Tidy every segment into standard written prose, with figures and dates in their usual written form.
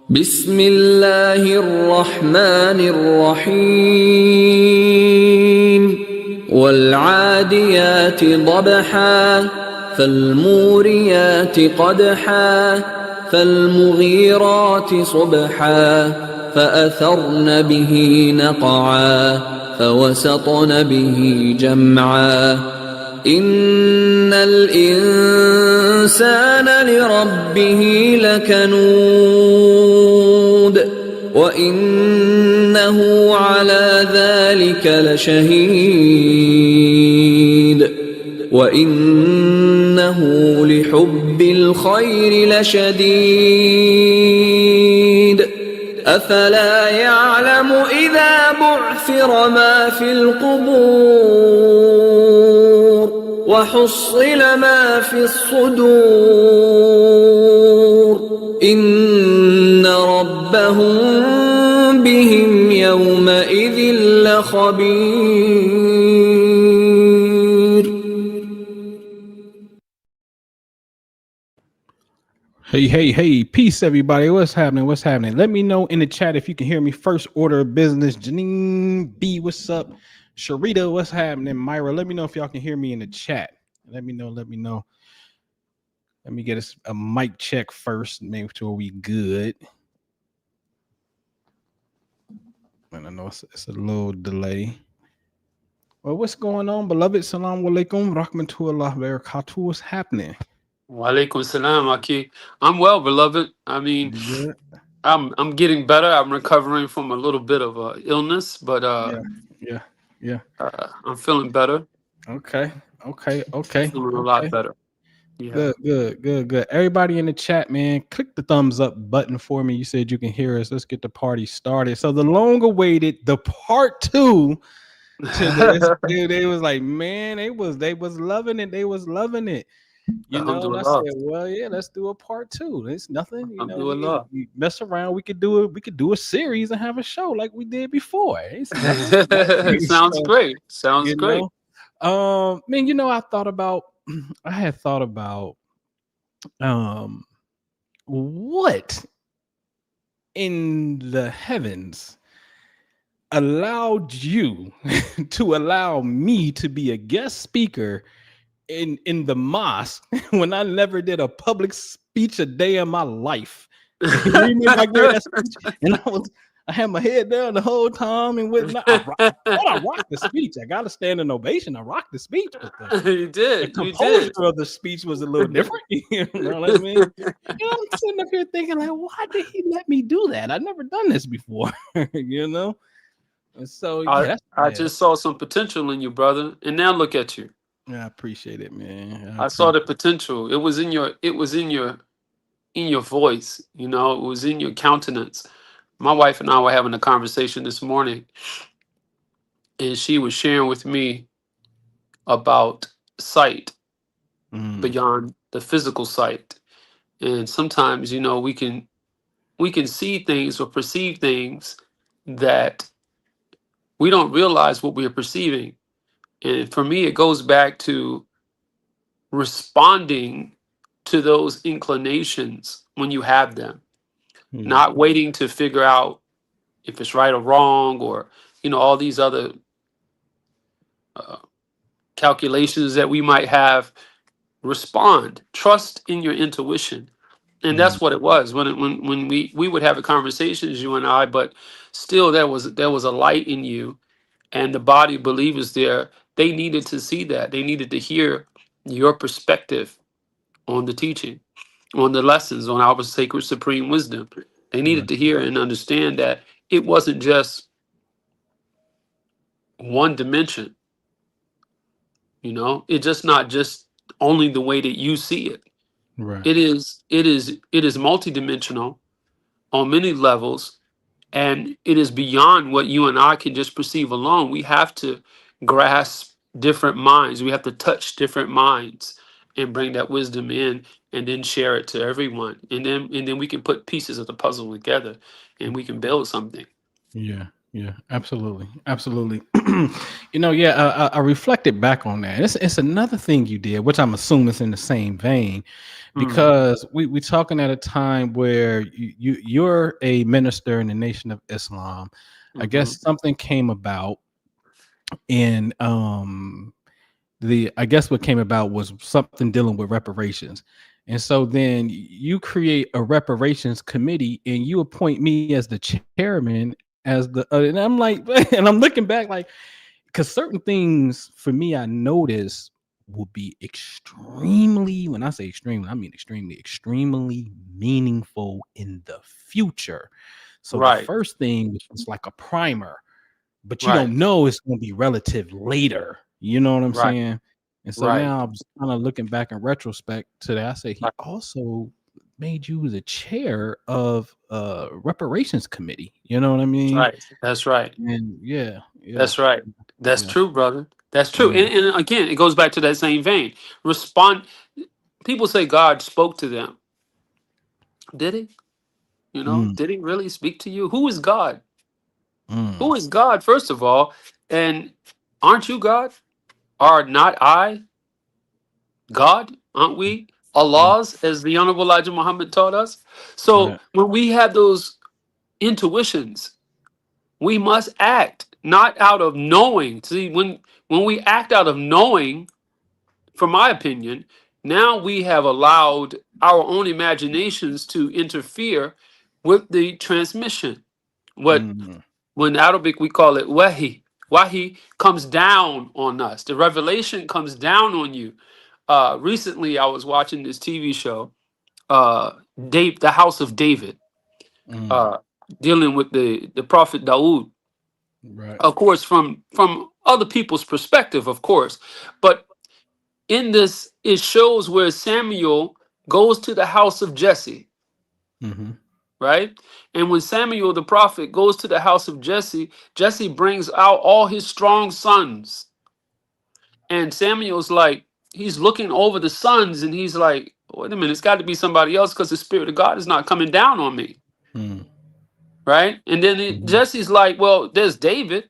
بسم الله الرحمن الرحيم والعاديات ضبحا فالموريات قدحا فالمغيرات صبحا فأثرن به نقعا فوسطن به جمعا إن الإنسان لربه لكنود وإنه على ذلك لشهيد وإنه لحب الخير لشديد أفلا يعلم إذا بعثر ما في القبور وحصل ما في الصدور إن ربهم بهم يومئذ لخبير. Hey, peace, everybody. What's happening? Let me know in the chat if you can hear me. First order of business. Janine B, what's up? Sharita, what's happening? Myra, let me know if y'all can hear me in the chat. Let me know. Let me get a mic check first, make sure we good. And I know it's a little delay. Well, what's going on, beloved? Salam alaikum, rahmatullah barakatuh. What's happening? Walaikum salam, Aki. I'm well, beloved. I mean, I'm getting better. I'm recovering from a little bit of illness, but yeah. I'm feeling better. Okay. Feeling a lot better. Yeah. Good. Everybody in the chat, man, click the thumbs up button for me. You said you can hear us. Let's get the party started. So the long-awaited, the part 2 to this, they was like, man, they was loving it. They was loving it. You know, and I said, well, yeah, let's do a part 2. It's nothing, you know. We mess around. We could do it. We could do a series and have a show like we did before. Sounds great. Sounds great. Man, you know, I had thought about what in the heavens allowed you to allow me to be a guest speaker in the mosque when I never did a public speech a day in my life. You remember I gave that speech and I had my head down the whole time and whatnot. I rocked the speech. I got to stand in ovation. I rocked the speech. But you did. The composure of the speech was a little different. You know what I mean? I'm sitting up here thinking, like, why did he let me do that? I've never done this before. You know? And so I just saw some potential in you, brother. And now look at you. Yeah, I appreciate it, man. I saw the potential. It was in your voice, you know, it was in your countenance. My wife and I were having a conversation this morning, and she was sharing with me about sight beyond the physical sight. And sometimes, you know, we can see things or perceive things that we don't realize what we are perceiving. And for me, it goes back to responding to those inclinations when you have them, not waiting to figure out if it's right or wrong, or, you know, all these other calculations that we might have. Respond, trust in your intuition. And that's what it was when we would have a conversations, you and I, but still there was a light in you, and the body of believers there, they needed to see that. They needed to hear your perspective on the teaching, on the lessons, on our sacred supreme wisdom. They needed to hear and understand that it wasn't just one dimension. You know, it's just not just only the way that you see it. Right. It is multidimensional on many levels, and it is beyond what you and I can just perceive alone. We have to grasp different minds. We have to touch different minds and bring that wisdom in, and then share it to everyone. And then we can put pieces of the puzzle together, and we can build something. Yeah. Yeah, absolutely, absolutely. Yeah, I reflected back on that. It's another thing you did, which I'm assuming is in the same vein, Mm, because we talking at a time where you're a minister in the Nation of Islam. I hmm. guess something came about, and the I guess what came about was something dealing with reparations. And so then you create a reparations committee and you appoint me as the chairman as the and I'm like and I'm looking back like because certain things for me I notice will be extremely, when I say extremely, I mean extremely meaningful in the future. So the Right, first thing was just like a primer, but you right, don't know it's going to be relative later. You know what I'm right, saying? And so right, now I'm just kind of looking back in retrospect to that. I say he right, also made you the chair of reparations committee. You know what I mean? right. That's right. And yeah, yeah, That's right. That's yeah, true, brother. That's true. yeah. And again, it goes back to that same vein. Respond. People say God spoke to them. Did he? You know, Mm, did he really speak to you? Who is God? mm, Who is God, first of all? And aren't you God? Are not I God? Aren't we yeah, Allah's, as the Honorable Elijah Muhammad taught us? So right. when we have those intuitions, we must act not out of knowing. See, when we act out of knowing, from my opinion, now we have allowed our own imaginations to interfere with the transmission. What Mm, when Arabic we call it wahi. Wahi comes down on us. The revelation comes down on you. Recently, I was watching this TV show, The House of David, mm, uh, dealing with the Prophet Dawood. right. Of course, from other people's perspective, of course, but in this, it shows where Samuel goes to the house of Jesse, Mm-hmm, right? And when Samuel the prophet goes to the house of Jesse, Jesse brings out all his strong sons. And Samuel's like, he's looking over the sons and he's like, wait a minute, it's got to be somebody else because the Spirit of God is not coming down on me, mm, right? And then mm-hmm, Jesse's like, well, there's David.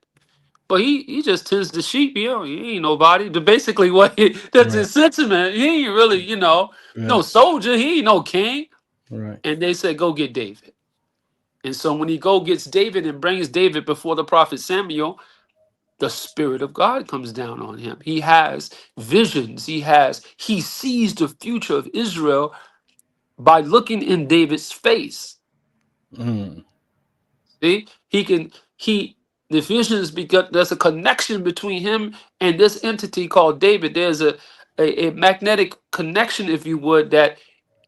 But he just tends the sheep. He ain't nobody. Basically, that's right, his sentiment. He ain't really, no right, soldier. He ain't no king. right. And they said, go get David. And so when he go gets David and brings David before the prophet Samuel, the Spirit of God comes down on him. He has visions. He sees the future of Israel by looking in David's face. Mm, See, the visions, because there's a connection between him and this entity called David. There's a magnetic connection, if you would, that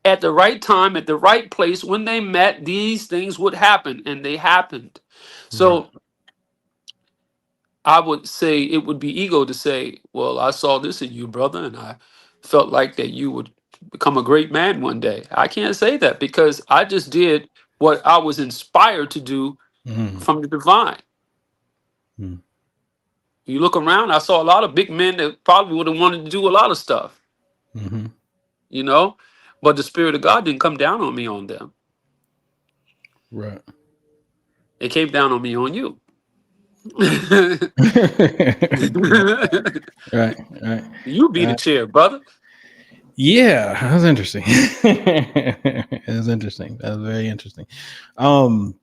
at the right time, at the right place, when they met, these things would happen, and they happened. right. So I would say it would be ego to say, well, I saw this in you, brother, and I felt like that you would become a great man one day. I can't say that because I just did what I was inspired to do Mm, from the divine. mm, You look around, I saw a lot of big men that probably would have wanted to do a lot of stuff, mm-hmm, you know, but the Spirit of God didn't come down on me on them. right. It came down on me on you. Right, right. You be the chair, brother. Yeah, that was interesting. It was interesting. That was very interesting. Um,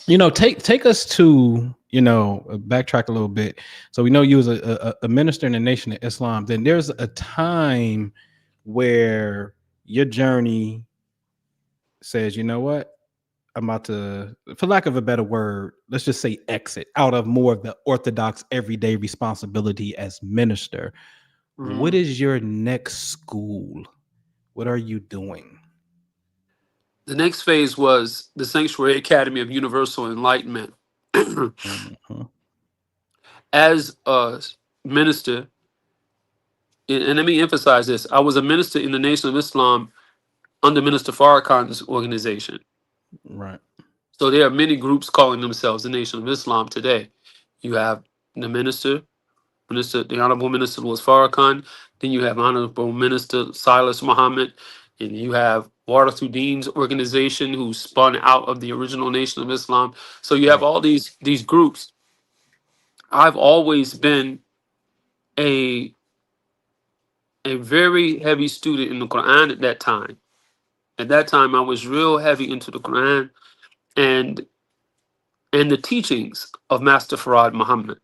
take us to backtrack a little bit. So we know you was a minister in the Nation of Islam. Then there's a time where your journey says, you know what, I'm about to, for lack of a better word, let's just say exit out of more of the orthodox everyday responsibility as minister. What Mhm. is your next school? What are you doing? The next phase was the Sanctuary Academy of Universal Enlightenment. Mhm, As a minister, and let me emphasize this, I was a minister in the Nation of Islam under Minister Farrakhan's organization. right. So there are many groups calling themselves the Nation of Islam today. You have the the Honorable Minister Louis Farrakhan. Then you have Honorable Minister Silas Muhammad. And you have Warathuddin's organization who spun out of the original Nation of Islam. So you have Right. all these groups. I've always been a very heavy student in the Quran at that time. At that time, I was real heavy into the Quran and the teachings of Master Farad Muhammad.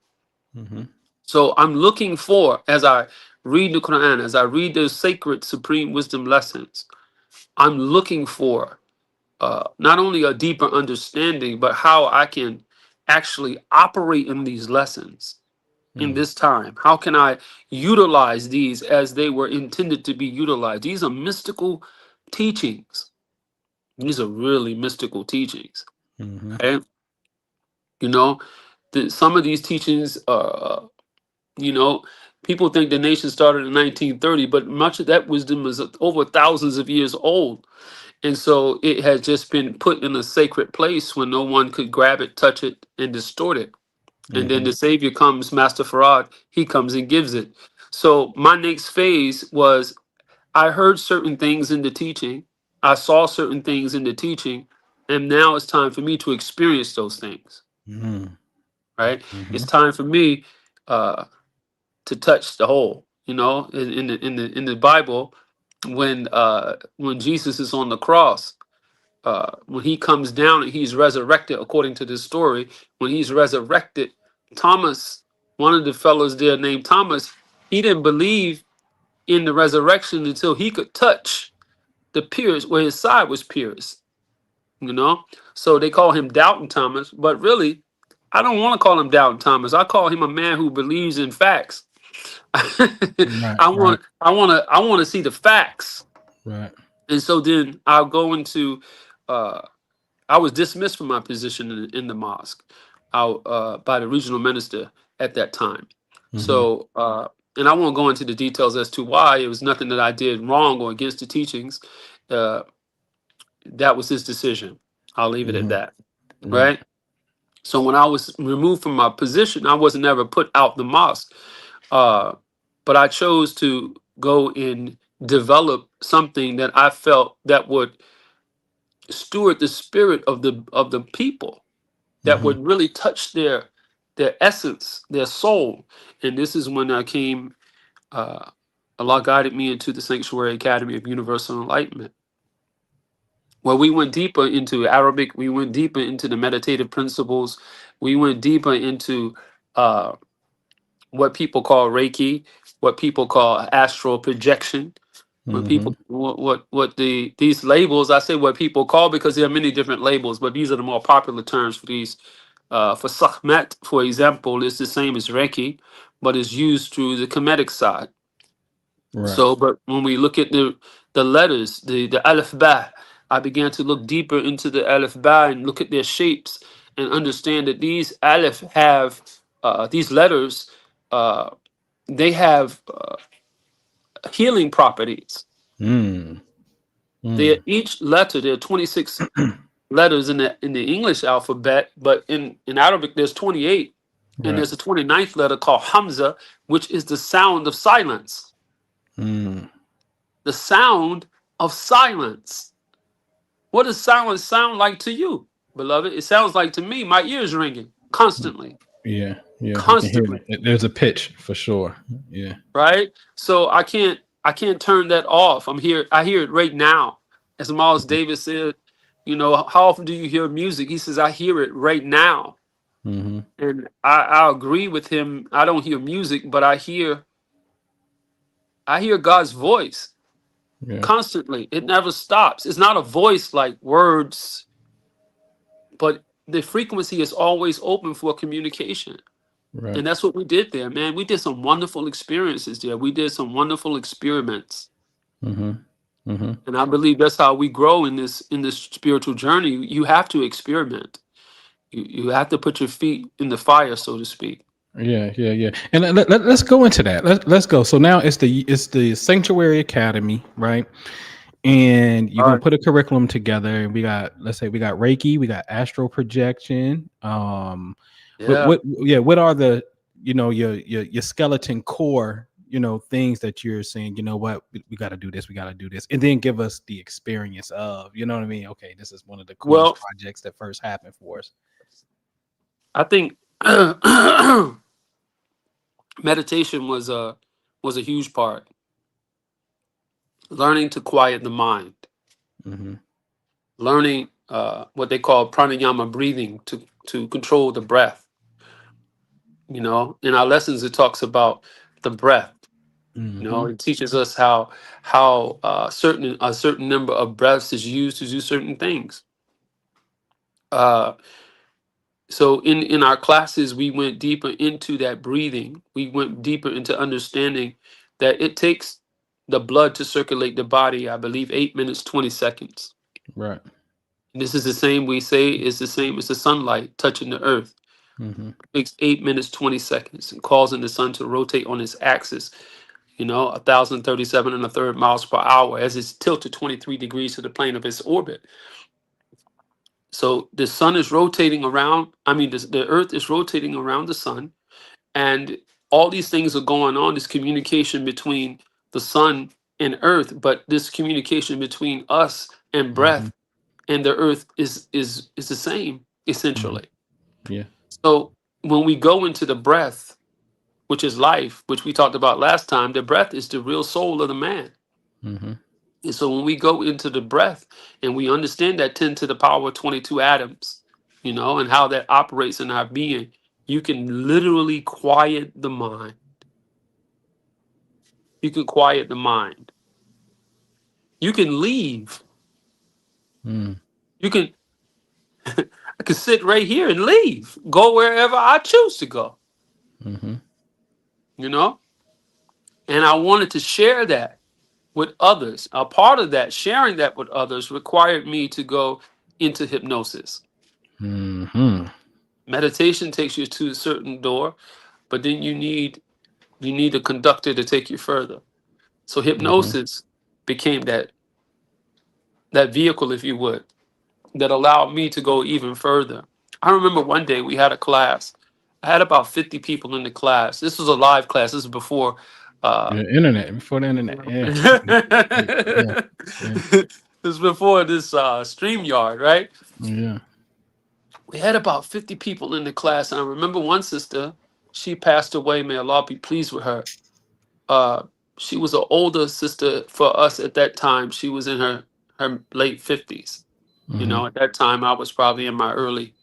Mm-hmm. So I'm looking for, as I read the Quran, as I read those sacred supreme wisdom lessons, I'm looking for not only a deeper understanding, but how I can actually operate in these lessons in Mm. this time. How can I utilize these as they were intended to be utilized? These are mystical teachings. These are really mystical teachings. Mm-hmm. Right? You know, some of these teachings are, you know, people think the nation started in 1930, but much of that wisdom is over thousands of years old. And so it has just been put in a sacred place when no one could grab it, touch it, and distort it. And then Mm-hmm. the Savior comes, Master Farad, he comes and gives it. So my next phase was I heard certain things in the teaching, I saw certain things in the teaching, and now it's time for me to experience those things. Mm-hmm. Right? Mm-hmm. It's time for me to touch the hole. You know, in the Bible, when Jesus is on the cross, when he comes down and he's resurrected, according to this story, when he's resurrected, Thomas, one of the fellows there named Thomas, he didn't believe in the resurrection until he could touch the pierce where his side was pierced. You know, so they call him Doubting Thomas, but really, I don't want to call him Doubting Thomas. I call him a man who believes in facts. Right. Right. I want to see the facts. Right. And so then I'll go into uh, I was dismissed from my position in the mosque by the regional minister at that time. Mm-hmm. So, and I won't go into the details as to why. It was nothing that I did wrong or against the teachings. Uh, that was his decision. I'll leave it at Mm-hmm. that. Right. Right. So when I was removed from my position, I wasn't ever put out the mosque. Uh, but I chose to go and develop something that I felt that would steward the spirit of the people, that Mm-hmm. would really touch their essence, their soul. And this is when I came. Uh, Allah guided me into the Sanctuary Academy of Universal Enlightenment, where we went deeper into Arabic, we went deeper into the meditative principles, we went deeper into uh, what people call Reiki, what people call astral projection. When Mm-hmm. people what these labels, I say what people call because there are many different labels, but these are the more popular terms for these. For Sakhmet, for example, is the same as Reiki, but is used through the Kemetic side. Right. So, but when we look at the letters, the Aleph Ba, I began to look deeper into the Aleph Ba and look at their shapes and understand that these Aleph have these letters. Uh, they have healing properties. Mm. They Mm. each letter. There are 26 letters in the English alphabet, but in Arabic there's 28, and Right. there's a 29th letter called Hamza, which is the sound of silence. Mm. The sound of silence. What does silence sound like to you, beloved? It sounds like to me, my ears ringing constantly, Yeah. Yeah. You can hear constantly, it. There's a pitch for sure. Yeah. right? So I can't turn that off. I hear it right now. As Miles Davis said, you know, how often do you hear music? He says, I hear it right now. Mm-hmm. And I agree with him. I don't hear music, but I hear God's voice Yeah. constantly. It never stops. It's not a voice like words, but the frequency is always open for communication. Right. And that's what we did there, man. We did some wonderful experiences there. We did some wonderful experiments. Mm-hmm. Mm-hmm. And I believe that's how we grow in this spiritual journey. You have to experiment. You have to put your feet in the fire, so to speak. Yeah, yeah, yeah. And let's go into that. Let's go. So now it's the Sanctuary Academy, right? And you're All gonna right. put a curriculum together. And we got, let's say, we got Reiki, we got astral projection. Yeah. What are the, your skeleton core, things that you're saying, what, we got to do this, we got to do this, and then give us the experience of, you know what I mean? Okay, this is one of the coolest Well, projects that first happened for us. I think Meditation was a huge part. Learning to quiet the mind, Mm-hmm. learning what they call pranayama breathing to control the breath. You know, in our lessons, it talks about the breath. You know, Mm-hmm. it teaches us how a certain number of breaths is used to do certain things. Uh, so in our classes, we went deeper into that breathing. We went deeper into understanding that it takes the blood to circulate the body. I believe 8 minutes 20 seconds. Right. And this is the same we say is the same as the sunlight touching the earth. Mm-hmm. It takes 8 minutes 20 seconds and causing the sun to rotate on its axis. You know, 1,037 and a third miles per hour as it's tilted 23 degrees to the plane of its orbit. So the sun is rotating around, the earth is rotating around the sun, and all these things are going on, this communication between the sun and earth, but this communication between us and Mm-hmm. breath and the earth is the same, Mm-hmm. essentially. Yeah. So when we go into the breath, which is life, which we talked about last time, the breath is the real soul of the man. Mm-hmm. And so when we go into the breath and we understand that 10 to the power of 22 atoms, you know, and how that operates in our being, you can literally quiet the mind. You can quiet the mind. You can leave. Mm-hmm. You can, I can sit right here and leave, go wherever I choose to go, Mm-hmm. you know? And I wanted to share that with others. A part of that, sharing that with others, required me to go into hypnosis. Mm-hmm. Meditation takes you to a certain door, but then you need a conductor to take you further. So Mm-hmm. hypnosis became that vehicle, if you would, that allowed me to go even further. I remember one day we had a class. I had about 50 people in the class. This was a live class. This was before. Uh, The internet, before the internet. Yeah. Yeah. Yeah. this was before this StreamYard, right? Yeah. We had about 50 people in the class, and I remember one sister. She passed away. May Allah be pleased with her. uh she was an older sister for us at that time. She was in her late 50s. You Mm-hmm. know, at that time I was probably in my early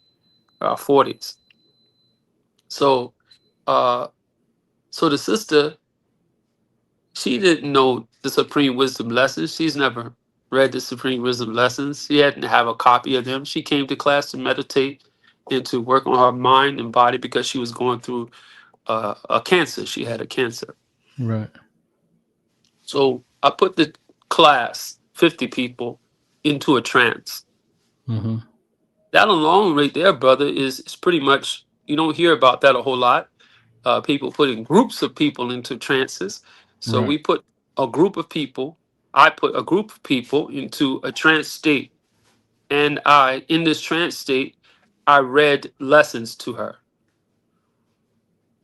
40s. So uh so the sister, she didn't know the supreme wisdom lessons. She's never read the supreme wisdom lessons. She hadn't have a copy of them. She came to class to meditate and to work on her mind and body because she was going through a cancer. She had a cancer. Right. So I put the class, 50 people, into a trance. Mm-hmm. That alone, right there, brother, is pretty much, you don't hear about that a whole lot. People putting groups of people into trances. So Right. we put a group of people, I put a group of people into a trance state. And in this trance state, I read lessons to her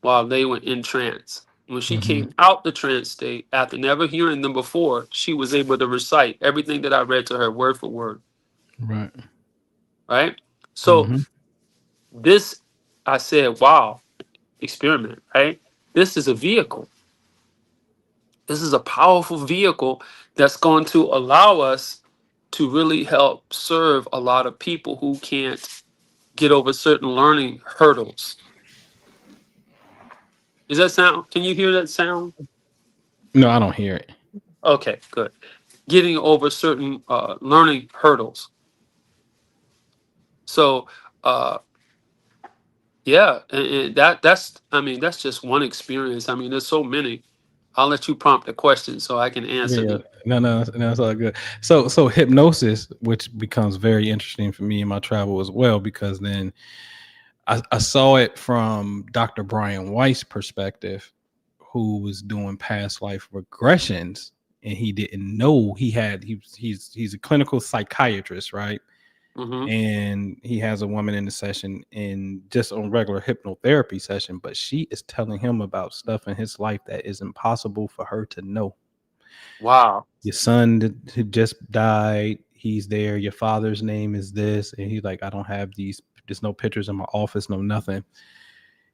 while they were in trance. When she Mm-hmm. came out the trance state, after never hearing them before, she was able to recite everything that I read to her word for word. Right. Right. So Mm-hmm. this, I said, wow, experiment, right? This is a vehicle. This is a powerful vehicle that's going to allow us to really help serve a lot of people who can't get over certain learning hurdles. Does that sound? Can you hear that sound? No, I don't hear it. Okay, good. Getting over certain learning hurdles. So, uh, yeah, and that's I mean that's just one experience. I mean, there's so many. I'll let you prompt the question so I can Yeah, answer yeah. them. No, it's all good. So hypnosis, which becomes very interesting for me in my travel as well, because then I saw it from Dr. Brian Weiss' perspective, who was doing past life regressions, and he didn't know he's a clinical psychiatrist, right? Hmm. And he has a woman in the session in just on regular hypnotherapy session, but she is telling him about stuff in his life that is impossible for her to know. Wow. Your son who just died, he's there. Your father's name is this, and he's like, I don't have these. There's no pictures in my office, no nothing.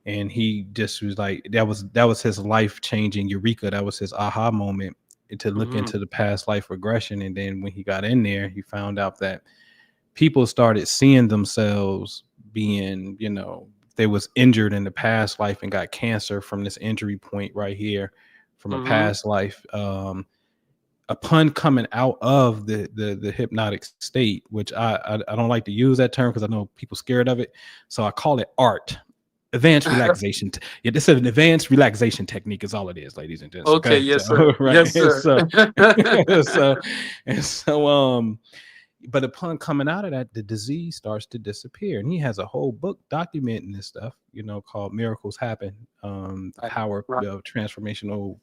and he just was like, that was his life changing eureka. That was his aha moment, to look Mm-hmm. into the past life regression. And then when he got in there, he found out that people started seeing themselves being, they was injured in the past life and got cancer from this injury point right here from a Mm-hmm. past life. Upon coming out of the hypnotic state, which I don't like to use that term because I know people scared of it, so I call it art. Advanced relaxation. Yeah, this is an advanced relaxation technique is all it is, ladies and gents. Okay, Okay, yes, so sir. right, Yes, sir. so and so but upon coming out of that, the disease starts to disappear. And he has a whole book documenting this stuff, called Miracles Happen, the Right, power right. of transformational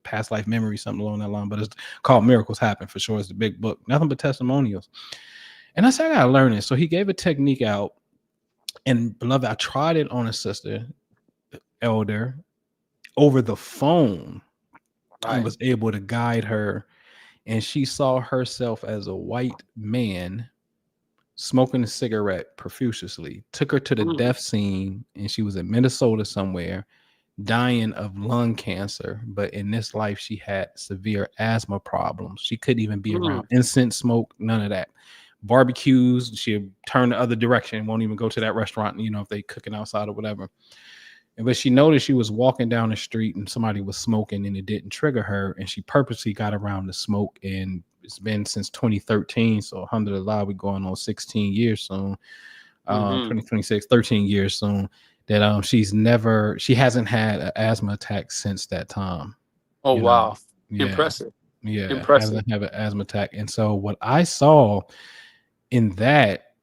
past life memory, something along that line. But it's called Miracles Happen for sure. It's the big book, nothing but testimonials. And I said, I gotta learn it. So he gave a technique out, and beloved, I tried it on a sister, elder, over the phone, and Right. was able to guide her. And she saw herself as a white man smoking a cigarette profusely, took her to the Mm, death scene, and she was in Minnesota somewhere, dying of lung cancer. But in this life, she had severe asthma problems. She couldn't even be around mm, incense smoke, none of that. Barbecues, she'd turn the other direction, won't even go to that restaurant, if they cooking outside or whatever. But she noticed she was walking down the street and somebody was smoking and it didn't trigger her. And she purposely got around the smoke. And it's been since 2013. So alhamdulillah, we're going on 16 years soon. mm-hmm. 2026, 13 years soon. That she hasn't had an asthma attack since that time. Oh, You know, wow. yeah, Impressive. yeah, Impressive. hasn't had an asthma attack. And so what I saw in that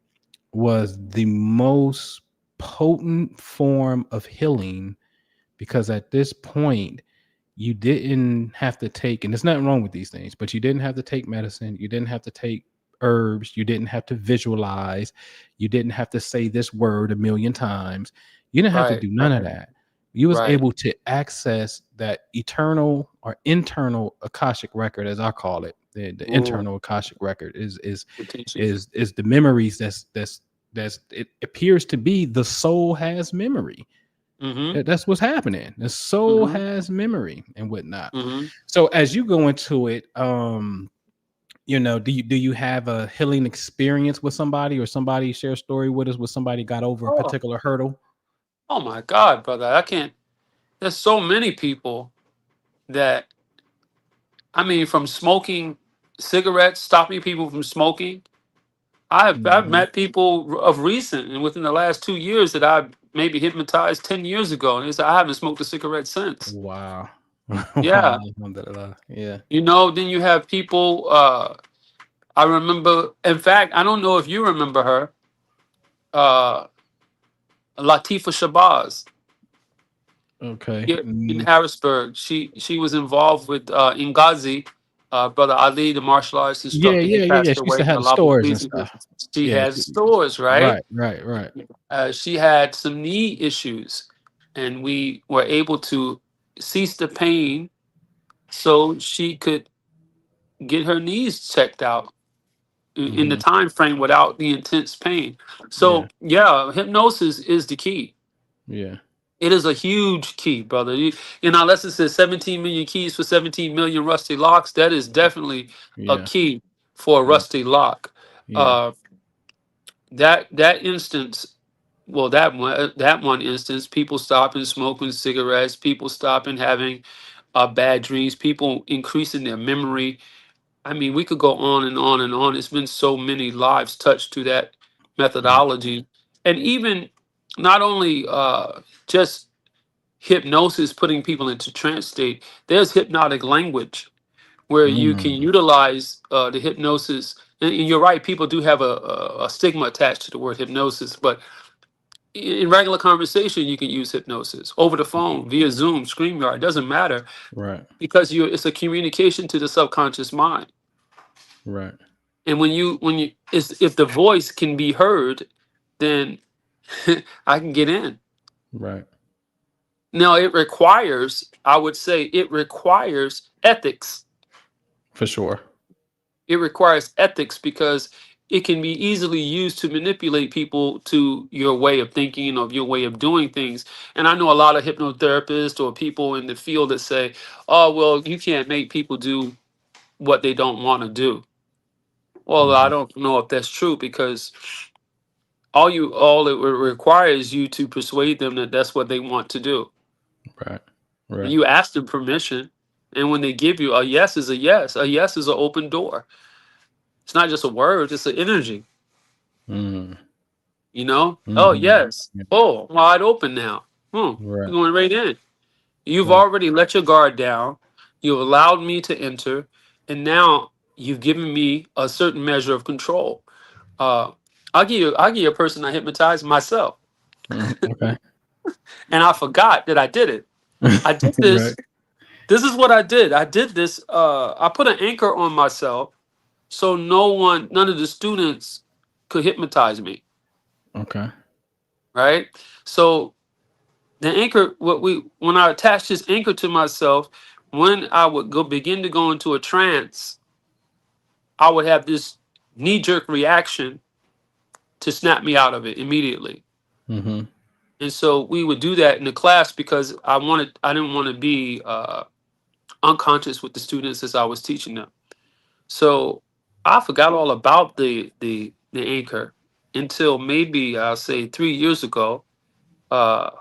was the most potent form of healing, because at this point you didn't have to take, and there's nothing wrong with these things, but you didn't have to take medicine, you didn't have to take herbs, you didn't have to visualize, you didn't have to say this word a million times, you didn't have to Right. do none of that. You was Right. able to access that eternal or internal akashic record, as I call it. The Ooh, internal akashic record is is good teachings. is is the memories that's it appears to be the soul has memory. Mm-hmm. That's what's happening. The soul Mm-hmm. has memory and whatnot. Mm-hmm. So as you go into it, do you have a healing experience with somebody, or somebody share a story with us where somebody got over a Oh, particular hurdle? oh my God, brother. I can't. There's so many people that, I mean, from smoking cigarettes, stopping people from smoking. I've Mhm. met people of recent and within the last 2 years that I maybe hypnotized 10 years ago, and they said I haven't smoked a cigarette since. Wow. Wow. Yeah, Alhamdulillah. Yeah. then you have people. I remember. In fact, I don't know if you remember her, uh, Latifa Shabazz. Okay. Here in Harrisburg. She was involved with Ngazi, brother Ali, the martial arts Yeah, instructor. He yeah, yeah, yeah. passed She used away. to May have the Allah be stores and pleased with him. stuff. She Yeah. has stores, right? Right, right, right. She had some knee issues, and we were able to cease the pain so she could get her knees checked out in the Hmm. time frame without the intense pain. Yeah, So yeah, hypnosis is the key. yeah, It is a huge key, brother. Unless it says 17 million keys for 17 million rusty locks, that is definitely a yeah, key for a yeah, rusty lock. yeah. Uh, that instance, well, that one instance, people stopping smoking cigarettes, people stopping having bad dreams, people increasing their memory. I mean, we could go on and on and on. It's been so many lives touched to that Mm, methodology, and even not only just hypnosis putting people into trance state. There's hypnotic language where you can mm, utilize the hypnosis. And you're right, people do have a stigma attached to the word hypnosis, but in regular conversation, you can use hypnosis over the phone, via Zoom, StreamYard. It doesn't matter right, because it's a communication to the subconscious mind. right, And if the voice can be heard, then I can get in. right. Now I would say, it requires ethics. For sure. It requires ethics because it can be easily used to manipulate people to your way of thinking or your way of doing things. And I know a lot of hypnotherapists or people in the field that say, oh, well, you can't make people do what they don't want to do. Well, I Mhm. don't know if that's true, because all it requires you to persuade them that that's what they want to do. Right. Right. You ask them permission, and when they give you a yes is a yes. A yes is an open door. It's not just a word; it's an energy. Mm. You know? Oh Mhm. yes. Oh, wide open now. You're Right. going right in. You've Right. already let your guard down. You've allowed me to enter, and now you've given me a certain measure of control. Uh, I'll give you a person I hypnotized myself, Mm. Okay. and I forgot that I did it. I did Right. this. This is what I did. I did this. I put an anchor on myself so none of the students could hypnotize me. Okay. Right. So the anchor, when I attached this anchor to myself, when I would begin to go into a trance, I would have this knee jerk reaction to snap me out of it immediately. Mhm. And so we would do that in the class because I didn't want to be unconscious with the students as I was teaching them. So I forgot all about the anchor until maybe I'll say 3 years ago, uh,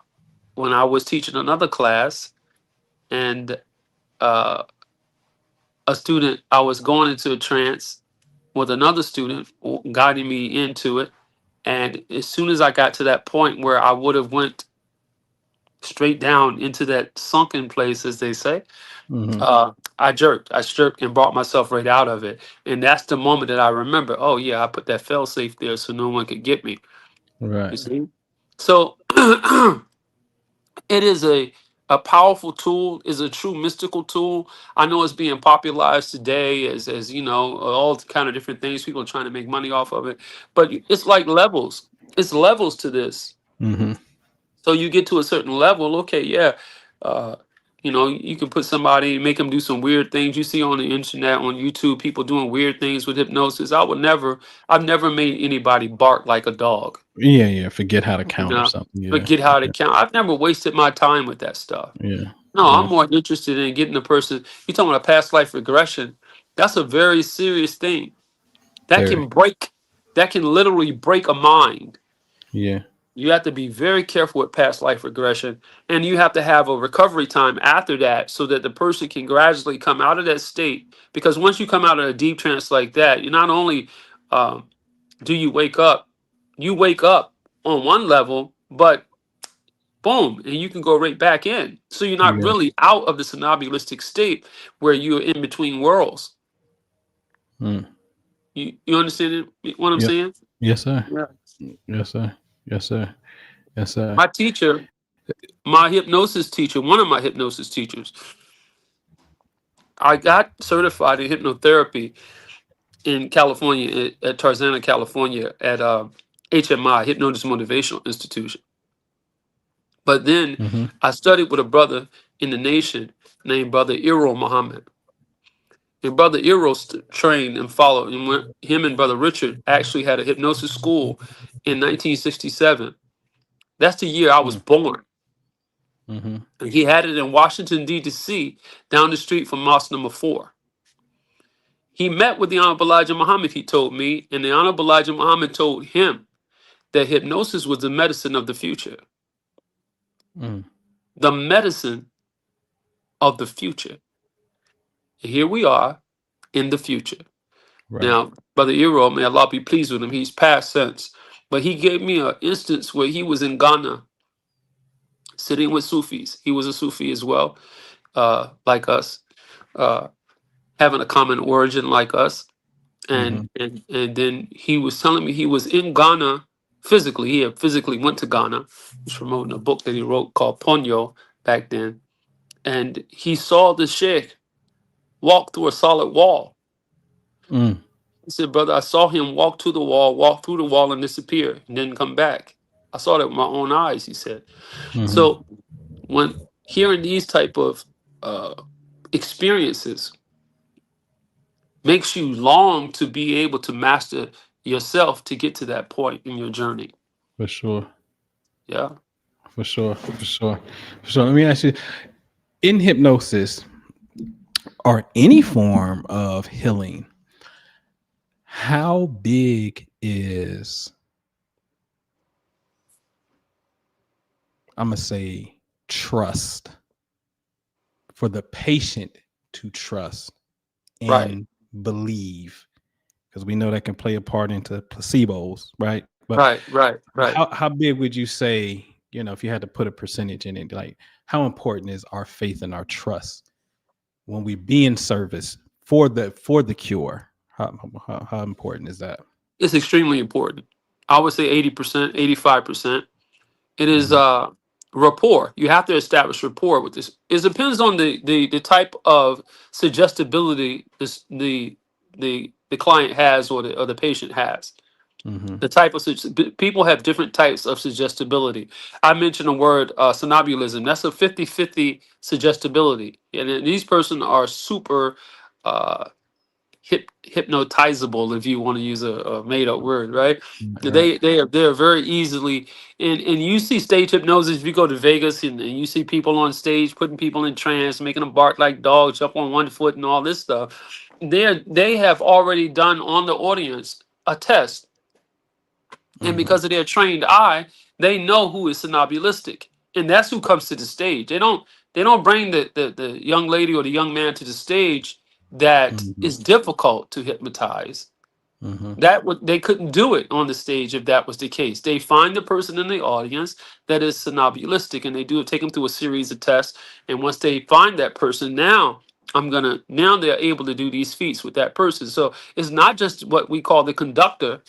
when I was teaching another class, and uh, a student, I was going into a trance with another student guiding me into it. And as soon as I got to that point where I would have went straight down into that sunken place, as they say, Mhm. I jerked and brought myself right out of it. And that's the moment that I remember, oh yeah, I put that fail safe there so no one could get me. You Right. see? So it is a powerful tool, is a true mystical tool. I know it's being popularized today as you know, all kind of different things. People are trying to make money off of it, but it's like levels. It's levels to this. Mhm. So you get to a certain level, okay, yeah, uh, you can put somebody, make them do some weird things. You see on the internet, on YouTube, people doing weird things with hypnosis. I've never made anybody bark like a dog. Yeah. Yeah. Forget how to You count or know, something. Yeah. forget how to Yeah. count. I've never wasted my time with that stuff. Yeah. No, I'm Yeah. more interested in getting the person. You talking about past life regression? That's a very serious thing. That Very. can break. That can literally break a mind. Yeah. You have to be very careful with past life regression, and you have to have a recovery time after that so that the person can gradually come out of that state. Because once you come out of a deep trance like that, you not only um, do you wake up on one level, but boom, and you can go right back in. So you're not Yeah. really out of the somnambulistic state where you're in between worlds. Mm. You understand what I'm Yep. saying? Yes, sir. Yeah. Yes, sir. Yes, sir. Yes, sir. My teacher, my hypnosis teacher, one of my hypnosis teachers, I got certified in hypnotherapy in California, at Tarzana, California, at HMI, Hypnosis Motivational Institution. But then Mhm. I studied with a brother in the nation named Brother Iro Muhammad. And Brother Iro trained and followed, and him and Brother Richard actually had a hypnosis school in 1967. That's the year I was Mm. born. Mhm. And he had it in Washington, D.C., down the street from Mosque number 4. He met with the Honorable Elijah Muhammad, he told me, and the Honorable Elijah Muhammad told him that hypnosis was the medicine of the future. Mm. The medicine of the future. And here we are in the future. Right. Now, Brother Iro, may Allah be pleased with him, he's passed since. But he gave me an instance where he was in Ghana sitting with Sufis. He was a Sufi as well, like us, uh, having a common origin like us. Mhm. And then he was telling me he was in Ghana physically. He had physically went to Ghana. He's promoting a book that he wrote called Ponyo back then. And he saw the sheikh walk through a solid wall. Mm. He said, brother, I saw him walk through the wall and disappear and then come back. I saw that with my own eyes, he said. Mhm. So when hearing these type of uh, experiences makes you long to be able to master yourself to get to that point in your journey. For sure. Yeah. For sure. For sure. For sure. Let me ask you, in hypnosis or any form of healing, how big is, I'm going to say, trust for the patient to trust Right. and believe? Because we know that can play a part into placebos, right? But Right. Right. Right. how big would you say, if you had to put a percentage in it, like how important is our faith and our trust when we be in service for the cure? How important is that? It's extremely important. I would say 80%, 85%. It is Mhm, rapport. You have to establish rapport with this. It depends on the type of suggestibility the client has, or the patient has. mhm, The type of people have different types of suggestibility. I mentioned the word somnambulism. That's a 50-50 suggestibility, and then these person are super uh, hypnotizable, if you want to use a made up word, right? right. They're very easily, and you see stage hypnosis. If you go to Vegas, and you see people on stage putting people in trance, making them bark like dogs, jump on one foot, and all this stuff. They have already done on the audience a test, and Mhm, because of their trained eye, they know who is somnambulistic, and that's who comes to the stage. They don't bring the young lady or the young man to the stage that mhm, is difficult to hypnotize. mhm, They couldn't do it on the stage if that was the case. They find the person in the audience that is somnambulistic, and they do take them through a series of tests. And once they find that person, now they're able to do these feats with that person. So it's not just what we call the conductor,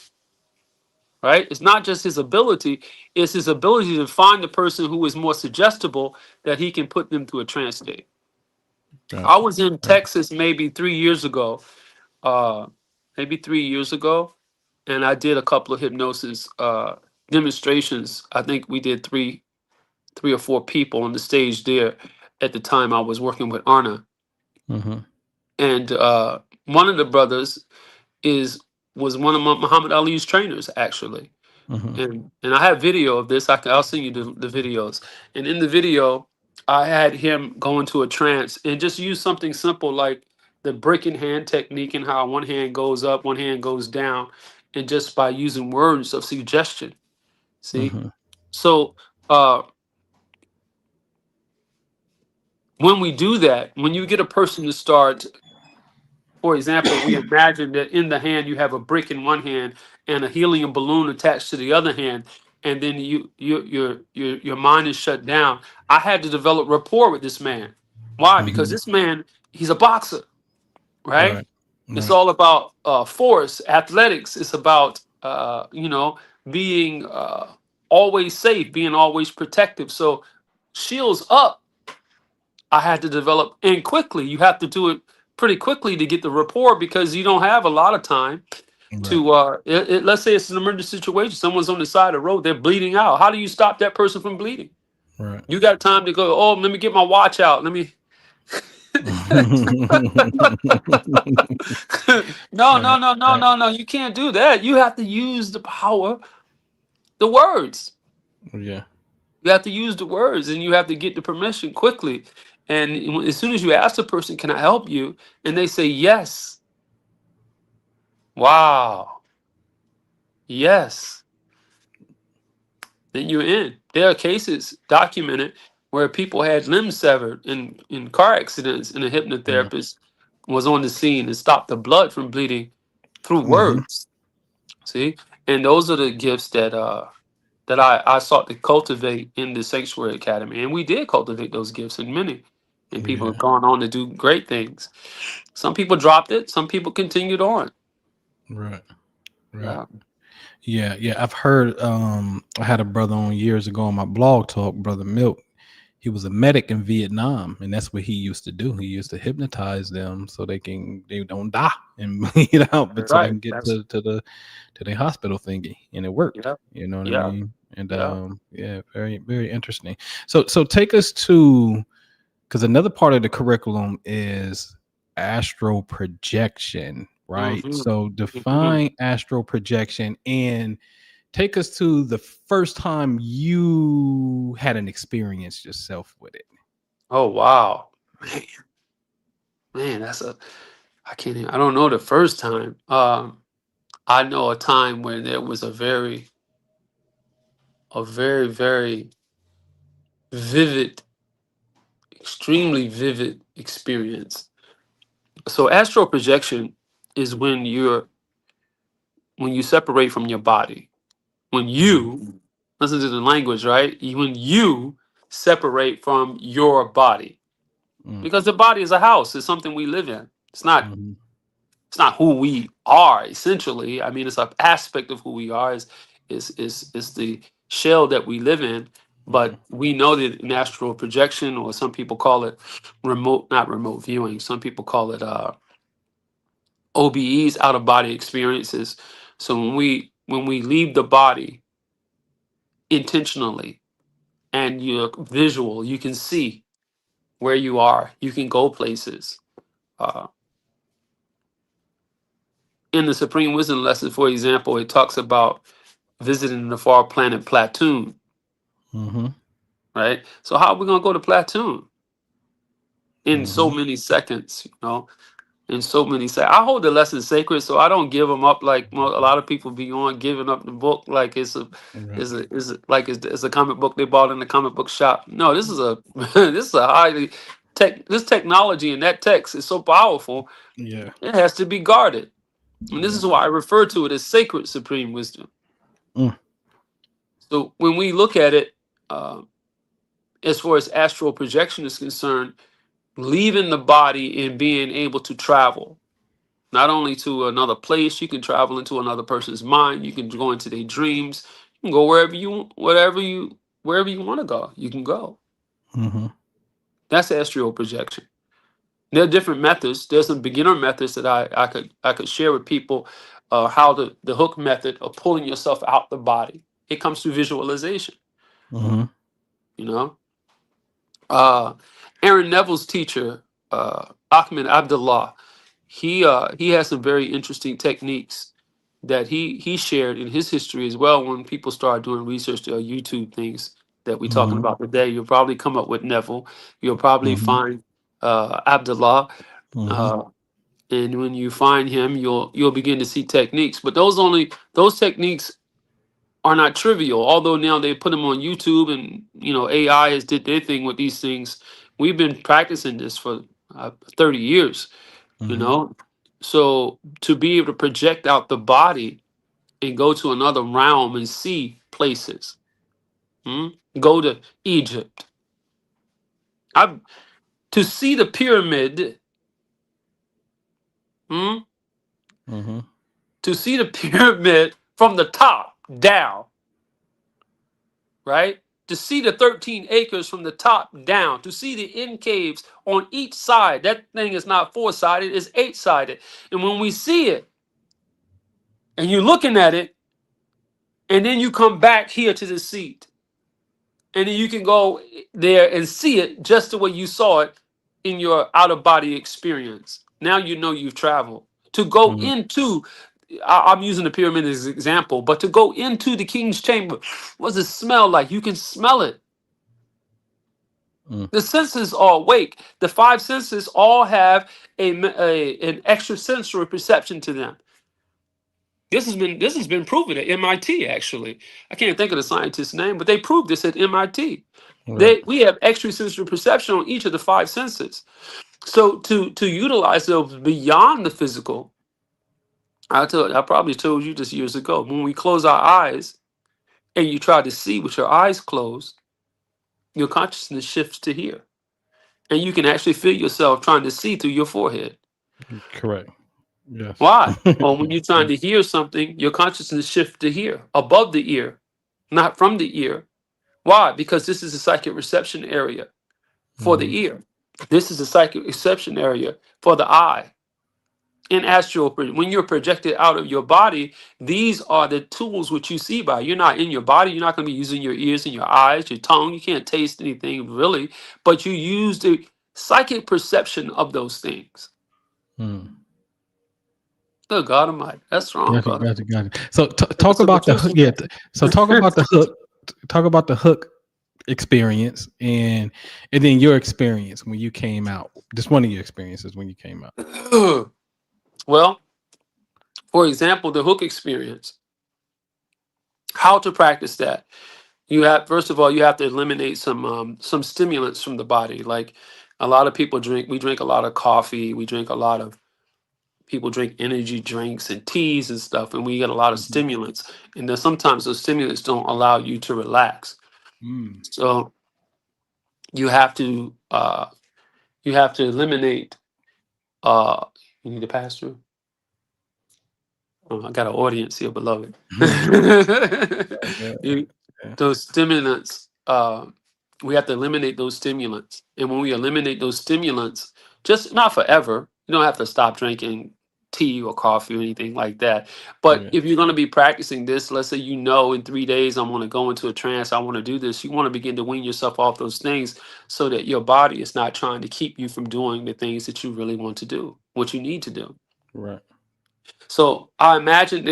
right? It's not just his ability; it's his ability to find the person who is more suggestible that he can put them to a trance state. right. I was in Right. Texas maybe 3 years ago, uh, maybe 3 years ago, and I did a couple of hypnosis demonstrations. I think we did three or four people on the stage there. At the time, I was working with Arna, Mhm, and one of the brothers is was one of Muhammad Ali's trainers, actually. mhm, And I have video of this. I'll send you the videos. And in the video, I had him go into a trance and just use something simple like the breaking hand technique, and how one hand goes up, one hand goes down, and just by using words of suggestion. See, mhm, so when we do that, when you get a person to start, for example, we imagine that in the hand you have a brick in one hand and a helium balloon attached to the other hand, and then your mind is shut down. I had to develop rapport with this man. Why? Because mhm. this man, he's a boxer, right? Right. It's Right. all about force, athletics. It's about being always safe, being always protective. So shields up, I had to develop, and quickly. You have to do it pretty quickly to get the rapport, because you don't have a lot of time Right. to. Let's say it's an emergency situation. Someone's on the side of the road. They're bleeding out. How do you stop that person from bleeding? Right. You got time to go. Oh, let me get my watch out. Let me. No, no, Right. no, no, Right. no, no. You can't do that. You have to use the power, the words. Yeah. You have to use the words, and you have to get the permission quickly. And as soon as you ask the person, "Can I help you?" and they say yes, wow, yes, then you're in. There are cases documented where people had limbs severed in car accidents, and a Yeah. hypnotherapist was on the scene and stopped the blood from bleeding through Mhm. words. See, and those are the gifts that I sought to cultivate in the Sanctuary Academy, and we did cultivate those gifts in many, and people have Yeah. gone on to do great things. Some people dropped it, some people continued on. Right. Right. Yeah, Yeah. Yeah. I've heard. I had a brother on years ago on my blog talk, Brother Milk. He was a medic in Vietnam, and that's what he used to do. He used to hypnotize them so they don't die and bleed out, but so they right. can get That's to the hospital thingy, and it worked. yeah, You know what I yeah, mean? And yeah. yeah, very very interesting. So take us to, because another part of the curriculum is astral projection. right? Mm-hmm. So Mm-hmm. define astral projection and take us to the first time you had an experience yourself with it. Oh wow, man, that's a I can't even, I don't know the first time. I know a time when there was a very, very vivid, extremely vivid experience. So astral projection is when you separate from your body. When Mhm. you listen to the language, right? When you separate from your body. Mm. Because the body is a house, it's something we live in. Mhm. It's not who we are essentially. I mean, it's an aspect of who we are. Is the shell that we live in. Mhm. But we know that in astral projection, or some people call it not remote viewing. Some people call it OBEs, out of body experiences. So when we leave the body intentionally, and you're visual, you can see where you are. You can go places. Uh, in the Supreme Wisdom lesson, for example, it talks about visiting the far planet Platoon, Mhm. right? So how are we gonna go to Platoon in so Mhm. many seconds? You know, in so many seconds. I hold the lesson sacred, so I don't give them up like a lot of people be on giving up the book like Right. it's a comic book they bought in the comic book shop. No, this is a this is a highly this technology and that text is so powerful. Yeah. It has to be guarded, and this Yeah. is why I refer to it as sacred supreme wisdom. Mm. So when we look at it, uh, as far as astral projection is concerned, leaving the body and being able to travel, not only to another place, you can travel into another person's mind, you can go into their dreams, you can go wherever you want to go, you can go. Mhm. That's astral projection. There are different methods. There's some beginner methods that I could share with people, how the hook method of pulling yourself out the body. It comes through visualization, Mhm. you know. uh, Aaron Neville's teacher, Ahmed Abdullah, he has some very interesting techniques that he shared in his history as well. When people start doing research or YouTube things that we're talking Mhm. about today, you'll probably come up with Neville. You'll probably Mhm. find Abdullah, Mhm. uh, and when you find him, you'll begin to see techniques. But those techniques are not trivial. Although now they put them on YouTube, and AI has did their thing with these things. We've been practicing this for 30 years. You Mhm. know, so to be able to project out the body and go to another realm and see places, hmm? Go to Egypt. I To see the pyramid, hmm? Mhm. To see the pyramid from the top down, right? To see the 13 acres from the top down, to see the end caves on each side. That thing is not four-sided, it's eight-sided. And when we see it, and you're looking at it, and then you come back here to the seat, and then you can go there and see it just the way you saw it in your out-of-body experience. Now you know you've traveled. To go Mhm. into, I'm using the pyramid as an example, but to go into the king's chamber, what does it smell like? You can smell it. Mm. The senses are awake. The five senses all have an extrasensory perception to them. This has been proven at MIT actually. I can't think of the scientist's name, but they proved this at MIT. Right. We have extrasensory perception on each of the five senses. So to utilize those beyond the physical, I probably told you this years ago. When we close our eyes and you try to see with your eyes closed, your consciousness shifts to here. And you can actually feel yourself trying to see through your forehead. Correct. Yes. Why? Or when you're trying to hear something, your consciousness shifts to here, above the ear, not from the ear. Why? Because this is a psychic reception area for the Mhm. ear. This is a psychic reception area for the eye. In when you're projected out of your body, these are the tools which you see by. You're not in your body. You're not going to be using your ears and your eyes, your tongue. You can't taste anything really, but you use the psychic perception of those things. Mm. Good God Almighty, that's wrong, Gotcha, brother. gotcha, gotcha. So talk Listen, about but the you hook. see- Yeah. So talk about the hook. Talk about the hook experience and then your experience when you came out. Just one of your experiences when you came out. Well, for example, the hook experience. How to practice that? You have first of all, you have to eliminate some stimulants from the body. Like a lot of people drink. We drink a lot of coffee. We drink a lot of people drink energy drinks and teas and stuff, and we get a lot of Mhm. stimulants. And then sometimes those stimulants don't allow you to relax. Mm. So you have to eliminate. Uh, you need to pass through. Oh, I got an audience here, beloved. Yeah, You, yeah. those stimulants. We have to eliminate those stimulants, and when we eliminate those stimulants, just not forever. You don't have to stop drinking tea or coffee or anything like that. But Yeah. if you're going to be practicing this, let's say you know in 3 days I'm going to go into a trance, I want to do this. You want to begin to wean yourself off those things so that your body is not trying to keep you from doing the things that you really want to do, what you need to do. Right. So I imagine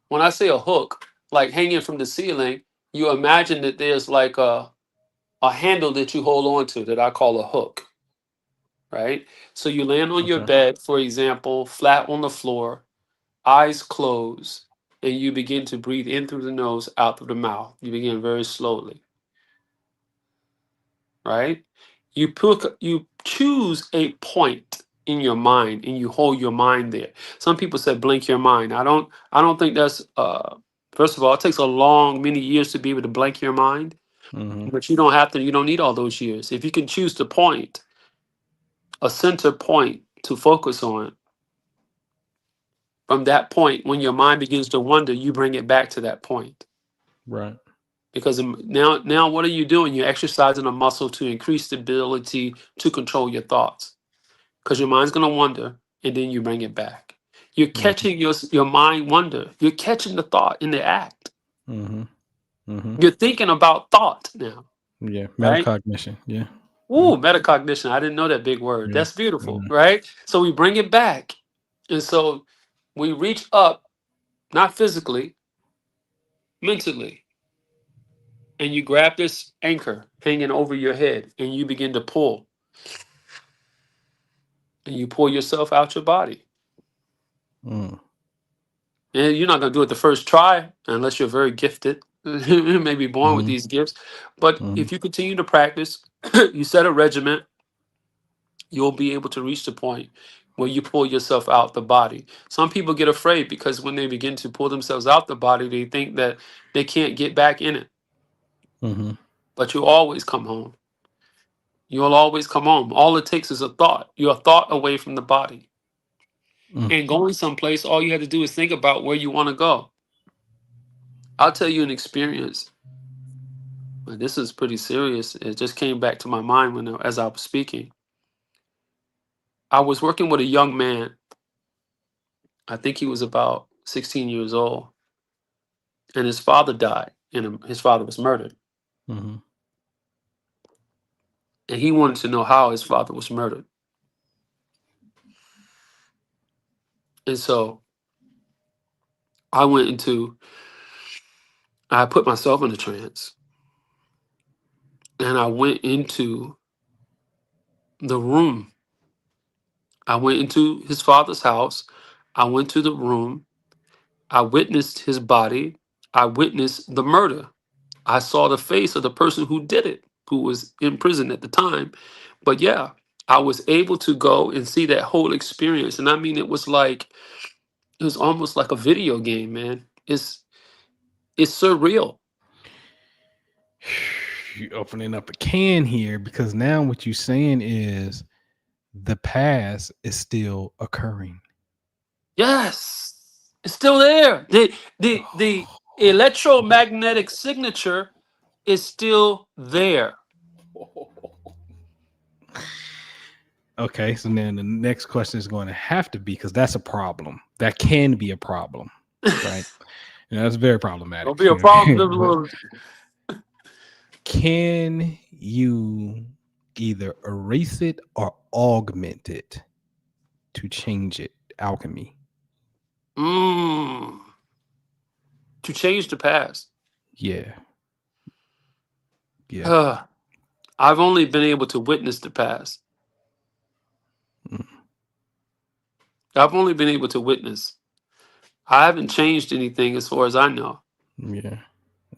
when I say a hook, like hanging from the ceiling, you imagine that there's like a handle that you hold on to that I call a hook, right? So you land on your Okay. bed, for example, flat on the floor, eyes closed, and you begin to breathe in through the nose, out through the mouth. You begin very slowly, right? You choose a point in your mind and you hold your mind there. Some people say blink your mind. I don't think that's first of all, it takes a long many years to be able to blank your mind, Mm-hmm. but you don't need all those years. If you can choose the point, a center point to focus on, from that point when your mind begins to wander, you bring it back to that point. Right. Because now what are you doing? You're exercising a muscle to increase the ability to control your thoughts. Because your mind's going to wander and then you bring it back. You're Mm-hmm. catching your mind wander. You're catching the thought in the act. Mm-hmm. Mm-hmm. You're thinking about thought now, Yeah. right? Metacognition. Yeah. Yeah. Ooh, metacognition. I didn't know that big word. Yeah. That's beautiful, Yeah. right? So we bring it back. And so we reach up, not physically, mentally, and you grab this anchor hanging over your head and you begin to pull. And you pull yourself out your body. Mm. And you're not going to do it the first try unless you're very gifted. You may be born with Mm-hmm. these gifts. But Mm-hmm. if you continue to practice, you set a regimen, you'll be able to reach the point where you pull yourself out the body. Some people get afraid because when they begin to pull themselves out the body, they think that they can't get back in it. Mm-hmm. But you always come home. You'll always come home. All it takes is a thought. You're a thought away from the body. Mm. And going someplace, all you have to do is think about where you want to go. I'll tell you an experience. This is pretty serious. It just came back to my mind as I was speaking. I was working with a young man. I think he was about 16 years old, and his father died, and his father was murdered. Mm-hmm. And he wanted to know how his father was murdered. And so I went into, I put myself in a trance, and I went into the room. I went into his father's house. I went to the room. I witnessed his body. I witnessed the murder. I saw the face of the person who did it, who was in prison at the time. But yeah, I was able to go and see that whole experience. And I mean, it was almost like a video game, man. It's surreal. You're opening up a can here because now what you're saying is the past is still occurring. Yes, it's still there. The electromagnetic signature is still there. Okay, so then the next question is going to have to be because that's a problem. That can be a problem, right? That's very problematic. It'll be a problem. But can you either erase it or augment it to change it? Alchemy. Mm. To change the past. Yeah. Yeah. I've only been able to witness the past. Mm. I've only been able to witness. I haven't changed anything as far as I know. Yeah.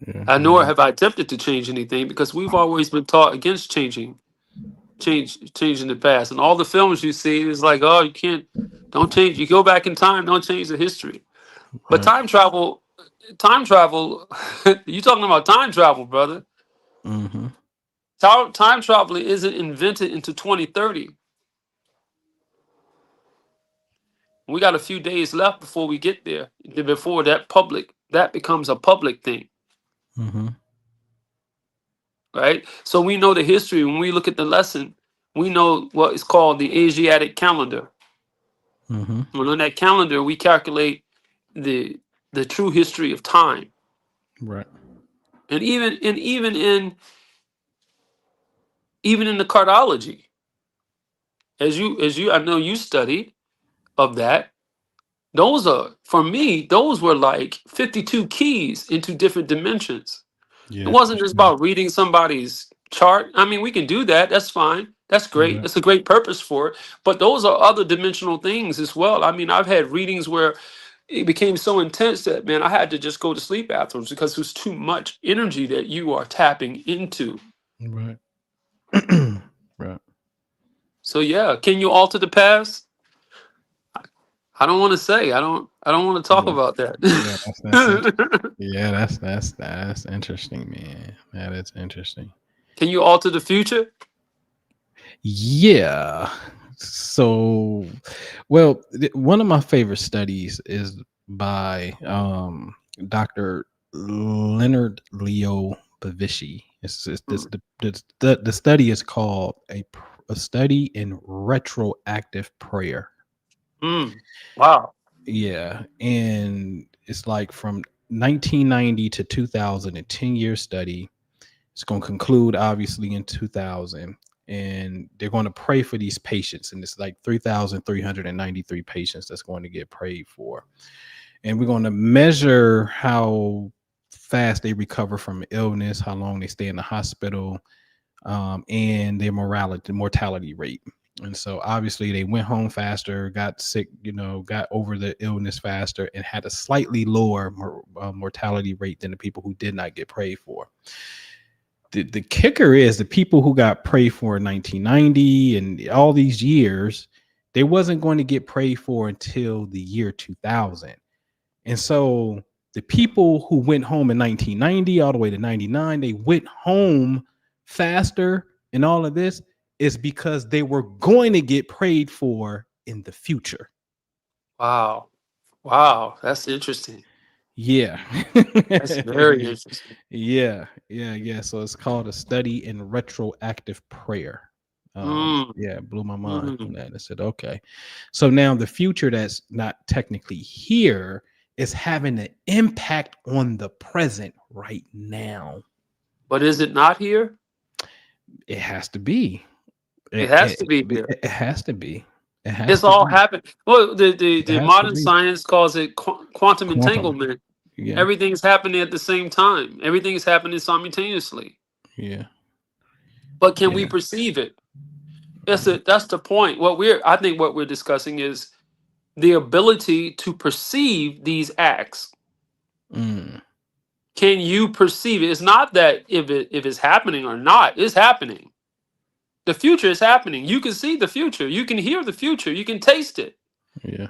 Yeah. Nor have I attempted to change anything because we've always been taught against changing the past. And all the films you see is like, oh, you can't, don't change. You go back in time, don't change the history. But Right. time travel, you talking about time travel, brother. Mm-hmm. Time travel isn't invented into 2030. We got a few days left before we get there. Before that becomes a public thing, Mm-hmm. right? So we know the history. When we look at the lesson, we know what is called the Asiatic calendar. Mm-hmm. And on that calendar, we calculate the true history of time. Right. And even in the cardiology, as you I know you studied of that. Those are, for me, those were like 52 keys into different dimensions. It Yeah. For wasn't just sure. about reading somebody's chart. I mean, we can do that. That's fine. That's great. Right. That's a great purpose for it. But those are other dimensional things as well. I mean, I've had readings where it became so intense that, man, I had to just go to sleep afterwards because there's too much energy that you are tapping into. Right. Right. So yeah, can you alter the past? I don't want to say. I don't want to talk Yeah. about Yeah. That's interesting. that. Yeah. That's interesting, man. That is interesting. Can you alter the future? Yeah. So, well, one of my favorite studies is by Dr. Leonard Leo Bavishi. It's this Mm. the study is called a study in retroactive prayer. Mm. Wow. Yeah, and it's like from 1990 to 2000, a 10-year study. It's going to conclude obviously in 2000, and they're going to pray for these patients, and it's like 3,393 patients that's going to get prayed for, and we're going to measure how fast they recover from illness, how long they stay in the hospital, and their mortality rate. And so obviously they went home faster, got sick, got over the illness faster, and had a slightly lower mortality rate than the people who did not get prayed for. The kicker is the people who got prayed for in 1990 and all these years, they wasn't going to get prayed for until the year 2000. And so the people who went home in 1990 all the way to 99, they went home faster, and all of this is because they were going to get prayed for in the future. Wow. Wow. That's interesting. Yeah. That's very interesting. Yeah. So it's called a study in retroactive prayer. Mm. Yeah, it blew my mind on Mm. that. And I said, okay. So now the future that's not technically here is having an impact on the present right now. But is it not here? It has to be. It It, has it, to be here. it has to be. It has It's to all be. happened. Well, the, It the has to modern be. science calls it quantum Quantum. entanglement. Yeah. Everything's happening at the same time. Everything's happening simultaneously. Yeah. But can we Yeah. perceive it? That's the point. I think what we're discussing is the ability to perceive these acts. Mm, Can you perceive it? It's not that if it's happening or not, it's happening. The future is happening. You can see the future. You can hear the future. You can taste it. yeah.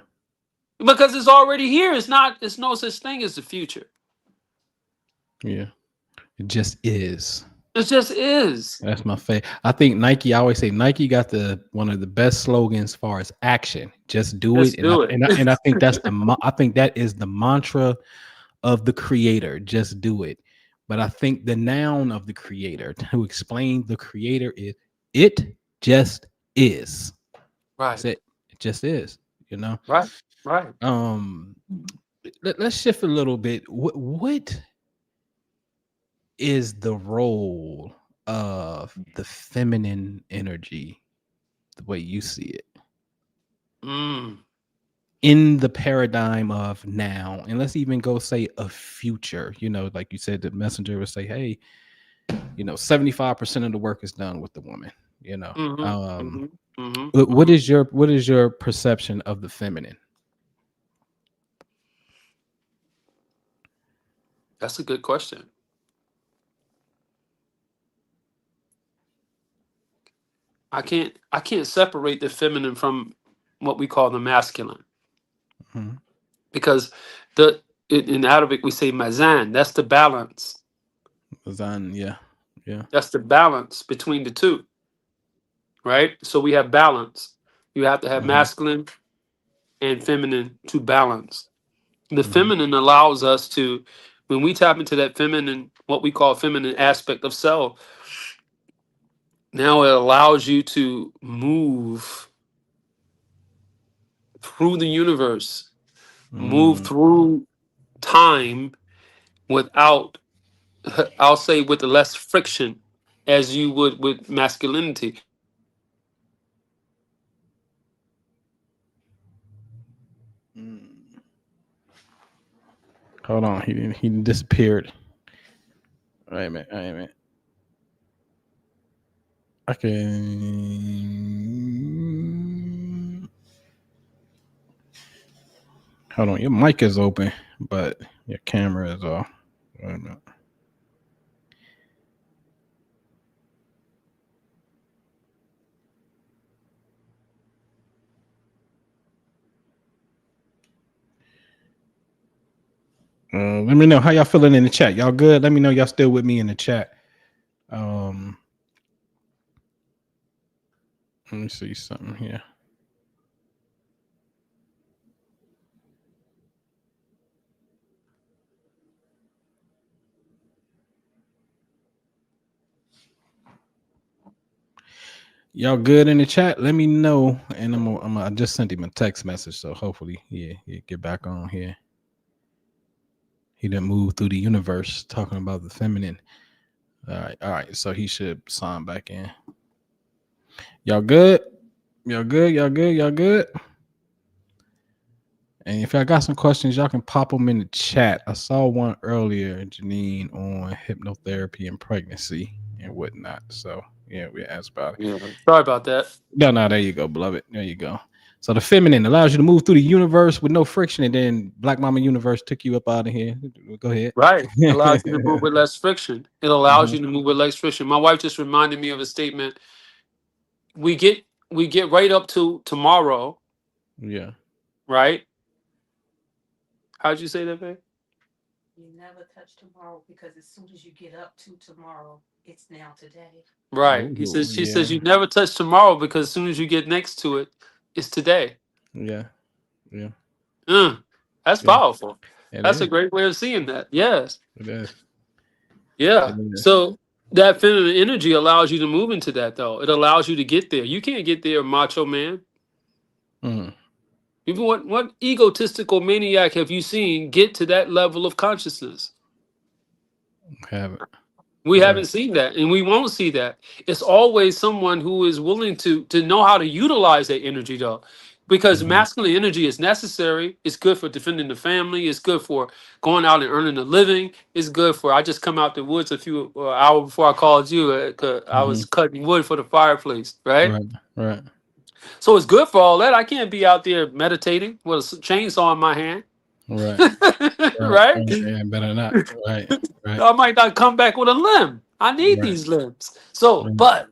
Because it's already here. It's no such thing as the future. Yeah. It just is. It just is. That's my favorite. I think Nike. I always say Nike got the one of the best slogans as far as action. Just do Let's it, and I do it. and I, and I think I think that is the mantra of the creator. Just do it. But I think the noun of the creator to explain the creator is it just is. That's Right. it. It just is. You know. Right. Right. Um. Let's shift a little bit. What is the role of the feminine energy the way you see it? Mm. in the paradigm of now, and let's even go say a future, like you said, the messenger would say, hey, 75% of the work is done with the woman, Mm-hmm. Mm-hmm. Mm-hmm. what Mm-hmm. is your perception of the feminine? That's a good question. I can't separate the feminine from what we call the masculine, Mhm. because in Arabic we say mazan. That's the balance. Design, yeah, yeah. That's the balance between the two, right? So we have balance. You have to have Mhm. masculine and feminine to balance. The Mhm. feminine allows us to, when we tap into that feminine, what we call feminine aspect of self, now it allows you to move through the universe, move Mm. through time without, I'll say, with less friction as you would with masculinity. Mm. Hold on, he disappeared. Wait a minute, wait a minute. Okay. Hold on, your mic is open, but your camera is off. Wait a minute. Let me know how y'all feeling in the chat. Y'all good? Let me know y'all still with me in the chat. Let me see something here. Y'all good in the chat? Let me know, and I just sent him a text message, so hopefully, he get back on here. He didn't move through the universe talking about the feminine. All right. So he should sign back in. Y'all good? Y'all good? Y'all good? Y'all good? And if y'all got some questions, y'all can pop them in the chat. I saw one earlier, Janine, on hypnotherapy and pregnancy and whatnot. So yeah, we asked about it. Yeah. Sorry about that. No, there you go, beloved. There you go. So the feminine allows you to move through the universe with no friction, and then Black Mama Universe took you up out of here. Go ahead. Right. It allows you to move with less friction. It allows Mhm. you to move with less friction. My wife just reminded me of a statement. We get right up to tomorrow, Yeah. right? How'd you say that, babe? You never touch tomorrow because as soon as you get up to tomorrow, it's now today. Right. Ooh, She yeah. says you never touch tomorrow because as soon as you get next to it, it's today. Yeah. Yeah. That's Yeah. powerful. It That's a is. great way of seeing that. Yes. It is. Yeah. It is. So that feminine energy allows you to move into that, though. It allows you to get there. You can't get there, macho man. Mm. Even what egotistical maniac have you seen get to that level of consciousness? Have it. We Right. haven't seen that, and we won't see that. It's always someone who is willing to know how to utilize that energy, though, because Mhm. masculine energy is necessary. It's good for defending the family. It's good for going out and earning a living. It's good for. I just come out the woods a few hour before I called you. 'Cause I was Mhm. cutting wood for the fireplace, right? Right. Right. So it's good for all that. I can't be out there meditating with a chainsaw in my hand, Right. Right. right? Right. Yeah. Better not. Right. Right. I might not come back with a limb. I need Right. these limbs. So, Right. but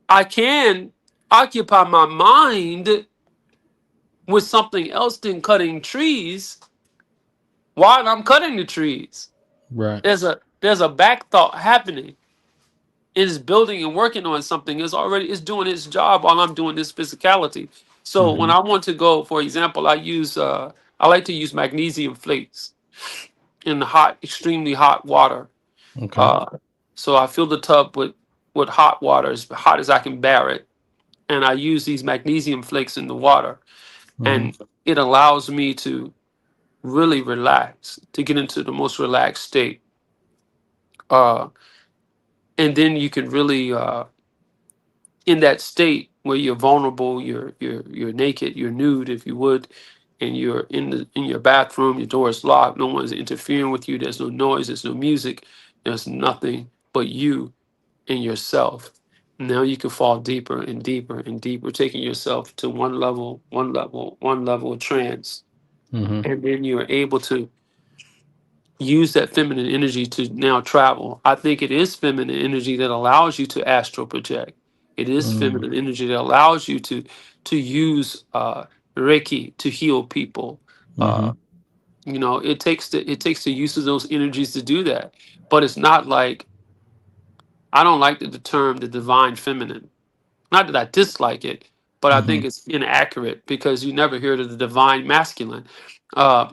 I can occupy my mind with something else than cutting trees while I'm cutting the trees. Right. There's a back thought happening. It is building and working on something. It's doing its job while I'm doing this physicality. So when Mhm. I want to go, for example, I like to use magnesium flakes in hot, extremely hot water. Okay. Uh, so I fill the tub with hot water, as hot as I can bear it, and I use these magnesium flakes in the water, Mhm. and it allows me to really relax, to get into the most relaxed state. And then you can really, in that state, where you're vulnerable, you're naked, you're nude, if you would, and you're in your bathroom, your door is locked, no one's interfering with you, there's no noise, there's no music, there's nothing but you and yourself. Now you can fall deeper and deeper and deeper, taking yourself to one level, one level of trance. Mm-hmm. And then you're able to use that feminine energy to now travel. I think it is feminine energy that allows you to astral project. It is Mm-hmm. feminine energy that allows you to use Reiki to heal people. Mm-hmm. It takes the use of those energies to do that. But it's not like, I don't like the term the divine feminine. Not that I dislike it, but I think it's inaccurate because you never hear of the divine masculine. Uh,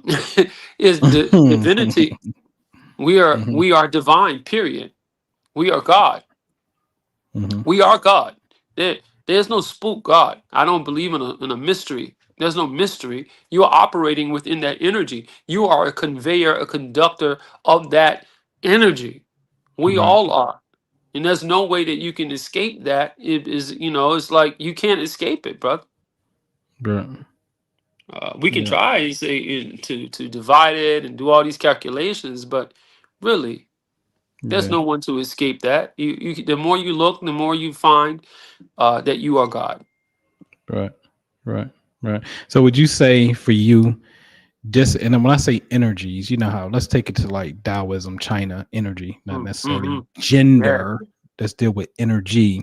is divinity. Mm-hmm. We are divine. Period. We are God. Mm-hmm. We are God. There's no spook God. I don't believe in a mystery. There's no mystery. You are operating within that energy. You are a conveyor, a conductor of that energy. We Right. all are. And there's no way that you can escape that. It is, it's like you can't escape it, bro. Right. We can Yeah. try and say to divide it and do all these calculations, but really, there's Yeah. no one to escape that. The more you look, the more you find that you are God. Right. Right. Right. So would you say for you, just, and then when I say energies, you know how, let's take it to like Taoism, China energy, not necessarily Mm-hmm. Yeah. gender. Let's deal with energy,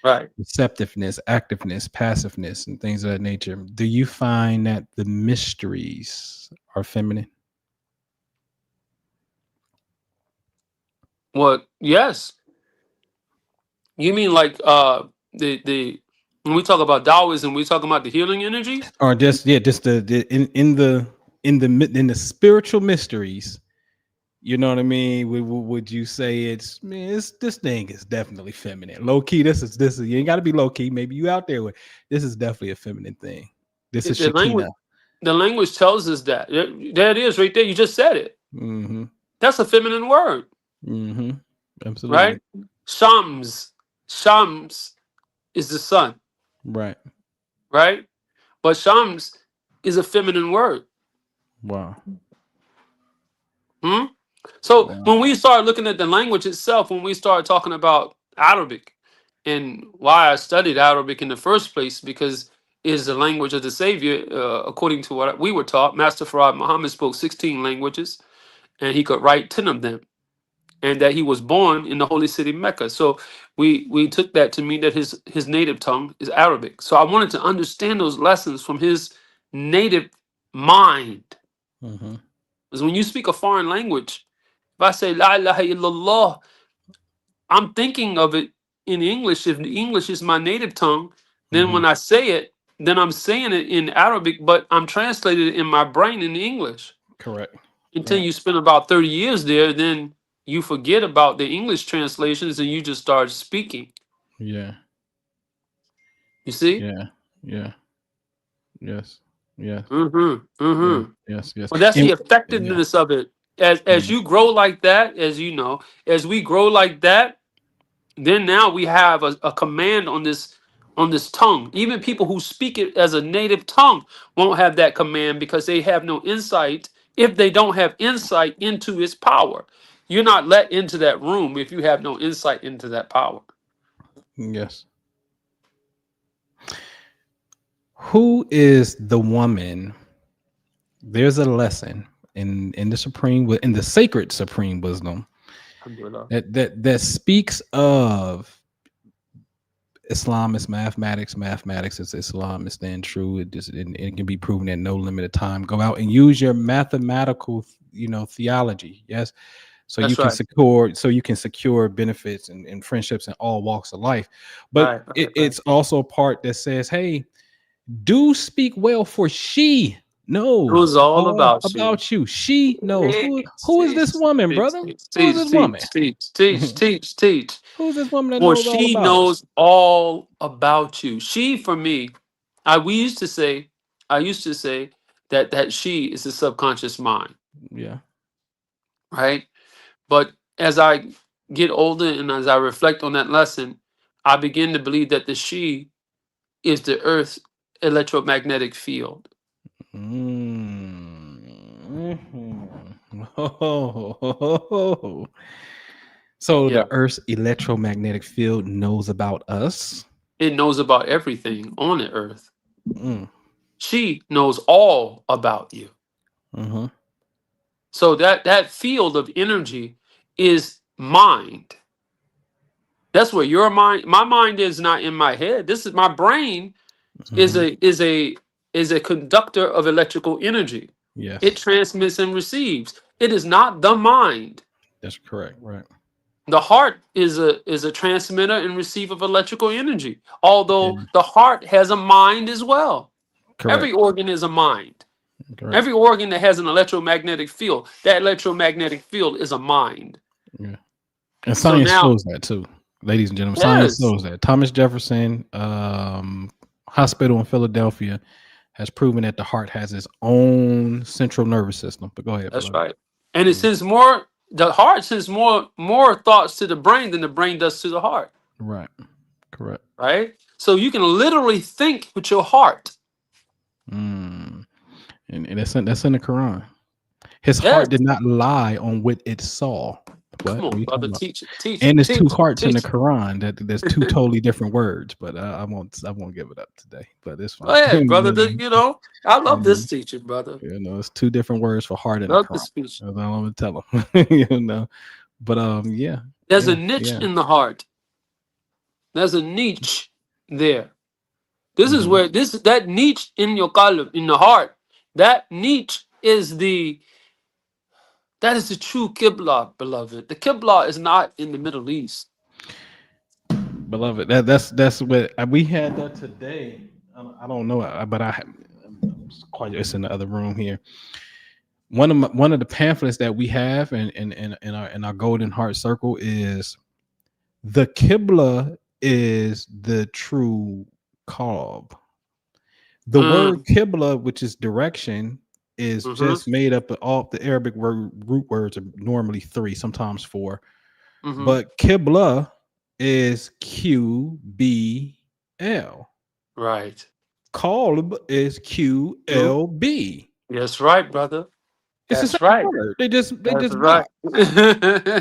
Right. receptiveness, activeness, passiveness, and things of that nature. Do you find that the mysteries are feminine? What? Yes. You mean like the when we talk about Taoism, we talking about the healing energy? Or just, yeah, just the in the spiritual mysteries, you know what I mean? Would you say it's, man, this thing is definitely feminine, low key? This is you ain't got to be low key. Maybe you out there with, this is definitely a feminine thing. This is The language. Shakina. The language tells us that. There it is, right there. You just said it. Mm-hmm. That's a feminine word, Mm-hmm. Absolutely. right? Shams. Shams is the sun, Right. right? But Shams is a feminine word. Wow. Hmm? So Wow. when we start looking at the language itself, when we start talking about Arabic, and why I studied Arabic in the first place, because it is the language of the Savior, according to what we were taught. Master Farad Muhammad spoke 16 languages, and he could write 10 of them, and that he was born in the holy city Mecca. So we took that to mean that his native tongue is Arabic. So I wanted to understand those lessons from his native mind. Mm-hmm. Because when you speak a foreign language, if I say La ilaha illallah, I'm thinking of it in English. If the English is my native tongue, then Mm-hmm. when I say it, then I'm saying it in Arabic, but I'm translating it in my brain in English. Correct. Until Right. you spend about 30 years there, then you forget about the English translations and you just start speaking. Yeah. You see? Yeah. Yeah. Yes. Yes. Mm-hmm. Yeah. Mm-hmm. Yes. Yes. Well, that's the And yeah. effectiveness of it. As Yeah. you grow like that, as you know, as we grow like that, then now we have a command on this tongue. Even people who speak it as a native tongue won't have that command because they have no insight. If they don't have insight into its power, you're not let into that room if you have no insight into that power. Yes. Who is the woman? There's a lesson in the in the sacred supreme wisdom Alhamdulillah. that speaks of Islam is mathematics. Mathematics is Islam. Is then true. It can be proven at no limited time. Go out and use your mathematical, theology. Yes, That's right. so you can secure benefits and friendships in all walks of life. But Right. Right. Right. it's also a part that says, hey, do speak well, for she It was knows all all about you. about you. She knows. Teach, Who is this woman, teach, brother? teach, Who is this teach, woman? teach, teach, teach, teach. Who's this woman that For knows all she about us? knows all about you. She, for me, we used to say, I used to say that she is the subconscious mind, Yeah. right? But as I get older and as I reflect on that lesson, I begin to believe that the she is the Earth's electromagnetic field. Oh. So Yeah. the Earth's electromagnetic field knows about us. It knows about everything on the Earth. Mm. She knows all about you. Mm-hmm. So that field of energy is mind. That's where your mind, my mind is not in my head. This is my brain is a conductor of electrical energy. It Yes, transmits and receives. It is not the mind. that's correct. Right. The heart is a transmitter and receiver of electrical energy. Although And the heart has a mind as well. Every correct. organ is a mind. Correct. Every organ that has an electromagnetic field, that electromagnetic field is a mind. Yeah. And So science now, shows that too, ladies and gentlemen. Science yes, shows that. Thomas Jefferson Hospital in Philadelphia has proven that the heart has its own central nervous system. But go ahead, that's beloved. right. And it sends more. The heart sends more thoughts to the brain than the brain does to the heart. Right. Correct. Right. So you can literally think with your heart. And that's in the Quran. His Yes. heart did not lie on what it saw. What? Come What are on, you brother. talking about? Teach it. Teach And it. there's Teach two it. hearts in the Teach it. Quran. There's two totally different words, but I won't give it up today. But it's Go fine. ahead, brother. You You know, I love know, this teaching, brother. it's two different words for heart in the Love Quran. this speech. That's all I'm gonna tell them. But yeah. There's a Yeah. niche Yeah. in the heart. There's a niche there. This is Mhm. where that niche in your qalb, in the heart, that niche is the true Qibla, beloved. The Qibla is not in the Middle East. Beloved, that's what we had that today. I don't know, but it's in the other room here. One of the pamphlets that we have in our golden heart circle is the Qibla is the true Kaab. The word Mm, Qibla, which is direction, is mm-hmm, just made up of all the Arabic root words are normally 3, sometimes 4. mm-hmm. But Qibla is QBL. Right. Qalb is You. QLB. That's right, brother. It's the That's same right. word. They That's just right. block.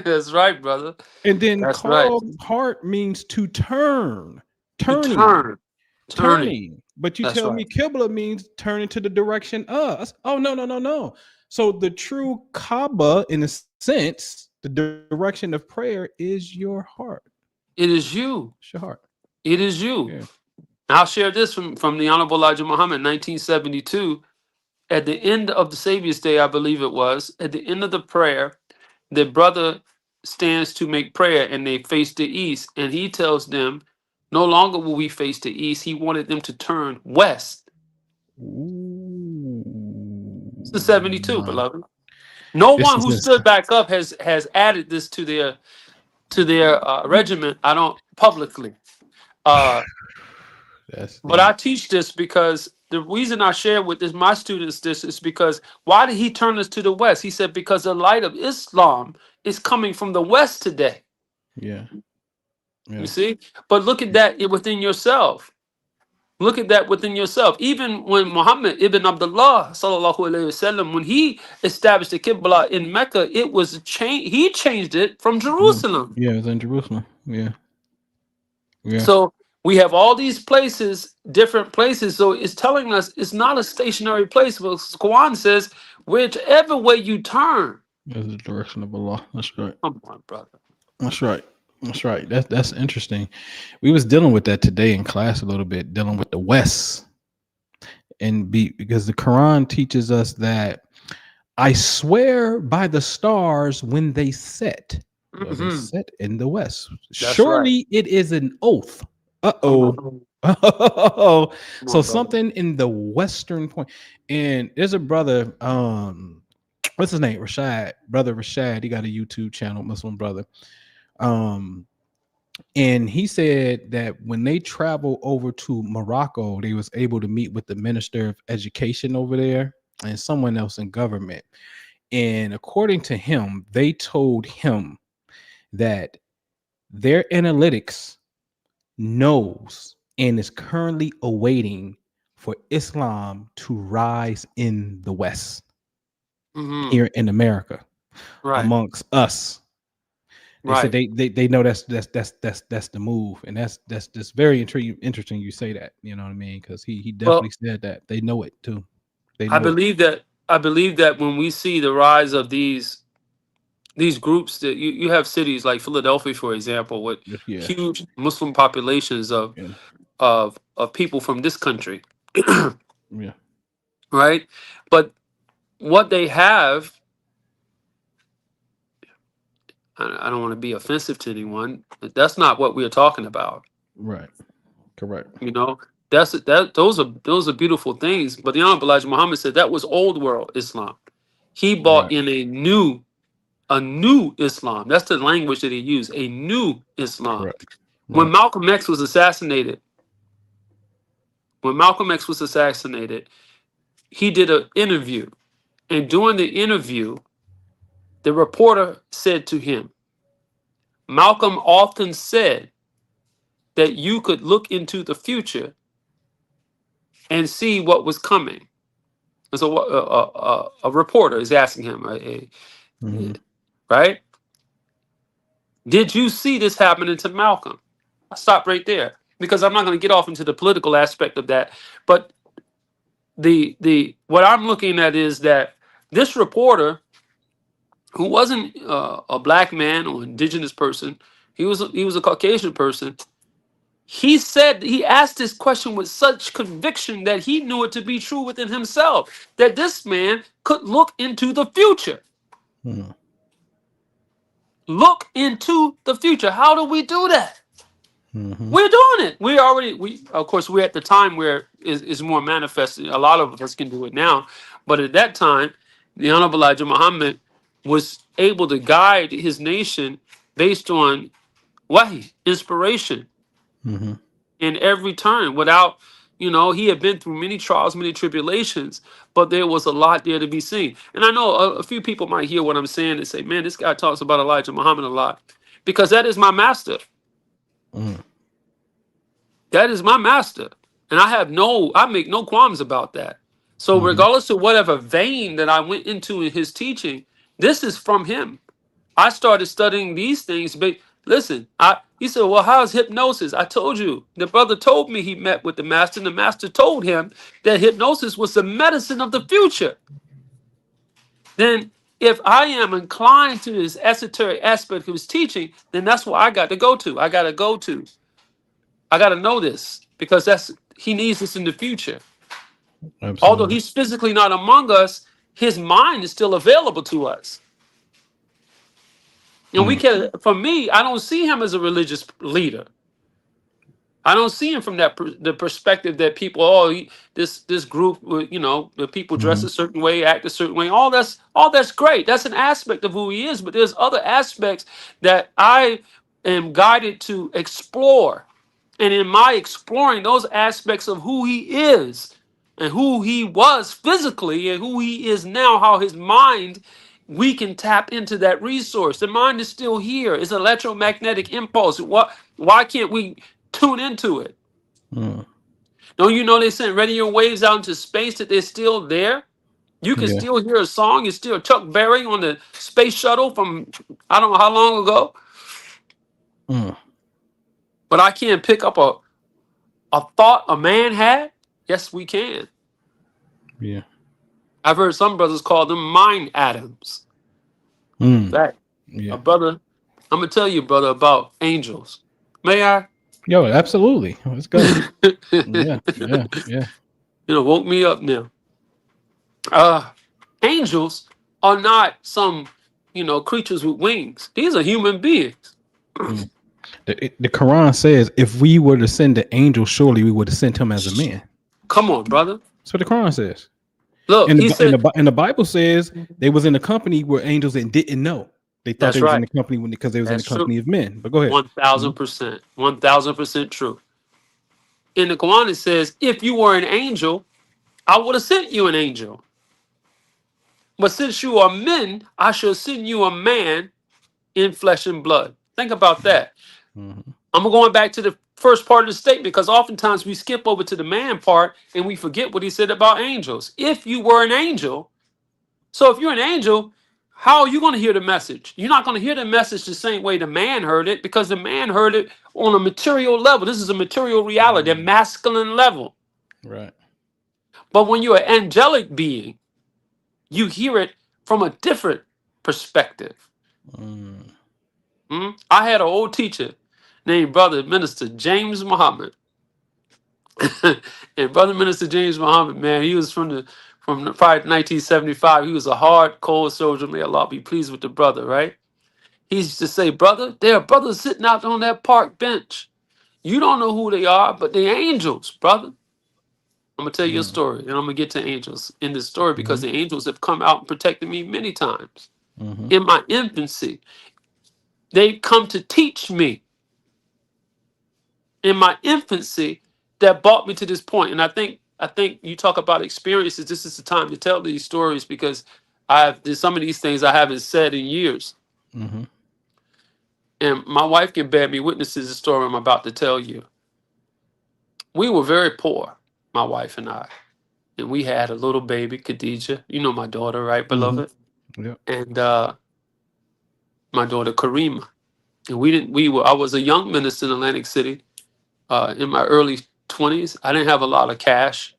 That's right, brother. And then That's right. Qalb, heart means to turn, To turning, turning. turning. But you That's tell right. me Qibla means turning to the direction of. Oh, no. So the true Kaaba, in a sense, the direction of prayer is your heart. It is you. It's your heart. It is you. Yeah. I'll share this from the Honorable Elijah Muhammad, 1972. At the end of the Savior's Day, I believe it was, at the end of the prayer, the brother stands to make prayer and they face the east. And he tells them, no longer will we face the east. He wanted them to turn west. Ooh. It's the 72, beloved. No This one is who stood back up has added this to their regiment. I don't publicly. that's But I deep. teach this because the reason I share with my students this is because why did he turn us to the west? He said because the light of Islam is coming from the west today. Yeah. You Yeah. see, but look at that within yourself. Look at that within yourself. Even when Muhammad ibn Abdullah sallallahu alaihi wasallam, when he established the Qibla in Mecca, it was change. He changed it from Jerusalem. Yeah, it's in Jerusalem. Yeah. Yeah. So we have all these places, different places. So it's telling us it's not a stationary place. But Quran says, whichever way you turn. That's the direction of Allah. That's right. Come on, brother. That's right. That's right. That's interesting. We was dealing with that today in class a little bit, dealing with the West. Because the Quran teaches us that I swear by the stars when they set. Well, they Mhm. set in the West. That's Surely it is an oath. Come Uh-oh. on. Oh, Come so on, brother. something in the Western point. And there's a brother, what's his name? Brother Rashad. He got a YouTube channel, Muslim brother. And he said that when they travel over to Morocco, they was able to meet with the minister of education over there and someone else in government. And according to him, they told him that their analytics knows and is currently awaiting for Islam to rise in the West, Hmm. here in America, Right. amongst us. They said Right. they know that's the move, and that's just very interesting. You say that, you know what I mean? Because he Well, definitely said that they know it too. They I know it. believe that I believe that when we see the rise of these groups, that you have cities like Philadelphia, for example, with Yeah, huge Muslim populations yeah, of people from this country, yeah. right? But what they have, I don't want to be offensive to anyone, but that's not what we're talking about. Right. Correct. You know, those are beautiful things. But the Honorable Elijah Muhammad said that was old world Islam. He brought Right. in a new Islam. That's the language that he used. A new Islam. Correct. When Right. Malcolm X was assassinated, when Malcolm X was assassinated, he did an interview, and during the interview, the reporter said to him, "Malcolm often said that you could look into the future and see what was coming." And so a reporter is asking him, Hmm. right? Did you see this happening to Malcolm? I stop right there because I'm not going to get off into the political aspect of that. But the what I'm looking at is that this reporter, who wasn't a black man or indigenous person, he was a Caucasian person. He asked this question with such conviction that he knew it to be true within himself, that this man could look into the future. Hmm. Look into the future. How do we do that? Hmm. We're doing it. We of course we're at the time where it's more manifested. A lot of us can do it now. But at that time, the Honorable Elijah Muhammad was able to guide his nation based on wahi, inspiration, Hmm. in every turn without, he had been through many trials, many tribulations, but there was a lot there to be seen. And I know a few people might hear what I'm saying and say, man, this guy talks about Elijah Muhammad a lot, because that is my master. Hmm. That is my master. And I make no qualms about that. So Hmm. regardless of whatever vein that I went into in his teaching, this is from him. I started studying these things. But listen, he said, well, how's hypnosis? I told you. The brother told me he met with the master, and the master told him that hypnosis was the medicine of the future. Then if I am inclined to this esoteric aspect of his teaching, then that's what I got to go to. I got to know this, because he needs this in the future. Although Absolutely. he's physically not among us, his mind is still available to us. And Hmm. for me, I don't see him as a religious leader. I don't see him from the perspective that people, this group, the people dress Hmm. a certain way, act a certain way. All that's great. That's an aspect of who he is. But there's other aspects that I am guided to explore. And in my exploring those aspects of who he is and who he was physically and who he is now, how his mind, we can tap into that resource. The mind is still here. It's an electromagnetic impulse. Why can't we tune into it? Hmm. Don't you know they sent radio waves out into space, that they're still there? You can Yeah. still hear a song. It's still Chuck Berry on the space shuttle from I don't know how long ago. Hmm. But I can't pick up a thought a man had. Yes, we can. Yeah. I've heard some brothers call them mind atoms. Hmm. That Yeah. a brother, I'm gonna tell you, brother, about angels. May I? Yo, absolutely. Let's go. Yeah. you Yeah. Yeah. woke me up now. Uh Angels are not some, creatures with wings. These are human beings. Hmm. The Quran says if we were to send an angel, surely we would have sent him as a man. Come on, brother. That's what the Quran says. Look, And he said, the Bible says they was in a company where angels and didn't know. They thought that's they was in right. the company because they was in the That's true. company of men. But go ahead. 1000%. 1000% true. In the Quran, it says, if you were an angel, I would have sent you an angel. But since you are men, I shall send you a man in flesh and blood. Think about that. Mm-hmm. I'm going back to first part of the statement, because oftentimes we skip over to the man part and we forget what he said about angels. If you were an angel, so if you're an angel, how are you going to hear the message? You're not going to hear the message the same way the man heard it, because the man heard it on a material level. This is a material reality, a masculine level. Right. But when you're an angelic being, you hear it from a different perspective. Mm. I had an old teacher named Brother Minister James Muhammad. And Brother Minister James Muhammad, man, he was from probably 1975. He was a hard, cold soldier. May Allah be pleased with the brother, right? He used to say, brother, there are brothers sitting out on that park bench. You don't know who they are, but they're angels, brother. I'm going to tell you a Mm. story, and I'm going to get to angels in this story, because Mhm. the angels have come out and protected me many times. Mhm. In my infancy, they come to teach me. In my infancy, that brought me to this point. And I think you talk about experiences. This is the time to tell these stories, because there's some of these things I haven't said in years. Mhm. And my wife can bear me witness to the story I'm about to tell you. We were very poor, my wife and I. And we had a little baby, Khadijah. You know my daughter, right, Mhm. beloved? Yep. And my daughter Karima. And I was a young minister in Atlantic City in my early 20s. I didn't have a lot of cash.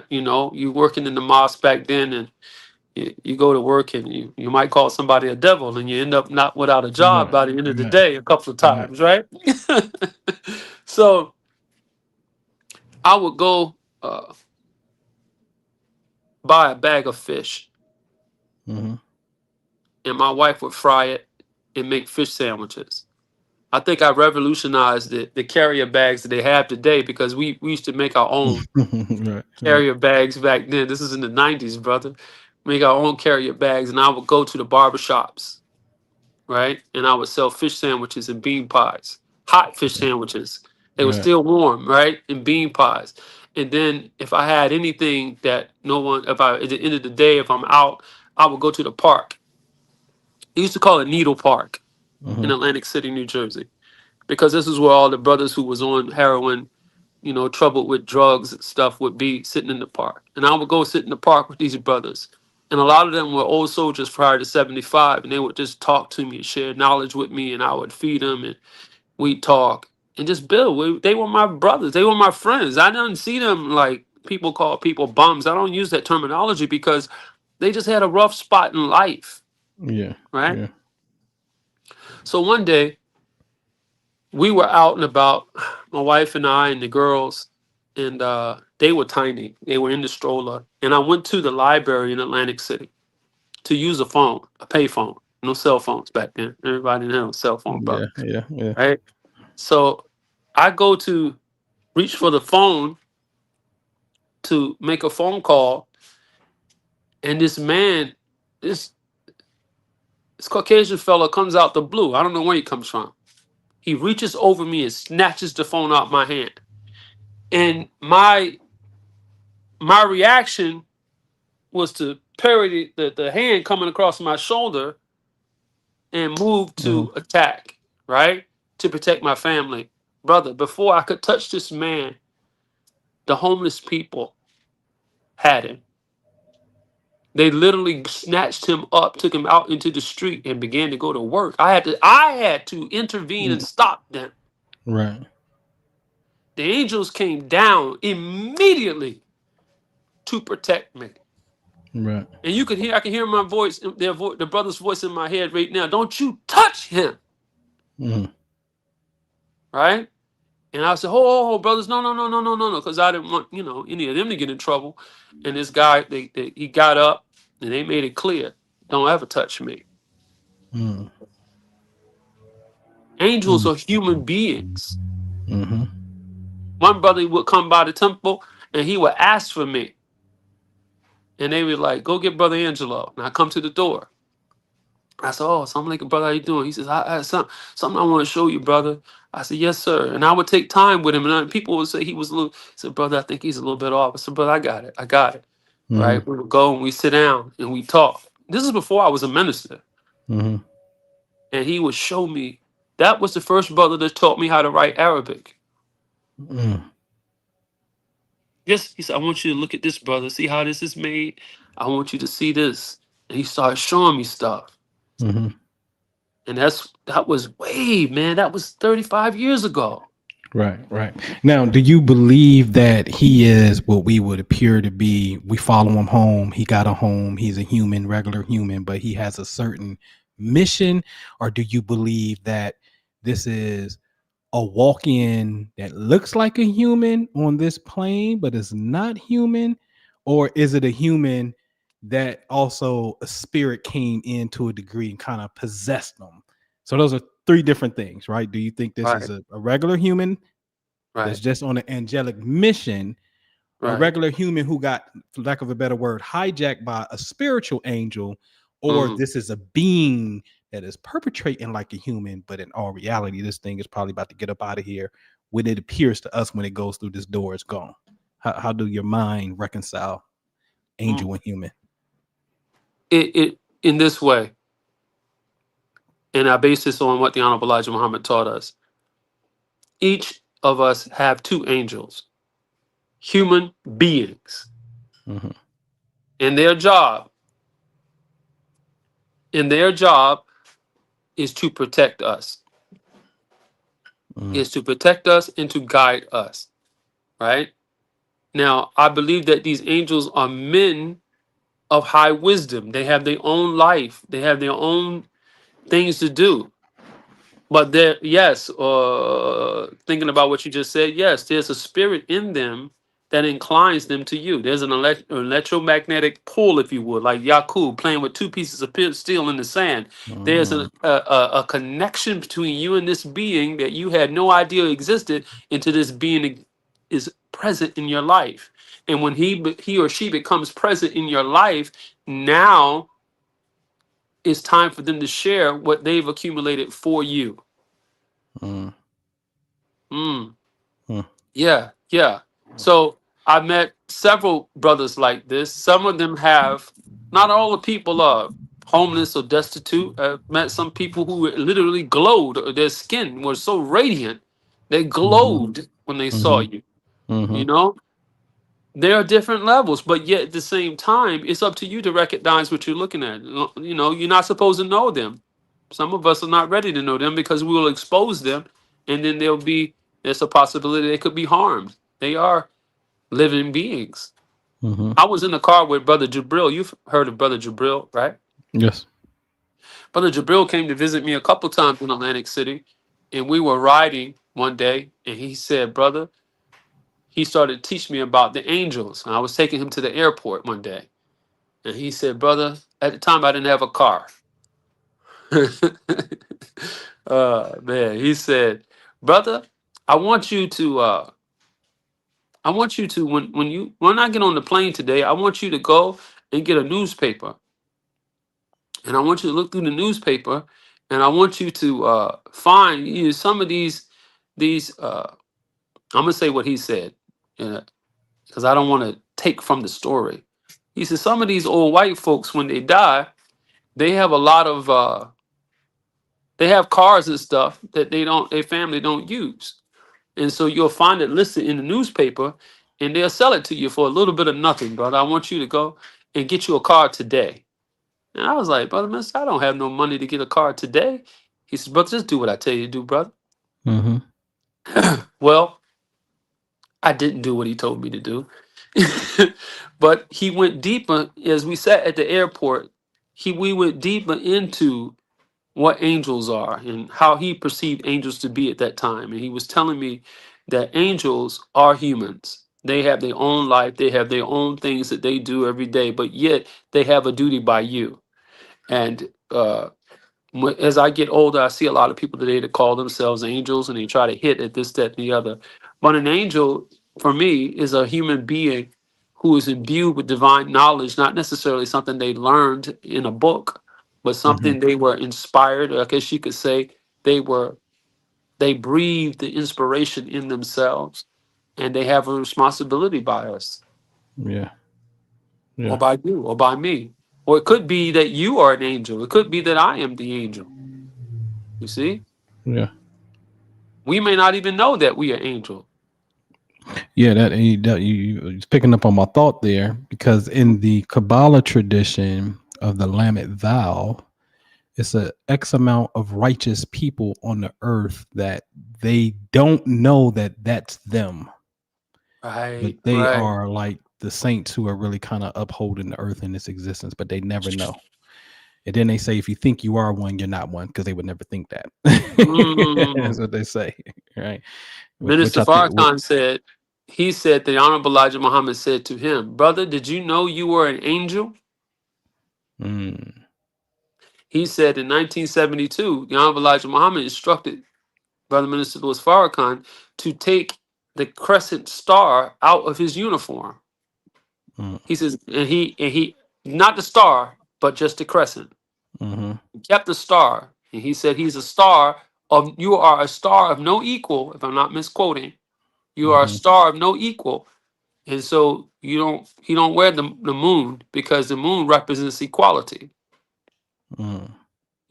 You working in the mosque back then, and you go to work, and you might call somebody a devil, and you end up not without a job Right. by the end of the Right. day a couple of Right. times, right? So I would go buy a bag of fish, Mhm. and my wife would fry it and make fish sandwiches. I think I revolutionized the carrier bags that they have today, because we used to make our own Right. Right. carrier bags back then. This is in the 90s, brother. Make our own carrier bags, and I would go to the barber shops, right? And I would sell fish sandwiches and bean pies, hot fish sandwiches. They were Right. still warm, right? And bean pies. And then if I had anything that no one, if I, at the end of the day, if I'm out, I would go to the park. They used to call it Needle Park in Mhm. Atlantic City, New Jersey, because this is where all the brothers who was on heroin, troubled with drugs and stuff, would be sitting in the park. And I would go sit in the park with these brothers. And a lot of them were old soldiers prior to 75. And they would just talk to me and share knowledge with me. And I would feed them, and we'd talk and just build. They were my brothers. They were my friends. I didn't see them like people call people bums. I don't use that terminology, because they just had a rough spot in life, Yeah. right? Yeah. So one day, we were out and about, my wife and I and the girls, and they were tiny. They were in the stroller, and I went to the library in Atlantic City to use a phone, a pay phone. No cell phones back then. Everybody didn't have a cell phone, Yeah. brother. Yeah. Yeah. Right? So I go to reach for the phone to make a phone call, and this man, this this Caucasian fella comes out the blue. I don't know where he comes from. He reaches over me and snatches the phone out my hand. And my reaction was to parry the hand coming across my shoulder and move Mhm. to attack, right? To protect my family. Brother, before I could touch this man, the homeless people had him. They literally snatched him up, took him out into the street, and began to go to work. I had to intervene and Mm. stop them. Right. The angels came down immediately to protect me. Right. And I can hear my voice, the brother's voice in my head right now. Don't you touch him, Mhm. right? And I said, "Oh, brothers, no, no, no, no, no, no, no," because I didn't want any of them to get in trouble. And this guy, he got up, and they made it clear, "Don't ever touch me." Mm. Angels Mm. are human beings. Mhm. One brother would come by the temple, and he would ask for me, and they would like, "Go get Brother Angelo." And I come to the door. I said, "Oh, so I'm like, brother, how you doing?" He says, "I have something I want to show you, brother." I said, "Yes, sir." And I would take time with him, and people would say he was a little. I said, "Brother, I think he's a little bit off." I said, "Brother, I got it. I got it." Mhm. Right? We would go and we sit down and we talk. This is before I was a minister, Mhm. and he would show me. That was the first brother that taught me how to write Arabic. Mm, Yes, he said, I want you to look at this, brother. See how this is made? I want you to see this. And he started showing me stuff. hmm. And that was way, man, that was 35 years ago. Right, right. Now, do you believe that he is what we would appear to be? We follow him home. He got a home. He's a human, regular human, but he has a certain mission? Or do you believe that this is a walk-in that looks like a human on this plane, but is not human? Or is it a human that also a spirit came in to a degree and kind of possessed them? So those are three different things, right? Do you think this is Right, a regular human that's right, just on an angelic mission, a right. regular human who got, for lack of a better word, hijacked by a spiritual angel, or Mm, this is a being that is perpetrating like a human, but in all reality, this thing is probably about to get up out of here when it appears to us when it goes through this door, it's gone. How do your mind reconcile mm. angel and human? It in this way, and I base this on what the Honorable Elijah Muhammad taught us. Each of us have two angels, human beings, Mm-hmm. and their job is to protect us, Mm-hmm. is to protect us and to guide us, right? Now, I believe that these angels are men of high wisdom. They have their own life. They have their own things to do. But there, yes, thinking about what you just said, yes, there's a spirit in them that inclines them to you. There's an electromagnetic pull, if you would, like Yakub playing with two pieces of steel in the sand. There's a connection between you and this being that you had no idea existed until this being is present in your life. And when he or she becomes present in your life, now it's time for them to share what they've accumulated for you. Mm-hmm. Mm, Mm-hmm. yeah, yeah. So I met several brothers like this. Some of them have, not all the people are homeless or destitute. I met some people who literally glowed. Their skin was so radiant. They glowed when they saw you. Mm-hmm. You know, there are different levels, but yet at the same time, it's up to you to recognize what you're looking at. You know, you're not supposed to know them. Some of us are not ready to know them because we will expose them, and then there's a possibility they could be harmed. They are living beings. Mm-hmm. I was in the car with Brother Jabril. You've heard of Brother Jabril, right? Yes. Brother Jabril came to visit me a couple times in Atlantic City, and we were riding one day, and he said, "Brother," he started teaching me about the angels. And I was taking him to the airport one day, and he said, "Brother," at the time I didn't have a car. Man, he said, "Brother, I want you to when I get on the plane today, I want you to go and get a newspaper, and I want you to look through the newspaper, and I want you to find some of these. I'm gonna say what he said, because I don't want to take from the story. He said some of these old white folks, when they die, they have a lot of they have cars and stuff that their family don't use, and so you'll find it listed in the newspaper, and they'll sell it to you for a little bit of nothing, brother. I want you to go and get you a car today." And I was like, "Brother, mister, I don't have no money to get a car today." He says, "Brother, just do what I tell you to do, brother." Mm-hmm. Well, I didn't do what he told me to do. But he went deeper as we sat at the airport. We went deeper into what angels are and how he perceived angels to be at that time. And he was telling me that angels are humans. They have their own life, they have their own things that they do every day, but yet they have a duty by you. And as I get older, I see a lot of people today that call themselves angels and they try to hit at this, that, and the other. But an angel, for me, is a human being who is imbued with divine knowledge, not necessarily something they learned in a book, but Mm-hmm. something they were inspired. I guess you could say they were they breathed the inspiration in themselves, and they have a responsibility by us, Yeah. or Yeah. by you, or by me. Or it could be that you are an angel. It could be that I am the angel. You see? Yeah. We may not even know that we are angels. Yeah, you picking up on my thought there, because in the Kabbalah tradition of the Lamed Thou, it's a X amount of righteous people on the earth that they don't know that that's them, but Right, they right. are like the saints who are really kind of upholding the earth in its existence, but they never know. And then they say, if you think you are one, you're not one, because they would never think that. That's Mm. what they say, right? Which Minister I think, Farrakhan said, he said the Honorable Elijah Muhammad said to him, "Brother, did you know you were an angel?" mm, He said in 1972, the Honorable Elijah Muhammad instructed Brother Minister Louis Farrakhan to take the crescent star out of his uniform. mm, He says, and he not the star, but just the crescent. mm-hmm, He kept the star, and he said he's a star of you are a star of no equal. If I'm not misquoting, you are a mm-hmm, star of no equal, and so you don't wear the moon because the moon represents equality. mm,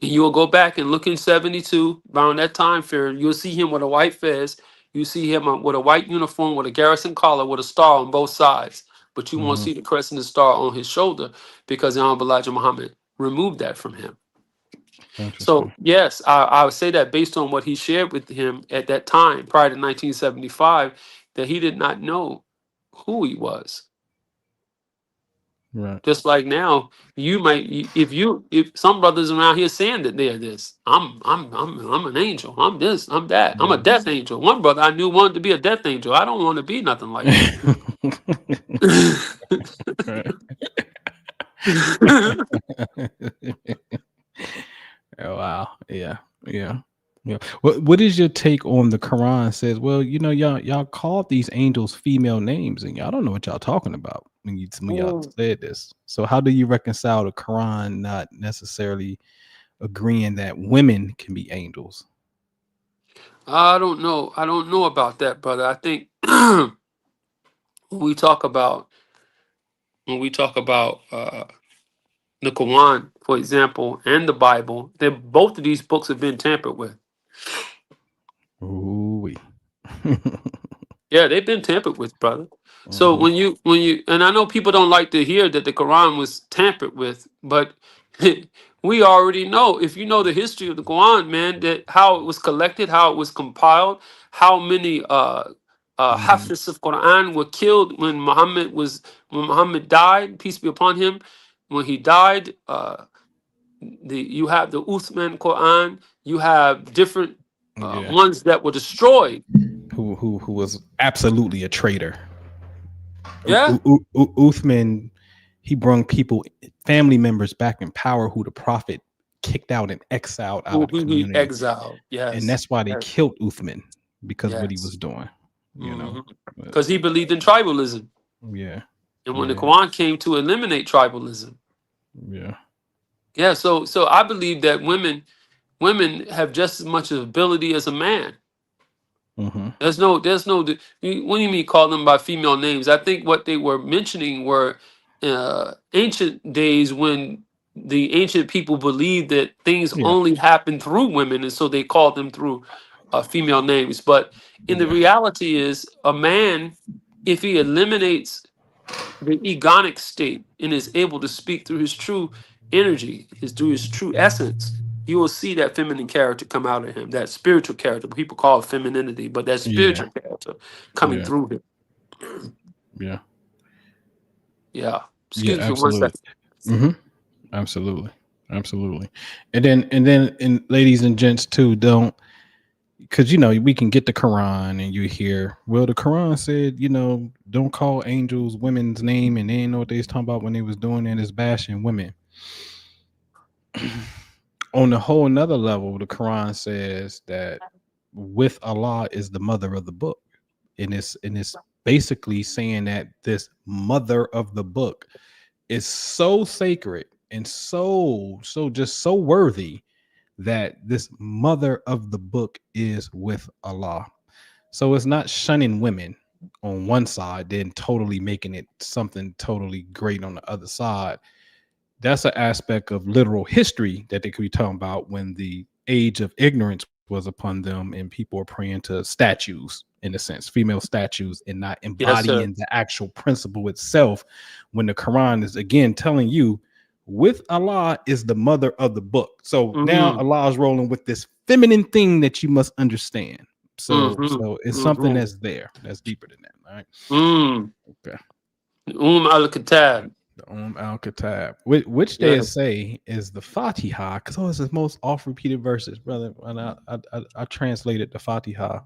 And you will go back and look in 72, around that time period, you'll see him with a white fez. You see him with a white uniform with a garrison collar with a star on both sides. But you won't mm-hmm. see the crescent star on his shoulder because the Honorable Elijah Muhammad removed that from him. So, Interesting. yes, I would say that based on what he shared with him at that time, prior to 1975, that he did not know who he was. Right. Just like now, if some brothers around here saying that they're this, I'm an angel, I'm this, I'm that, I'm a Yeah. death angel. One brother I knew wanted to be a death angel. I don't want to be nothing like Right. that. Oh, wow. Yeah. Yeah. Yeah. What is your take on the Quran says, well, y'all called these angels female names and y'all don't know what y'all talking about when y'all Mm, said this. So how do you reconcile the Quran not necessarily agreeing that women can be angels? I don't know. I don't know about that, brother. I think when we talk about the Quran, for example, and the Bible, that both of these books have been tampered with. Ooh. Yeah, they've been tampered with, brother. So Hmm. when you and I know people don't like to hear that the Quran was tampered with, but we already know, if you know the history of the Quran, man, that how it was collected, how it was compiled, how many Hmm. Hafiz of Quran were killed when Muhammad died, peace be upon him. When he died, you have the Uthman Quran, you have different Yeah. ones that were destroyed. Who was absolutely a traitor. Yeah. Uthman, he brung people, family members back in power who the prophet kicked out and exiled out of the Who he community. exiled. And Yes. that's why they Yes. killed Uthman, because of what he Yes. was doing, you know. But Because he believed in tribalism. yeah, And when the yeah, Quran came to eliminate tribalism. yeah. Yeah, so I believe that women have just as much ability as a man. Mm-hmm. There's no what do you mean call them by female names? I think what they were mentioning were ancient days when the ancient people believed that things Yeah, only happened through women, and so they called them through female names. But in the yeah, reality is a man, if he eliminates the egonic state and is able to speak through his true energy, through his true essence, you will see that feminine character come out of him, that spiritual character. People call it femininity, but that yeah, spiritual character coming yeah, through him. yeah, Yeah. yeah. Excuse me for one Absolutely. second. Mm-hmm. Absolutely, absolutely. And ladies and gents too, don't, because we can get the Quran and you hear, well, the Quran said, don't call angels women's name, and they didn't know what they was talking about when they was doing it, is bashing women. On a whole another level, the Quran says that with Allah is the mother of the book. And it's basically saying that this mother of the book is so sacred and so just so worthy that this mother of the book is with Allah. So it's not shunning women on one side, then totally making it something totally great on the other side. That's an aspect of literal history that they could be talking about when the age of ignorance was upon them and people were praying to statues. in a sense, female statues, and not Yes, sir. embodying the actual principle itself. When the Quran is again telling you, with Allah is the mother of the book. So now Mm-hmm. Allah is rolling with this feminine thing that you must understand. So Mm-hmm. it's something Mm-hmm. that's there, that's deeper than that. All right. Mm. Okay. Al-Kitab. The Al-Kitab, which they Yes. say is the Fatiha, because it's the most oft repeated verses, brother. And I translated the Fatiha.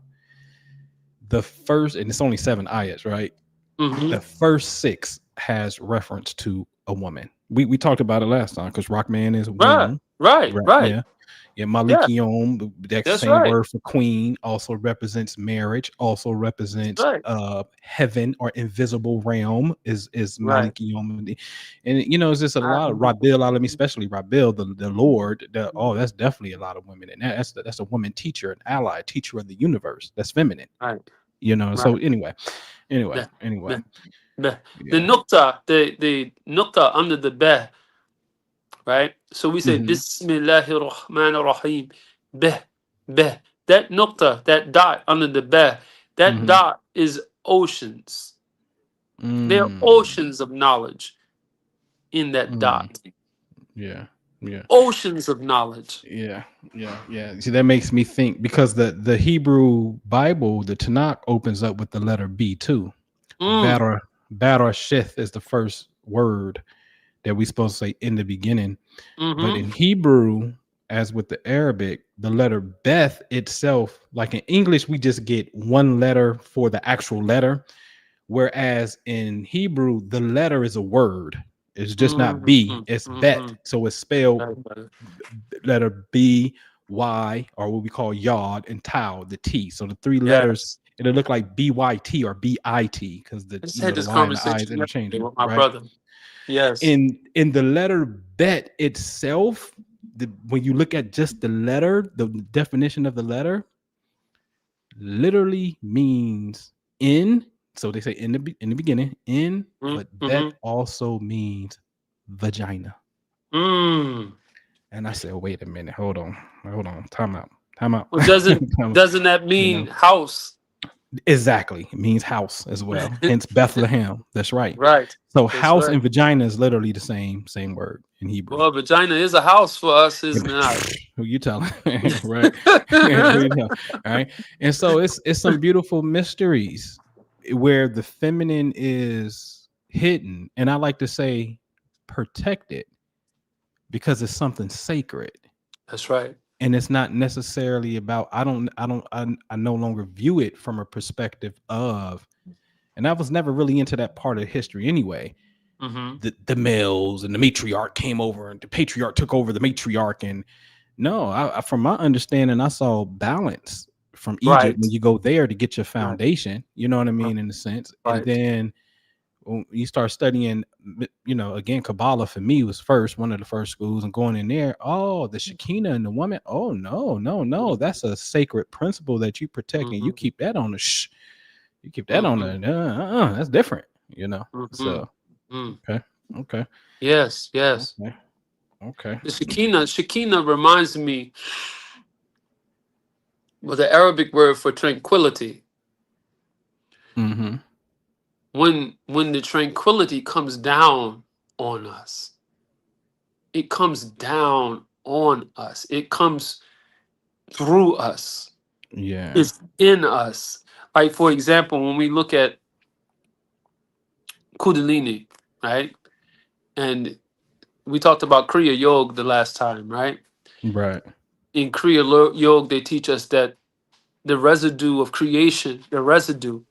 The first, and it's only 7 ayats, right? Mm-hmm. The first 6 has reference to a woman. We talked about it last time because Rockman is Right. woman. Right. Right. Right. Yeah. Yeah. Yeah. Malikium, that That's same right. word for queen, also represents marriage, also represents Right. heaven or invisible realm is Right. Malikium. And you know, it's just a lot of Mm-hmm. Rabil Alami, especially Rabil, the Lord. That's definitely a lot of women. And that's a woman teacher, an ally, teacher of the universe. That's feminine. Right. You know, so Right. anyway. The, the Yeah. nukta, the nukta under the beh, right? So we say Mhm. Bismillahir Rahmanir Rahim. Beh, beh. That nukta, that dot under the beh, that Mhm. dot is oceans. There are Mm, oceans of knowledge in that mm. dot. Yeah. Yeah. Oceans of knowledge. Yeah, yeah. See, that makes me think because the Hebrew Bible, the Tanakh, opens up with the letter B too. Mm. Barasheth is the first word that we supposed to say in the beginning. But Mm-hmm. in Hebrew, as with the Arabic, the letter Beth itself, like in English, we just get one letter for the actual letter. Whereas in Hebrew, the letter is a word. It's just not Mm-hmm. B, it's Mm-hmm. Bet. So it's spelled Right. letter B, Y, or what we call Yod, and Tau, the T. So the 3 letters, Yes. it'll look like BYT or BIT because I just had the this Y and the I is conversation yesterday interchangeable, with my right? brother. Yes. In the letter Bet itself, when you look at just the letter, the definition of the letter literally means in. So they say in the beginning, in, but Bet Mm-hmm. also means vagina. Mm. And I said, wait a minute, hold on, time out, time out. Well, doesn't Time out. doesn't that You mean know, house? exactly. It means house as well. Hence Bethlehem. That's right. Right. So That's house right. and vagina is literally the same word in Hebrew. Well, vagina is a house for us, isn't it not? Who you telling? Right. Who you telling? All right. And so it's some beautiful mysteries where the feminine is hidden. And I like to say protected because it's something sacred. That's right. And it's not necessarily about I no longer view it from a perspective of, and I was never really into that part of history anyway. Mm-hmm. The males and the matriarch came over and the patriarch took over the matriarch. And no, from my understanding, I saw balance from Egypt Right. when you go there to get your Right. foundation, you know what I mean, in a sense. And Right. then when you start studying, again, Kabbalah for me was one of the first schools, and going in there, the Shekinah and the woman. Oh no, that's a sacred principle that you protect, and you Mm-hmm. keep that on the you keep that on Mm-hmm. the that's different, Mm-hmm. So Mm. okay, Yes. Yes. okay. The Shekinah reminds me of the Arabic word for tranquility. Mm-hmm. When the tranquility comes down on us, it comes down on us. It comes through us. Yeah. It's in us. Like, for example, when we look at Kundalini, right? And we talked about Kriya Yoga the last time, right? Right. In Kriya Yoga, they teach us that the residue of creation, the residue,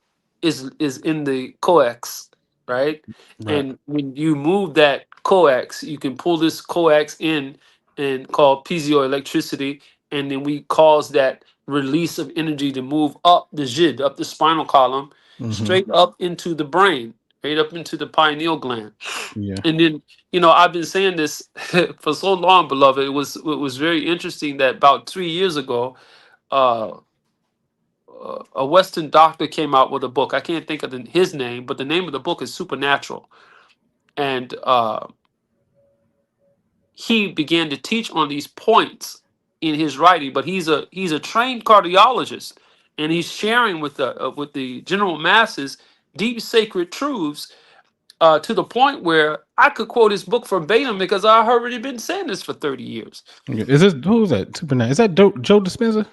is in the coax, right? Right. And when you move that coax, you can pull this coax in and called piezoelectricity, and then we cause that release of energy to move up the jid, up the spinal column, Mm-hmm. straight up into the brain, straight up into the pineal gland. Yeah. And then, I've been saying this for so long, beloved. It was very interesting that about 3 years ago, uh, a Western doctor came out with a book. I can't think of his name, but the name of the book is Supernatural. And he began to teach on these points in his writing. But he's a trained cardiologist, and he's sharing with the general masses deep sacred truths, to the point where I could quote his book verbatim because I've already been saying this for 30 years. Is this who's that? Is that Joe Dispenza?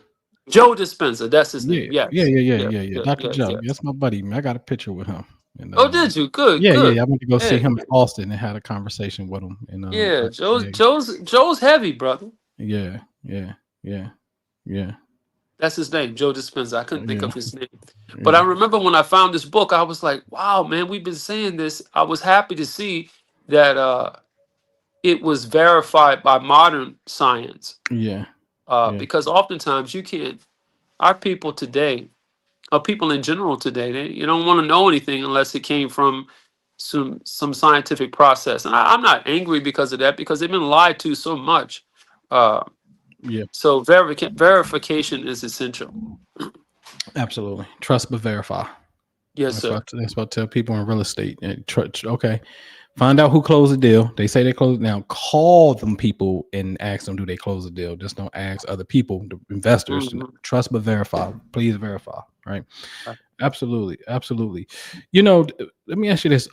Joe Dispenza, that's his Yeah, name. Yes. Dr. Joe. Yes. That's my buddy. Man. I got a picture with him. And, Oh, did you? Good, yeah. good. I went to go see Yeah, him in Austin and had a conversation with him. And yeah. Joe's heavy, brother. yeah. That's his name, Joe Dispenza. I couldn't think of his name. Yeah. But I remember when I found this book, I was like, wow, man, we've been saying this. I was happy to see that it was verified by modern science. Yeah. Because oftentimes you can't, our people today, or people in general today, you don't want to know anything unless it came from some scientific process. And I'm not angry because of that, because they've been lied to so much. So verification is essential. Absolutely. Trust but verify. Yes, sir. That's what I tell people in real estate. Okay. Find out who closed the deal. They say they closed. Now call them people and ask them, do they close the deal? Just don't ask other people, the investors. Mhm. Trust but verify. Please verify. Right. Right. Absolutely. Let me ask you this.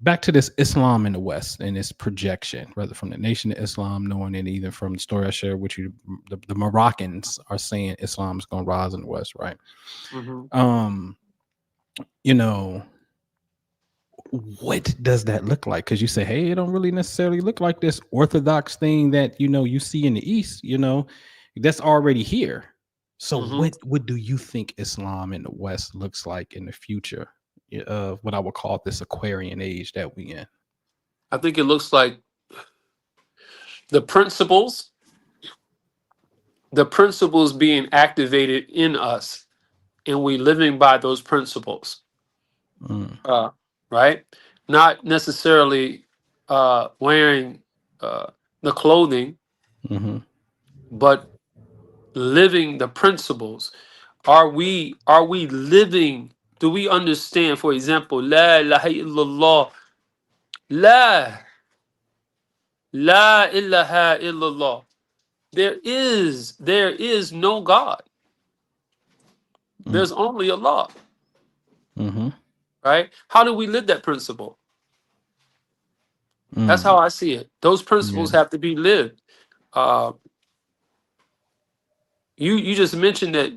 Back to this Islam in the West and its projection, whether from the Nation of Islam, knowing it, either from the story I shared with you, the Moroccans are saying Islam is going to rise in the West, right? Mhm. What does that look like? Because you say, hey, it don't really necessarily look like this orthodox thing that you see in the East. That's already here. So what do you think Islam in the West looks like in the future of what I would call this Aquarian age that we in? I think it looks like the principles being activated in us, and we living by those principles. Right? Not necessarily wearing the clothing, but living the principles. Are we living? Do we understand, for example, La ilaha illallah, La ilaha illallah. There is no God. There's only Allah. Right? How do we live that principle? That's how I see it. Those principles have to be lived. You just mentioned that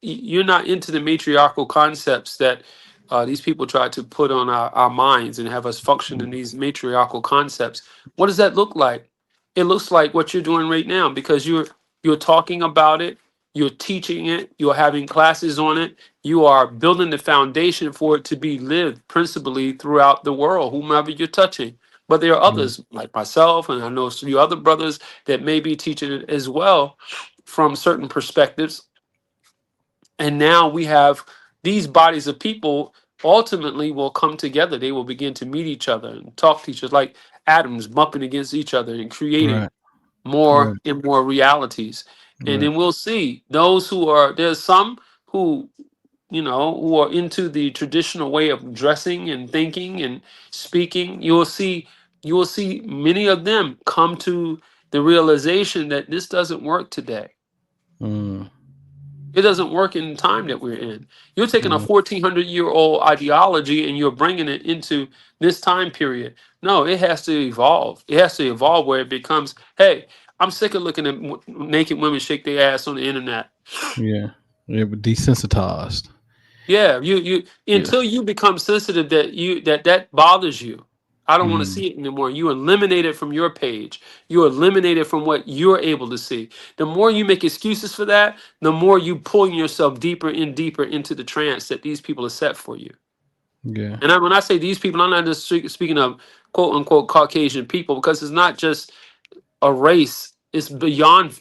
you're not into the matriarchal concepts that these people try to put on our minds and have us function in these matriarchal concepts. What does that look like? It looks like what you're doing right now, because you're talking about it, you're teaching it, you're having classes on it, you are building the foundation for it to be lived principally throughout the world, whomever you're touching. But there are others like myself, and I know a few other brothers that may be teaching it as well from certain perspectives. And now we have these bodies of people ultimately will come together. They will begin to meet each other and talk to each other, like atoms bumping against each other and creating more and more realities. And then we'll see those there's some who are into the traditional way of dressing and thinking and speaking. You will see many of them come to the realization that this doesn't work today. It doesn't work in the time that we're in. You're taking a 1,400-year-old ideology and you're bringing it into this time period. No, it has to evolve. It has to evolve where it becomes, hey, I'm sick of looking at naked women shake their ass on the internet. Yeah, desensitized. Yeah, you until you become sensitive that bothers you. I don't want to see it anymore. You eliminate it from your page. You eliminate it from what you're able to see. The more you make excuses for that, the more you pulling yourself deeper and deeper into the trance that these people have set for you. Yeah. And when I say these people, I'm not just speaking of quote unquote Caucasian people, because it's not just a race. It's beyond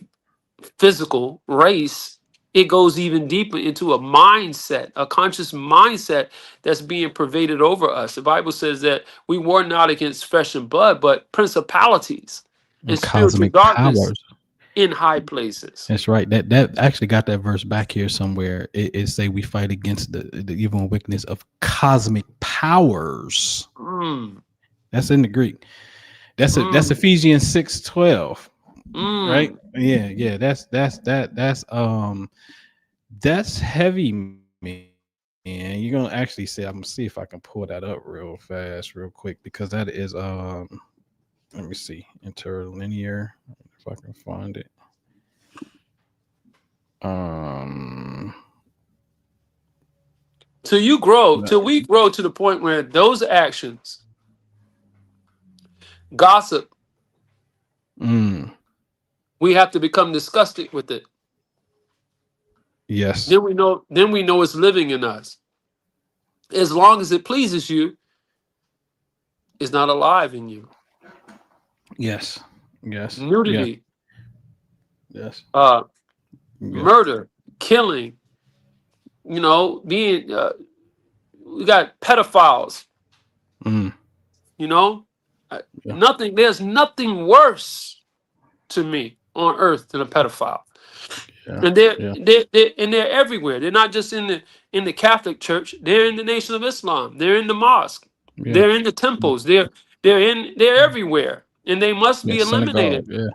physical race. It goes even deeper into a mindset, a conscious mindset that's being pervaded over us. The Bible says that we war not against flesh and blood, but principalities and spiritual darkness in high places. That's right. That actually got that verse back here somewhere. It say we fight against the evil wickedness of cosmic powers. That's in the Greek. That's Ephesians 6:12. Right? Yeah. That's That's heavy, man. You're gonna actually say, I'm gonna see if I can pull that up real fast, real quick, because that is let me see, interlinear, if I can find it. Till you grow, till we grow to the point where those actions, gossip, mm, we have to become disgusted with it. yes, Then we know it's living in us. As long as it pleases you, it's not alive in you. yes, yes, yes, Nudity, yes, uh, yes. murder, killing, being we got pedophiles, Mm, you know. yeah, There's nothing worse to me on earth than a pedophile. yeah, And yeah, they're everywhere. They're not just in the Catholic Church. They're in the Nation of Islam. They're in the mosque. yeah, They're in the temples. They're everywhere, and they must yeah. be Synagogue, eliminated. yeah,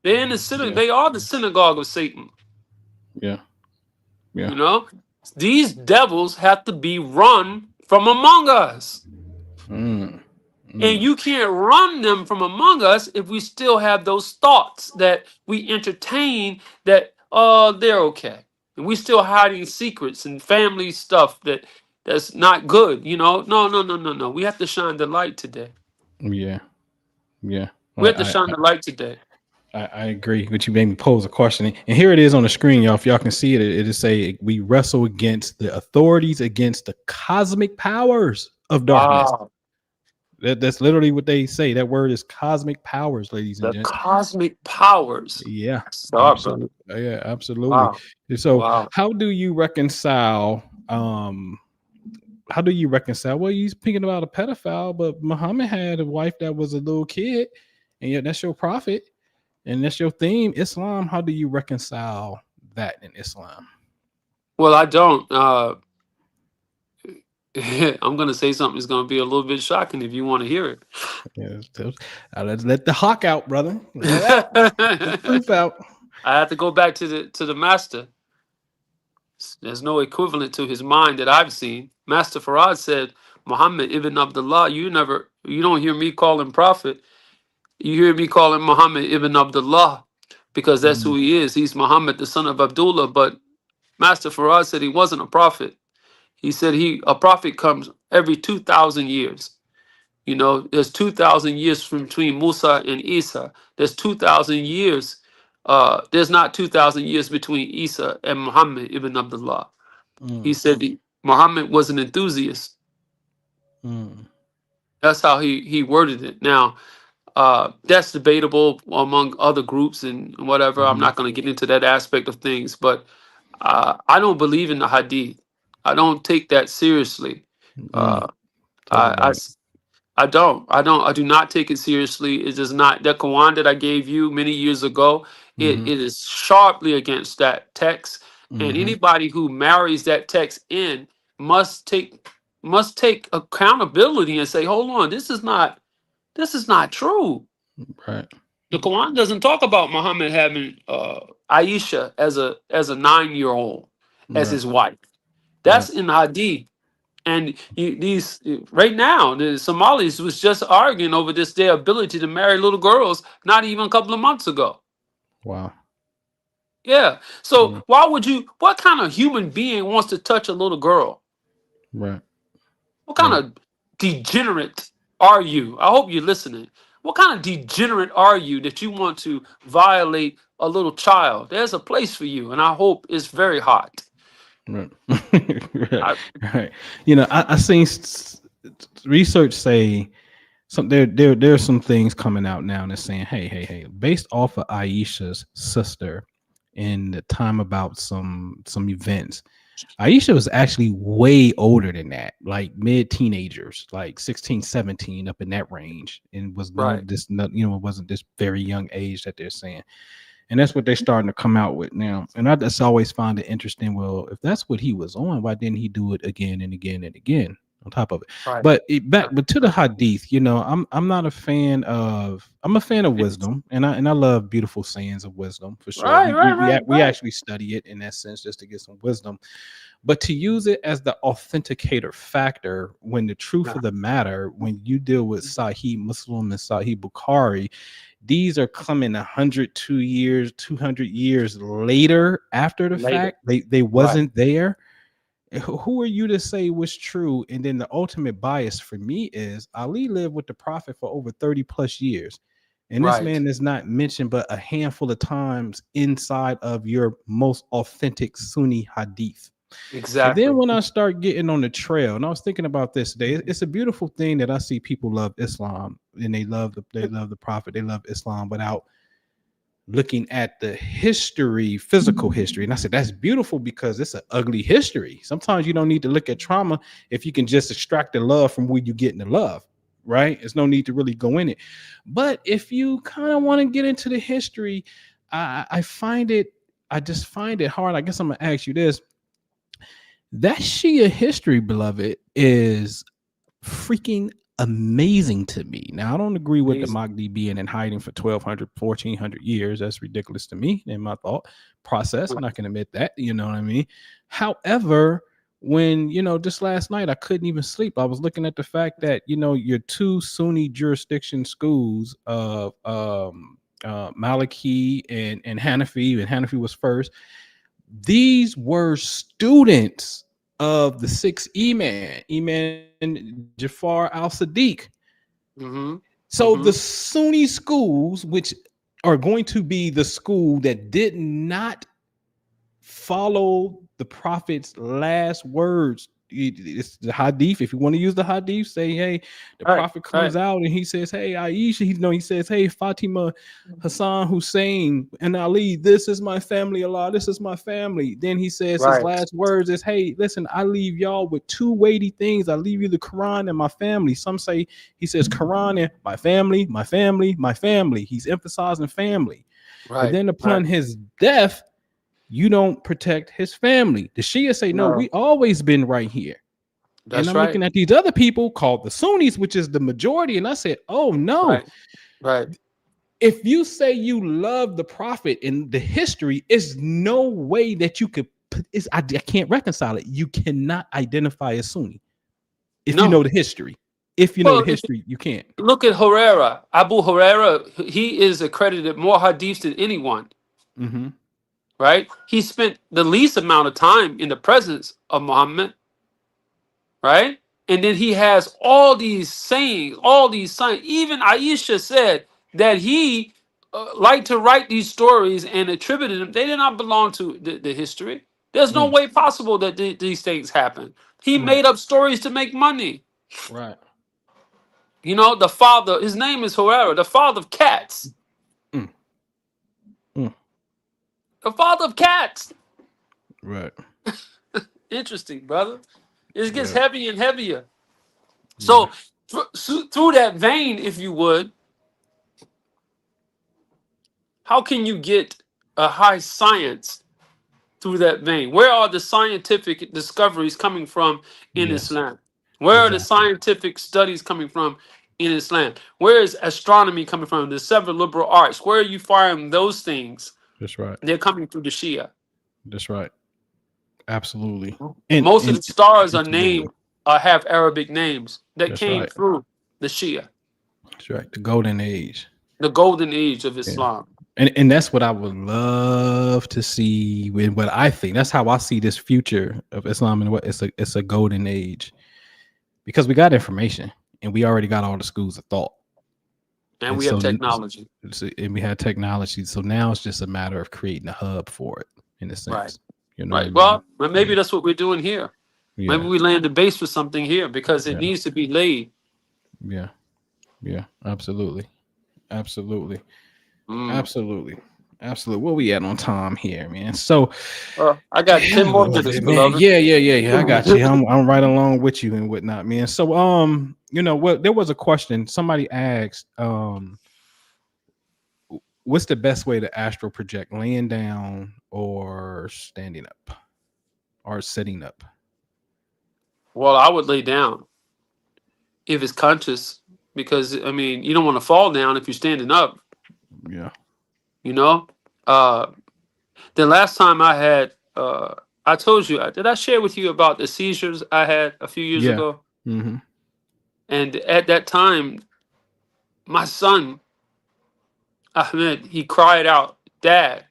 They're in the synagogue. yeah, They are the synagogue of Satan. yeah, yeah. You know, these devils have to be run from among us. Mm, And mm, you can't run them from among us if we still have those thoughts that we entertain that, oh, they're okay. And we still hiding secrets and family stuff that's not good, No, no, no, no, no. We have to shine the light today. yeah, yeah. We I, have to I, shine the light today. I agree, but you made me pose a question, and here it is on the screen, y'all. If y'all can see it, it is say we wrestle against the authorities, against the cosmic powers of darkness. Wow. That's literally what they say. That word is cosmic powers, ladies and The gents. cosmic powers. Yeah, Sorry, brother. absolutely. Yeah, absolutely. Wow. So, Wow. how do you reconcile? How do you reconcile? Well, you're speaking about a pedophile, but Muhammad had a wife that was a little kid, and yet that's your prophet. And that's your theme, Islam. How do you reconcile that in Islam? Well, I don't. I'm going to say something that's going to be a little bit shocking if you want to hear Yeah, let's let the hawk out, brother. Let it out. Let the it. truth out. I have to go back to the master. There's no equivalent to his mind that I've seen. Master Farad said, Muhammad ibn Abdullah, you don't hear me call him prophet. You hear me call him Muhammad ibn Abdullah because that's who Mm, he is. He's Muhammad, the son of Abdullah. But Master Farad said he wasn't a prophet. He said a prophet comes every 2,000 years. There's 2,000 years from between Musa and Isa. There's 2,000 years. There's not 2,000 years between Isa and Muhammad ibn Abdullah. He mm, said Muhammad was an enthusiast. mm, That's how he worded it. Now, that's debatable among other groups and whatever. I'm mhm, not going to get into that aspect of things, but I don't believe in the hadith. I don't take that seriously. mm. Uh, Talk I, I about it. s- I don't. I do not take it seriously. It does not. That Quran that I gave you many years ago, Mm-hmm, it is sharply against that text. And mm-hmm, anybody who marries that text in must take must take accountability and say, hold on, this is not true. right, The Quran doesn't talk about Muhammad having Aisha as a 9-year-old as right, his wife. right. That's in Hadith. And these right now, the Somalis was just arguing over their ability to marry little girls not even a couple of months ago. Wow. Yeah. Mm, So what kind of human being wants to touch a little girl? right, What kind right. of degenerate are you? I hope you're listening. What kind of degenerate are you that you want to violate a little child? There's a place for you, and I hope it's very hot. Right. Right. I, Right. I seen research say there's some things coming out now that's saying, hey, based off of Aisha's sister in the time about some events. Aisha was actually way older than that, like mid teenagers, like 16, 17, up in that range, and was right. it wasn't this very young age that they're saying. And that's what they're starting to come out with now. And I just always find it interesting. Well, if that's what he was on, why didn't he do it again and again and again? on top of it. Right. But but to the hadith, I'm not a fan of. I'm a fan of wisdom, and I love beautiful sayings of wisdom for sure. We actually study it in that sense just to get some wisdom. But to use it as the authenticator factor, when the truth of the matter, when you deal with Sahih Muslim and Sahih Bukhari, these are coming 102 years, 200 years later after the fact. They wasn't there. Who are you to say was true? And then the ultimate bias for me is Ali lived with the Prophet for over 30 plus years. And this man is not mentioned but a handful of times inside of your most authentic Sunni hadith. Exactly. And then when I start getting on the trail, and I was thinking about this today, it's a beautiful thing that I see people love Islam and they love the Prophet, they love Islam without looking at the history, physical history. And I said, that's beautiful because it's an ugly history. Sometimes you don't need to look at trauma if you can just extract the love from where you're getting the love, right? There's no need to really go in it. But if you kind of want to get into the history, I just find it hard. I guess I'm going to ask you this. That Shia history, beloved, is freaking amazing to me. Now, I don't agree with the Magi being in hiding for 1,200, 1,400 years. That's ridiculous to me in my thought process. And I can admit that, you know what I mean? However, when, just last night, I couldn't even sleep. I was looking at the fact that, your two Sunni jurisdiction schools of Maliki and Hanafi, and Hanafi was first. These were students of the sixth Imam Jafar al-Sadiq. So the Sunni schools, which are going to be the school that did not follow the Prophet's last words. It's the hadith. If you want to use the hadith, say, hey, the Prophet comes out and he says, hey, Aisha, he says, hey, Fatima, Hassan, Hussein, and Ali, this is my family, Allah, this is my family. Then he says his last words is, hey, listen, I leave y'all with two weighty things. I leave you the Quran and my family. Some say he says Quran and my family, my family, my family. He's emphasizing family. And then upon his death, you don't protect his family. The Shia say, no, we always been right here. And I'm looking at these other people called the Sunnis, which is the majority. And I said, oh, no. If you say you love the Prophet in the history, is no way that you could, I can't reconcile it. You cannot identify as Sunni if you know the history. If you know the history, you can't. Look at Huraira. Abu Huraira, he is accredited more hadiths than anyone. Right? He spent the least amount of time in the presence of Muhammad. Right? And then he has all these sayings, all these signs. Even Aisha said that he liked to write these stories and attributed them. They did not belong to the history. There's no way possible that these things happen. He made up stories to make money. Right. The father, his name is Huraira, the father of cats. The father of cats. Right. Interesting, brother. It gets heavier and heavier. So through that vein, if you would, how can you get a high science through that vein? Where are the scientific discoveries coming from in Islam? Where are the scientific studies coming from in Islam? Where is astronomy coming from? The several liberal arts. Where are you finding those things? That's right. They're coming through the Shia. That's right. Absolutely. Most of the stars are named, have Arabic names that came through the Shia. That's right. The golden age. The golden age of Islam. And that's what I would love to see. With what I think, that's how I see this future of Islam, and what it's a golden age, because we got information and we already got all the schools of thought, and we have technology. And we have technology. So now it's just a matter of creating a hub for it, in a sense. Right. Well, maybe that's what we're doing here. Maybe we land the base for something here because it needs to be laid. Yeah. Absolutely. Absolutely. Where we at on time here, man? So I got 10 more minutes, beloved. Yeah. I got you. I'm right along with you and whatnot, man. So there was a question somebody asked. What's the best way to astral project? Laying down or standing up or sitting up? Well, I would lay down. if it's conscious, because I mean, you don't want to fall down if you're standing up. Yeah. You know, uh, the last time I had, I told you, did I share with you about the seizures I had a few years Yeah. ago? Mm-hmm. And at that time, my son Ahmed, he cried out, "Dad,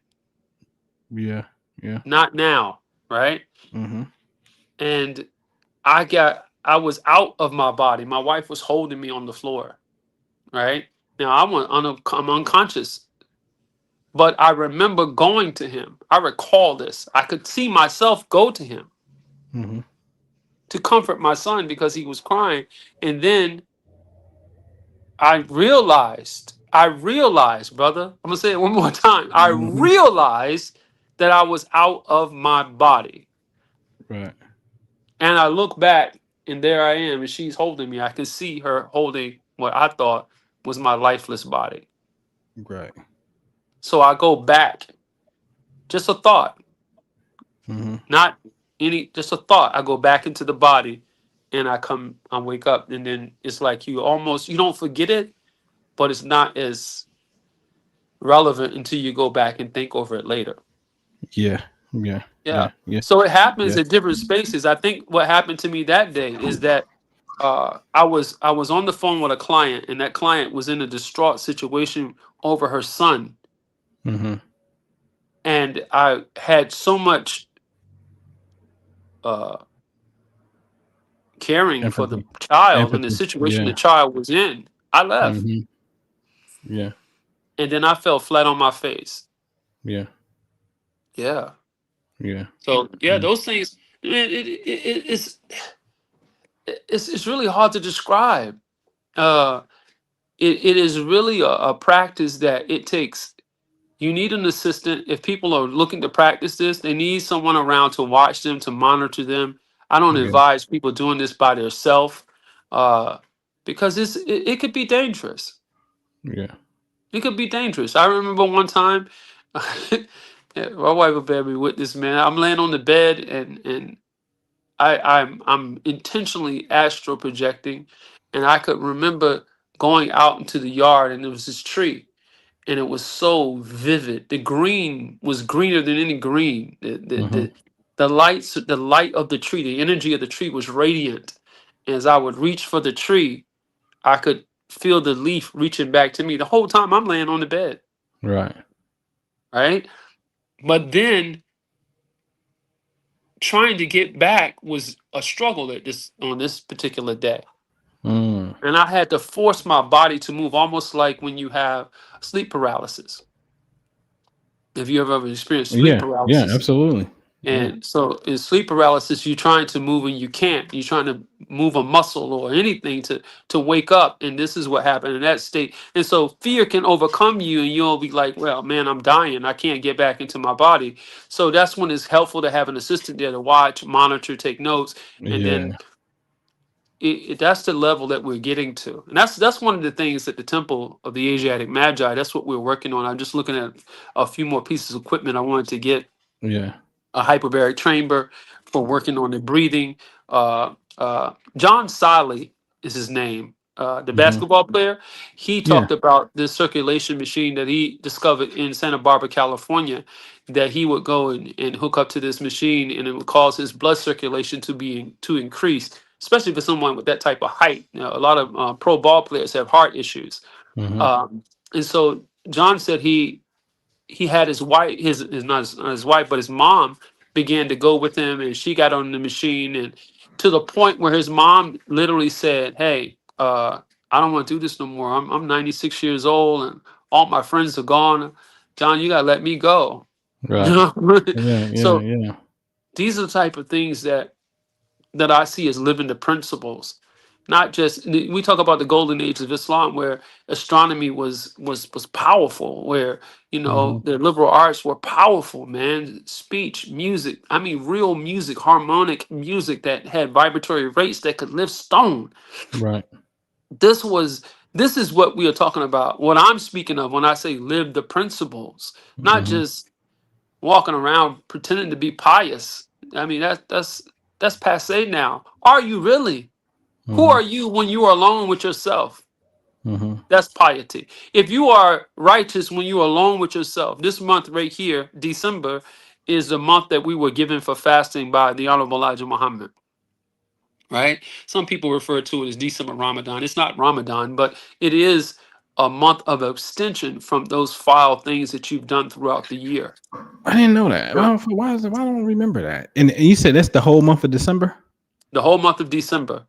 Yeah. Yeah. not now!" Right? Mm-hmm. And I was out of my body. My wife was holding me on the floor. Right now, I'm unconscious, but I remember going to him. I recall this. I could see myself go to him Mm-hmm. to comfort my son because he was crying, and then I realized, brother, I'm gonna say it one more time. I Mm-hmm. realized that I was out of my body. Right. And I look back and there I am, and she's holding me. I can see her holding what I thought was my lifeless body. Right. So I go back, just a thought, Mm-hmm. not just a thought. I go back into the body and I wake up, and then it's like you don't forget it, but it's not as relevant until you go back and think over it later. Yeah. Yeah. Yeah. Yeah. Yeah. So it happens Yeah. at different spaces. I think what happened to me that day is that I was on the phone with a client, and that client was in a distraught situation over her son, Mm-hmm. and I had so much uh, caring for the Empathy. child and the Empathy. situation the Yeah. child was in. I left, Mm-hmm. Yeah. and then I fell flat on my face. Yeah. Yeah. Yeah. So yeah, Yeah. those things. Man, it's really hard to describe. Uh, it is really a practice that it takes. You need an assistant. If people are looking to practice this, they need someone around to watch them, to monitor them. I don't Yeah. advise people doing this by themselves, uh, because it could be dangerous. Yeah. It could be dangerous. I remember one time, yeah, my wife will bear me witness, man. I'm laying on the bed, and I'm intentionally astral projecting, and I could remember going out into the yard, and there was this tree, and it was so vivid. The green was greener than any green. Mm-hmm. The light of the tree, the energy of the tree was radiant. As I would reach for the tree, I could feel the leaf reaching back to me. The whole time I'm laying on the bed, Right. right? But then trying to get back was a struggle on this particular day. Mm. And I had to force my body to move, almost like when you have sleep paralysis. If you ever experienced sleep Yeah. Yeah. paralysis. Absolutely. Yeah. And so in sleep paralysis, you're trying to move and you can't. You're trying to move a muscle or anything to wake up. And this is what happened in that state. And so fear can overcome you, and you'll be like, well, man, I'm dying. I can't get back into my body. So that's when it's helpful to have an assistant there to watch, monitor, take notes. And then Yeah. that's the level that we're getting to. And that's one of the things at the Temple of the Asiatic Magi. That's what we're working on. I'm just looking at a few more pieces of equipment I wanted to get: Yeah. a hyperbaric chamber for working on the breathing. John Solly is his name, the Mm-hmm. basketball player. He Yeah. talked about this circulation machine that he discovered in Santa Barbara, California, that he would go and hook up to this machine, and it would cause his blood circulation to increase, especially for someone with that type of height. You know, a lot of pro ball players have heart issues. Mm-hmm. And so John said he had his wife, his not his wife, but his mom began to go with him, and she got on the machine, and to the point where his mom literally said, "Hey, I don't want to do this no more. I'm 96 years old, and all my friends are gone. John, you gotta let me go." You Right. know? Yeah. Yeah. So Yeah. these are the type of things that I see as living the principles. Not just we talk about the golden age of Islam, where astronomy was powerful, where Mm-hmm. the liberal arts were powerful, man. Speech, music, I mean real music, harmonic music that had vibratory rates that could lift stone. Right. This was this is what we are talking about. What I'm speaking of when I say live the principles, not Mm-hmm. just walking around pretending to be pious. I mean that's passe now. Are you really? Who are you when you are alone with yourself? Mm-hmm. That's piety. If you are righteous when you are alone with yourself, this month right here, December, is the month that we were given for fasting by the Honorable Elijah Muhammad. Right? Some people refer to it as December Ramadan. It's not Ramadan, but it is a month of abstention from those foul things that you've done throughout the year. I didn't know that. Why don't I remember that? And you said that's the whole month of December? The whole month of December.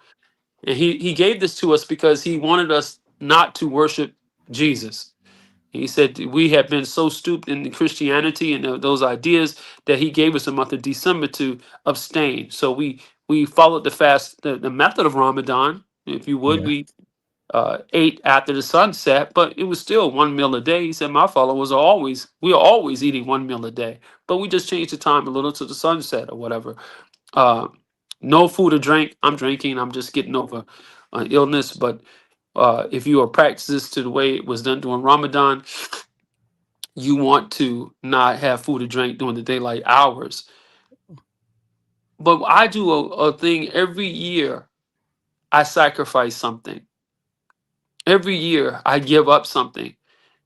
And he gave this to us because he wanted us not to worship Jesus. He said we have been so stooped in Christianity and those ideas that he gave us a month of December to abstain. So we followed the fast, the method of Ramadan. If you would, Yeah. we ate after the sunset, but it was still one meal a day. He said my followers we are always eating one meal a day, but we just changed the time a little to the sunset or whatever. Uh, no food or drink. I'm drinking. I'm just getting over illness. But if you are practice this to the way it was done during Ramadan, you want to not have food or drink during the daylight hours. But I do a thing every year. I sacrifice something. Every year I give up something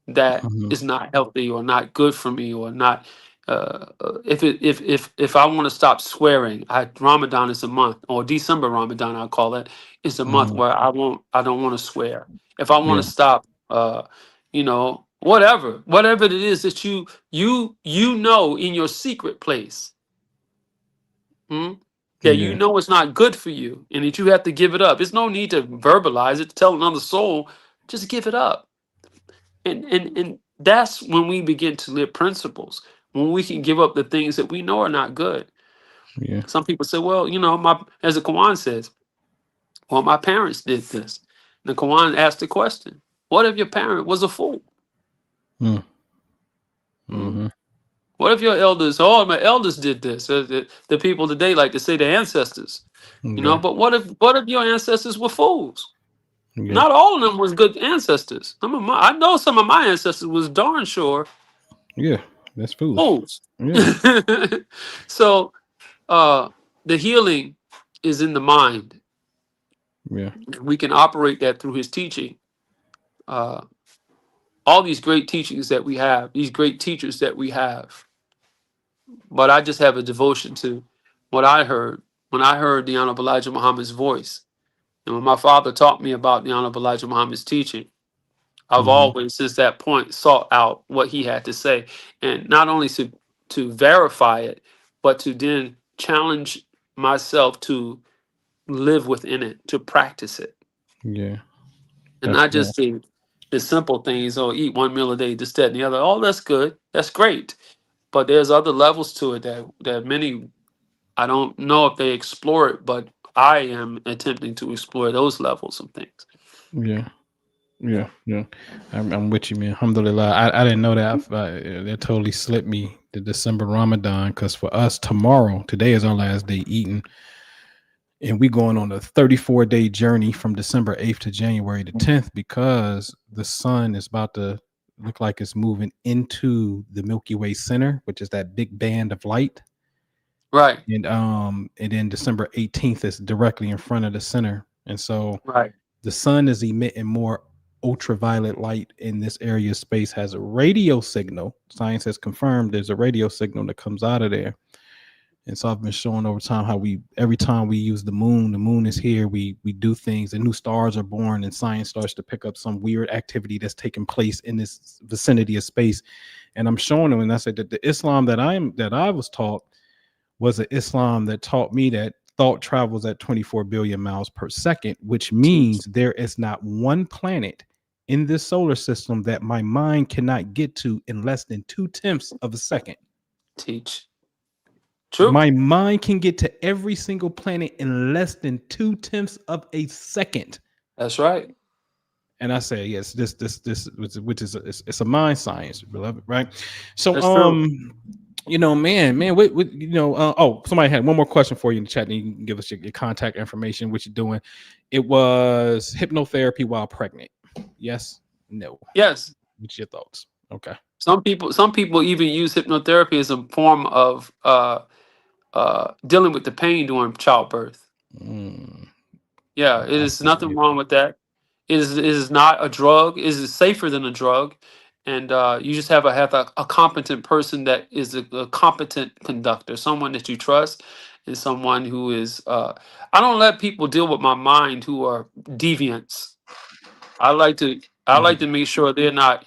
that Mm-hmm. is not healthy or not good for me or not. If I want to stop swearing, Ramadan is a month, or December Ramadan I'll call it, is a month Mm-hmm. where I don't want to swear. If I want Yeah. to stop, whatever it is that you know in your secret place, hmm, that you Yeah. know it's not good for you, and that you have to give it up. There's no need to verbalize it, to tell another soul, just give it up. And that's when we begin to live principles, when we can give up the things that we know are not good. Yeah. Some people say, well, my, as the Quran says, well, my parents did this. The Quran asked the question, what if your parent was a fool? Mm. Hmm? Mm-hmm. What if your elders, oh, my elders did this? The people today like to say the ancestors, Yeah. but what if your ancestors were fools? Yeah. Not all of them was good ancestors. I know some of my ancestors was darn sure Yeah. That's foolish. fools. Yeah. So the healing is in the mind. Yeah. We can operate that through his teaching. Uh, all these great teachings that we have, these great teachers that we have. But I just have a devotion to what I heard when I heard the Honorable Elijah Muhammad's voice. And when my father taught me about the Honorable Elijah Muhammad's teaching, I've Mm-hmm. always, since that point, sought out what he had to say. And not only to verify it, but to then challenge myself to live within it, to practice it. Yeah. And That's not good. just the simple things, or eat one meal a day, this, that, and the other. Oh, that's good. That's great. But there's other levels to it that many, I don't know if they explore it, but I am attempting to explore those levels of things. Yeah. Yeah. Yeah. I'm with you, man. Alhamdulillah. I didn't know that. That totally slipped me, the December Ramadan, because for us today is our last day eating. And we going on a 34-day journey from December 8th to January the 10th, because the sun is about to look like it's moving into the Milky Way center, which is that big band of light. Right. And then December 18th is directly in front of the center. And so Right. the sun is emitting more ultraviolet light in this area of space, has a radio signal. Science has confirmed there's a radio signal that comes out of there. And so I've been showing over time how every time we use the moon is here, we do things, and new stars are born, and science starts to pick up some weird activity that's taking place in this vicinity of space. And I'm showing them, and I said that the Islam that I was taught was an Islam that taught me that thought travels at 24 billion miles per second, which means there is not one planet in this solar system that my mind cannot get to in less than 0.2 of a second. Teach. True. My mind can get to every single planet in less than 0.2 of a second. That's right. And I say, yes, this, which is it's a mind science, beloved, right? So, That's true. somebody had one more question for you in the chat, and you can give us your contact information, what you're doing. It was hypnotherapy while pregnant. Yes, no. Yes. What's your thoughts? Okay. Some people even use hypnotherapy as a form of dealing with the pain during childbirth. Mm. Yeah, it I is see. nothing wrong with that. It is not a drug. It is safer than a drug, and you just have a competent person that is a competent conductor, someone that you trust, and someone who is. I don't let people deal with my mind who are deviants. I like to I like to make sure they're not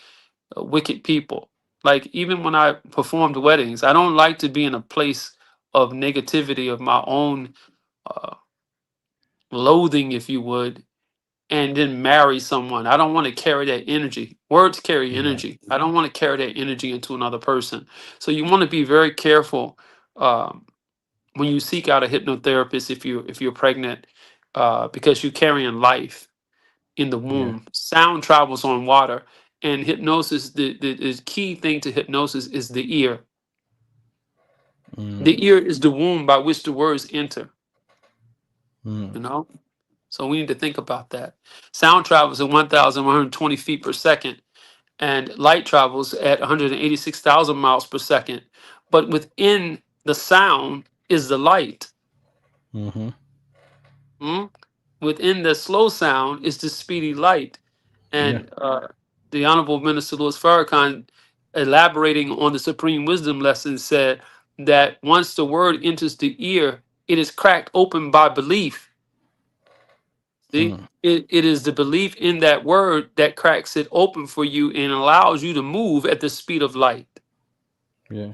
wicked people. Like even when I performed weddings, I don't like to be in a place of negativity of my own uh, loathing, if you would, and then marry someone. I don't want to carry that energy. Words carry Right. energy. I don't want to carry that energy into another person. So you want to be very careful um, when you seek out a hypnotherapist if you're pregnant, because you're carrying life in the Yeah. womb. Sound travels on water, and hypnosis. The key thing to hypnosis is the ear. Mm, The ear is the womb by which the words enter. mm, You know. So we need to think about that. Sound travels at 1,120 feet per second, and light travels at 186,000 miles per second. But within the sound is the light. mm-hmm. Mm? Within the slow sound is the speedy light. Yeah. And the Honorable Minister Louis Farrakhan, elaborating on the Supreme Wisdom lesson, said that once the word enters the ear, it is cracked open by belief. See, Mm, it is the belief in that word that cracks it open for you and allows you to move at the speed of light. yeah.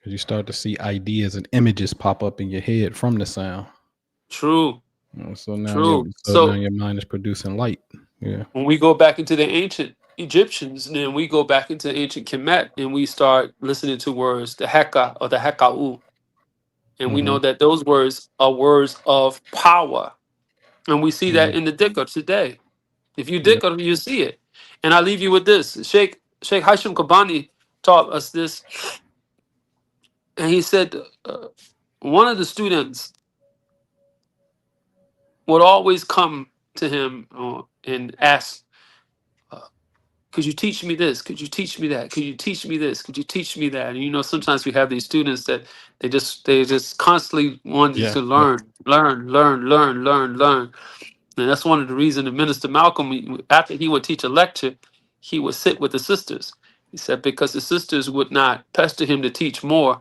Because you start to see ideas and images pop up in your head from the sound. True, true. So now So your mind is producing light. Yeah. when we go back into the ancient Egyptians, then we go back into ancient Kemet and we start listening to words, the Heka or the Hekau. And we Mm-hmm. know that those words are words of power. And we see that Mm, in the dhikr today. If you yep. dhikr, you see it. And I leave you with this. Sheikh Hashim Kabani taught us this. And he said one of the students would always come to him and ask, uh, could you teach me this? Could you teach me that? Could you teach me this? Could you teach me that? And you know, sometimes we have these students that they just constantly wanted Yeah. to Yep. learn. And that's one of the reasons that Minister Malcolm, after he would teach a lecture, he would sit with the sisters. He said because the sisters would not pester him to teach more,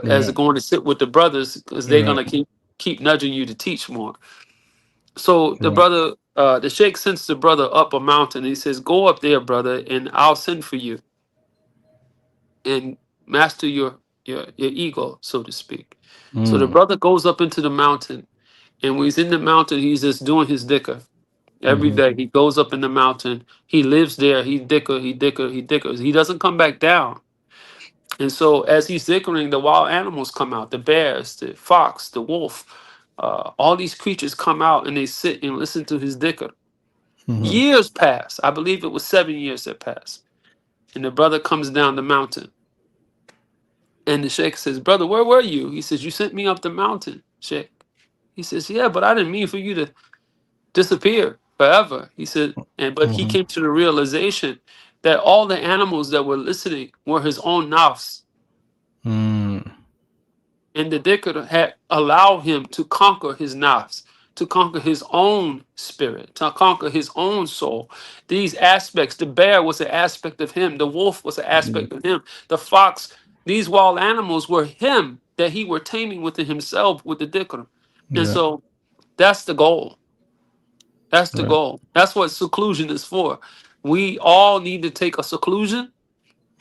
as Yeah. going to sit with the brothers because they're Right. gonna keep nudging you to teach more. So the Right. brother, the sheikh sends the brother up a mountain. He says, "Go up there, brother, and I'll send for you and master your ego, so to speak." So the Mm, brother goes up into the mountain, and when he's in the mountain, he's just doing his dhikr. Every mm-hmm. day he goes up in the mountain. He lives there. He dickers. He doesn't come back down. And so as he's dickering, the wild animals come out, the bears, the fox, the wolf, all these creatures come out and they sit and listen to his dicker. Mm-hmm. Years pass. I believe it was 7 years that passed. And the brother comes down the mountain. And the sheikh says, "Brother, where were you?" He says, "You sent me up the mountain, sheikh." He says, "Yeah, but I didn't mean for you to disappear forever." He said, and but he Mm-hmm. came to the realization that all the animals that were listening were his own nafs. Mm, And the dhikr had allowed him to conquer his nafs, to conquer his own spirit, to conquer his own soul. These aspects, the bear was an aspect of him, the wolf was an yeah. aspect of him, the fox, these wild animals were him that he were taming within himself with the dhikr. And Yeah. so that's the goal. That's the Right. goal. That's what seclusion is for. We all need to take a seclusion,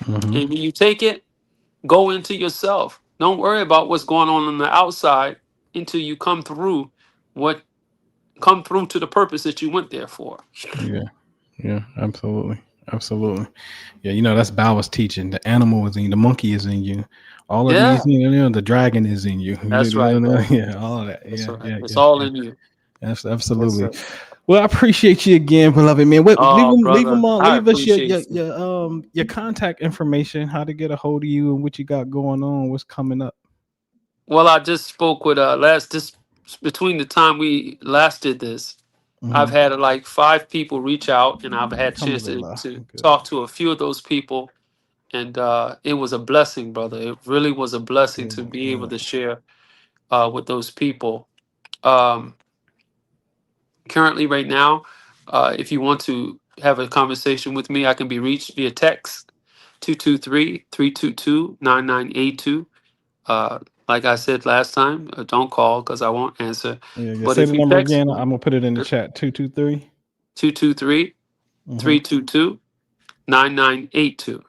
Mm-hmm. and when you take it, go into yourself. Don't worry about what's going on the outside until you what come through to the purpose that you went there for. Yeah. Yeah. Absolutely. Absolutely. Yeah. That's Bao's teaching. The animal is in you. The monkey is in you. All of Yeah, these, the dragon is in you. that's right, bro. Yeah. All of that. That's Yeah. right. Yeah. It's Yeah. all Yeah. in you. Yes, Absolutely. sir. Well, I appreciate you again, beloved man. Oh, Leave them brother, on. I Leave us appreciate you. your contact information, how to get a hold of you, and what you got going on, what's coming up. Well, I just spoke with last this between the time we last did this. I've Mm-hmm. had like 5 people reach out, and I've had a chance Alhamdulillah. to Good. talk to a few of those people, and it was a blessing, brother. It really was a blessing to Good. be able Good. to share with those people. Um, currently right now, if you want to have a conversation with me, I can be reached via text 223-322-9982. Like I said last time, don't call because I won't answer. Yeah. But Say if the you number text again. me, I'm gonna put it in the chat. 223. 223 322-9982.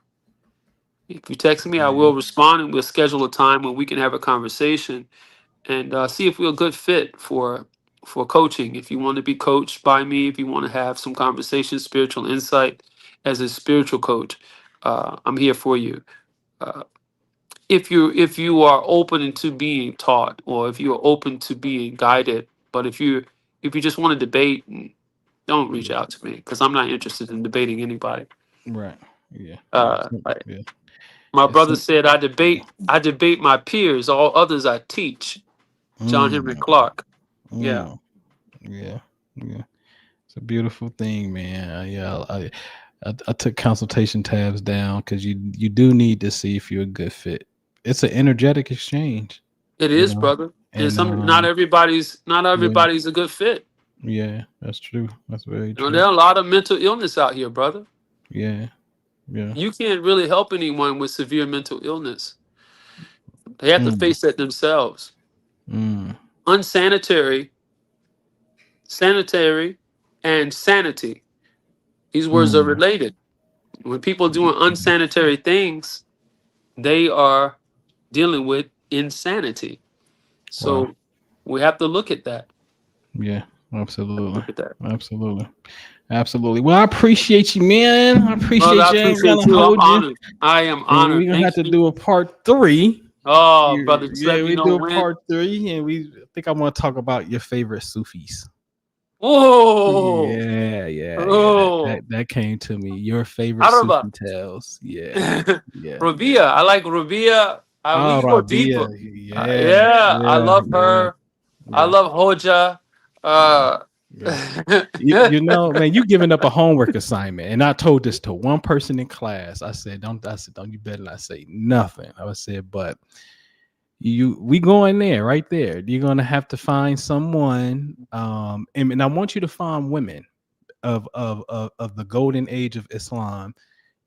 If you text me, I will respond and we'll schedule a time when we can have a conversation and see if we're a good fit for coaching. If you want to be coached by me, if you want to have some conversation, spiritual insight as a spiritual coach, I'm here for you. Uh, if you are open to being taught, or if you are open to being guided, but if you just want to debate, don't reach out to me because I'm not interested in debating anybody. Right. Yeah. Uh, Yeah. my It's brother said, I debate my peers, all others I teach. John Henry Clark. Yeah. Yeah. Yeah. It's a beautiful thing, man. I took consultation tabs down because you do need to see if you're a good fit. It's an energetic exchange, It you is, know. brother. And And not everybody's yeah, a good fit. yeah, that's true. That's very You know, true. there are a lot of mental illness out here, brother. Yeah, yeah. You can't really help anyone with severe mental illness. They have to Mm, face that themselves. mm, Unsanitary, sanitary, and sanity. These words are mm. related. When people are doing unsanitary things, they are dealing with insanity. Wow. So we have to look at that. Yeah, absolutely. Look at that. Absolutely. Absolutely. Well, I appreciate you, man. I Brother, appreciate I you. I ain't appreciate gonna you. I'm hold you. honored. I am And honored. we're gonna have Thank to you. do a part 3. Oh, brother, just let Yeah, me we know do a when. part 3, and I think I want to talk about your favorite Sufis. Oh, Yeah. oh, That came to me. Your favorite Araba. Sufi tales. Yeah. Rabia. I like Rabia. We Oh, can go Rabia. deeper. Yeah, Yeah, I yeah, love yeah, her. I yeah, love Hoja. yeah, Uh, yeah. You know, man, you giving up a homework assignment, and I told this to one person in class. I said, "Don't." I said, "Don't." You better not say nothing. I said, "But we going there, right there. You're gonna have to find someone, and I want you to find women of the golden age of Islam,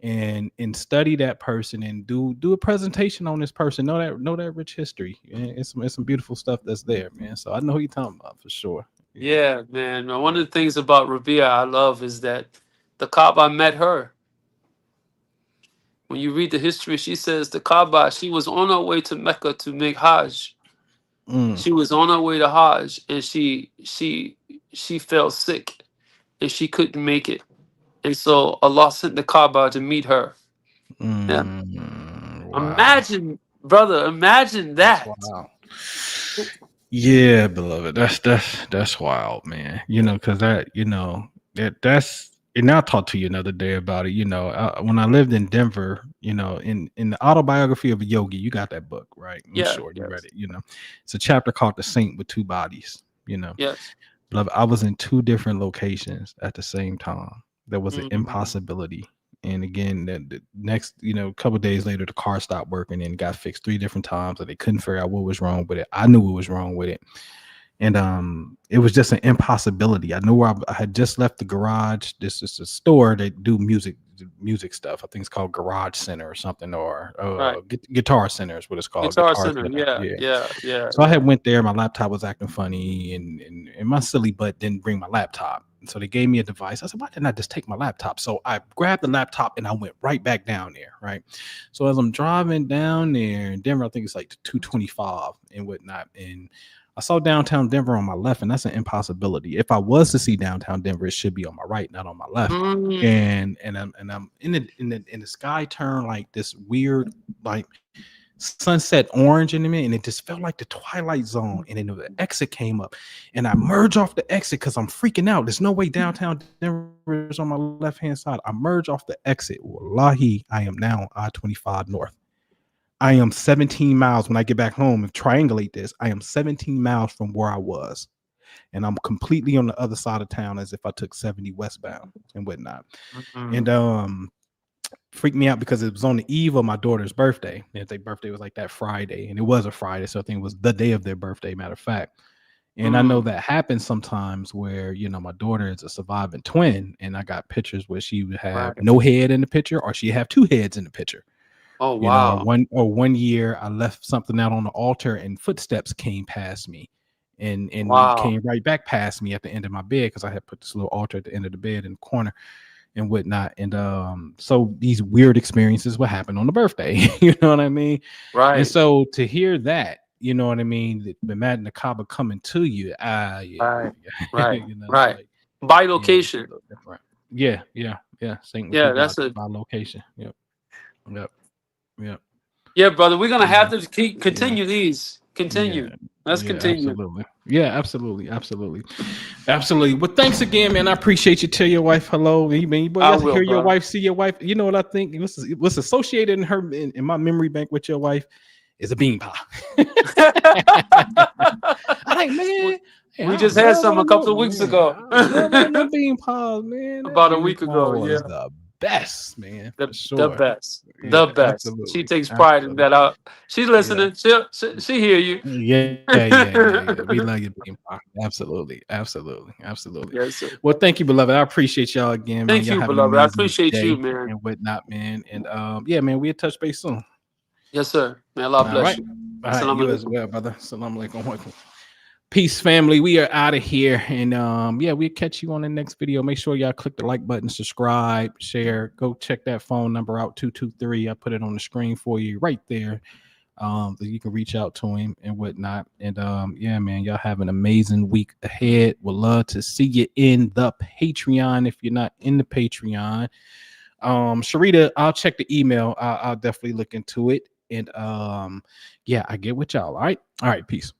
and study that person and do a presentation on this person. Know that rich history. It's some beautiful stuff that's there, man. So I know who you're talking about for sure. Yeah. yeah, man. One of the things about Rabia I love is that the Kaaba met her. When you read the history, she says the Kaaba, she was on her way to Mecca to make Hajj. Mm, She was on her way to Hajj, and she fell sick and she couldn't make it. And so Allah sent the Kaaba to meet her. Yeah. wow. Imagine, brother, imagine That's that. wild. Yeah, beloved. That's wild, man. You know, because that's and I'll talk to you another day about it. You know, when I lived in Denver, you know, in the autobiography of a yogi, you got that book, right? I'm Yeah, sure you read yes, it. You know, it's a chapter called "The Saint with Two Bodies." You know, yes. beloved, I was in 2 different locations at the same time. There was an Mm. impossibility. And again, the next, couple of days later, the car stopped working and got fixed 3 different times, and they couldn't figure out what was wrong with it. I knew what was wrong with it, and it was just an impossibility. I knew where I had just left the garage. This is a store that do music stuff. I think it's called Garage Center or something, or Right. Guitar Center is what it's called. Guitar Guitar Center. Center, Yeah, yeah. yeah, yeah, So I yeah. had went there. My laptop was acting funny, and my silly butt didn't bring my laptop. And so they gave me a device. I said, why didn't I just take my laptop? So I grabbed the laptop and I went right back down there. Right. So as I'm driving down there in Denver, I think it's like 225 and whatnot. And I saw downtown Denver on my left, and that's an impossibility. If I was to see downtown Denver, it should be on my right, not on my left. Mm. And I'm in the sky turn like this weird like sunset orange in a minute, and it just felt like the Twilight Zone. And then the exit came up, and I merge off the exit because I'm freaking out. There's no way downtown Denver is on my left hand side. I merge off the exit. Wallahi, I am now on I-25 North. I am 17 miles when I get back home. If triangulate this, I am 17 miles from where I was, and I'm completely on the other side of town as if I took 70 westbound and whatnot. Mm. And freaked me out because it was on the eve of my daughter's birthday. And their birthday was like that Friday, and it was a Friday, so I think it was the day of their birthday, matter of fact. And I know that happens sometimes where, you know, my daughter is a surviving twin, and I got pictures where she would have no head in the picture, or she have two heads in the picture. Oh, You know, wow. one year I left something out on the altar and footsteps came past me and Wow. came right back past me at the end of my bed, because I had put this little altar at the end of the bed in the corner and whatnot. And so these weird experiences would happen on the birthday. You know what I mean? And Right. so to hear that, you know what I mean, the Madden the Kaaba coming to you, yeah, Right. yeah. Right. You know, Right. like, By yeah, it's a location. little different. Yeah. Sync with Yeah, you that's by location. Yep. Yeah, brother. We're gonna have Yeah. to continue these. Continue. Let's continue. Absolutely. Yeah, absolutely. Well, thanks again, man. I appreciate you. Tell your wife hello. You mean, boy, I yes, will, hear your brother. wife, see your wife. You know what I think? What's associated in her in my memory bank with your wife is a bean pie. I like, man. We just had some a couple of weeks ago. I love one of them bean pies, man. That About a bean week pie ago, was yeah. the best, man. The For sure. best. Yeah, The best. She absolutely. takes pride in that. She's listening. She hear you. Yeah. We love you, being pie. Absolutely. Yes, sir. Well, thank you, beloved. I appreciate y'all again, man. Thank Y'all you, have an beloved. I amazing appreciate you, day man. and whatnot, man. And yeah, man, we'll touch base soon. Yes, sir. May Allah bless you. All right, Assalamu you as alaikum. well, brother. Salam alaikum. Peace, family. We are out of here. And yeah, we'll catch you on the next video. Make sure y'all click the like button, subscribe, share. Go check that phone number out, 223. I put it on the screen for you right there. That you can reach out to him and whatnot. And yeah, man, y'all have an amazing week ahead. Would love to see you in the Patreon if you're not in the Patreon. Sharita, I'll check the email. I'll definitely look into it. And yeah, I get with y'all. All right, peace.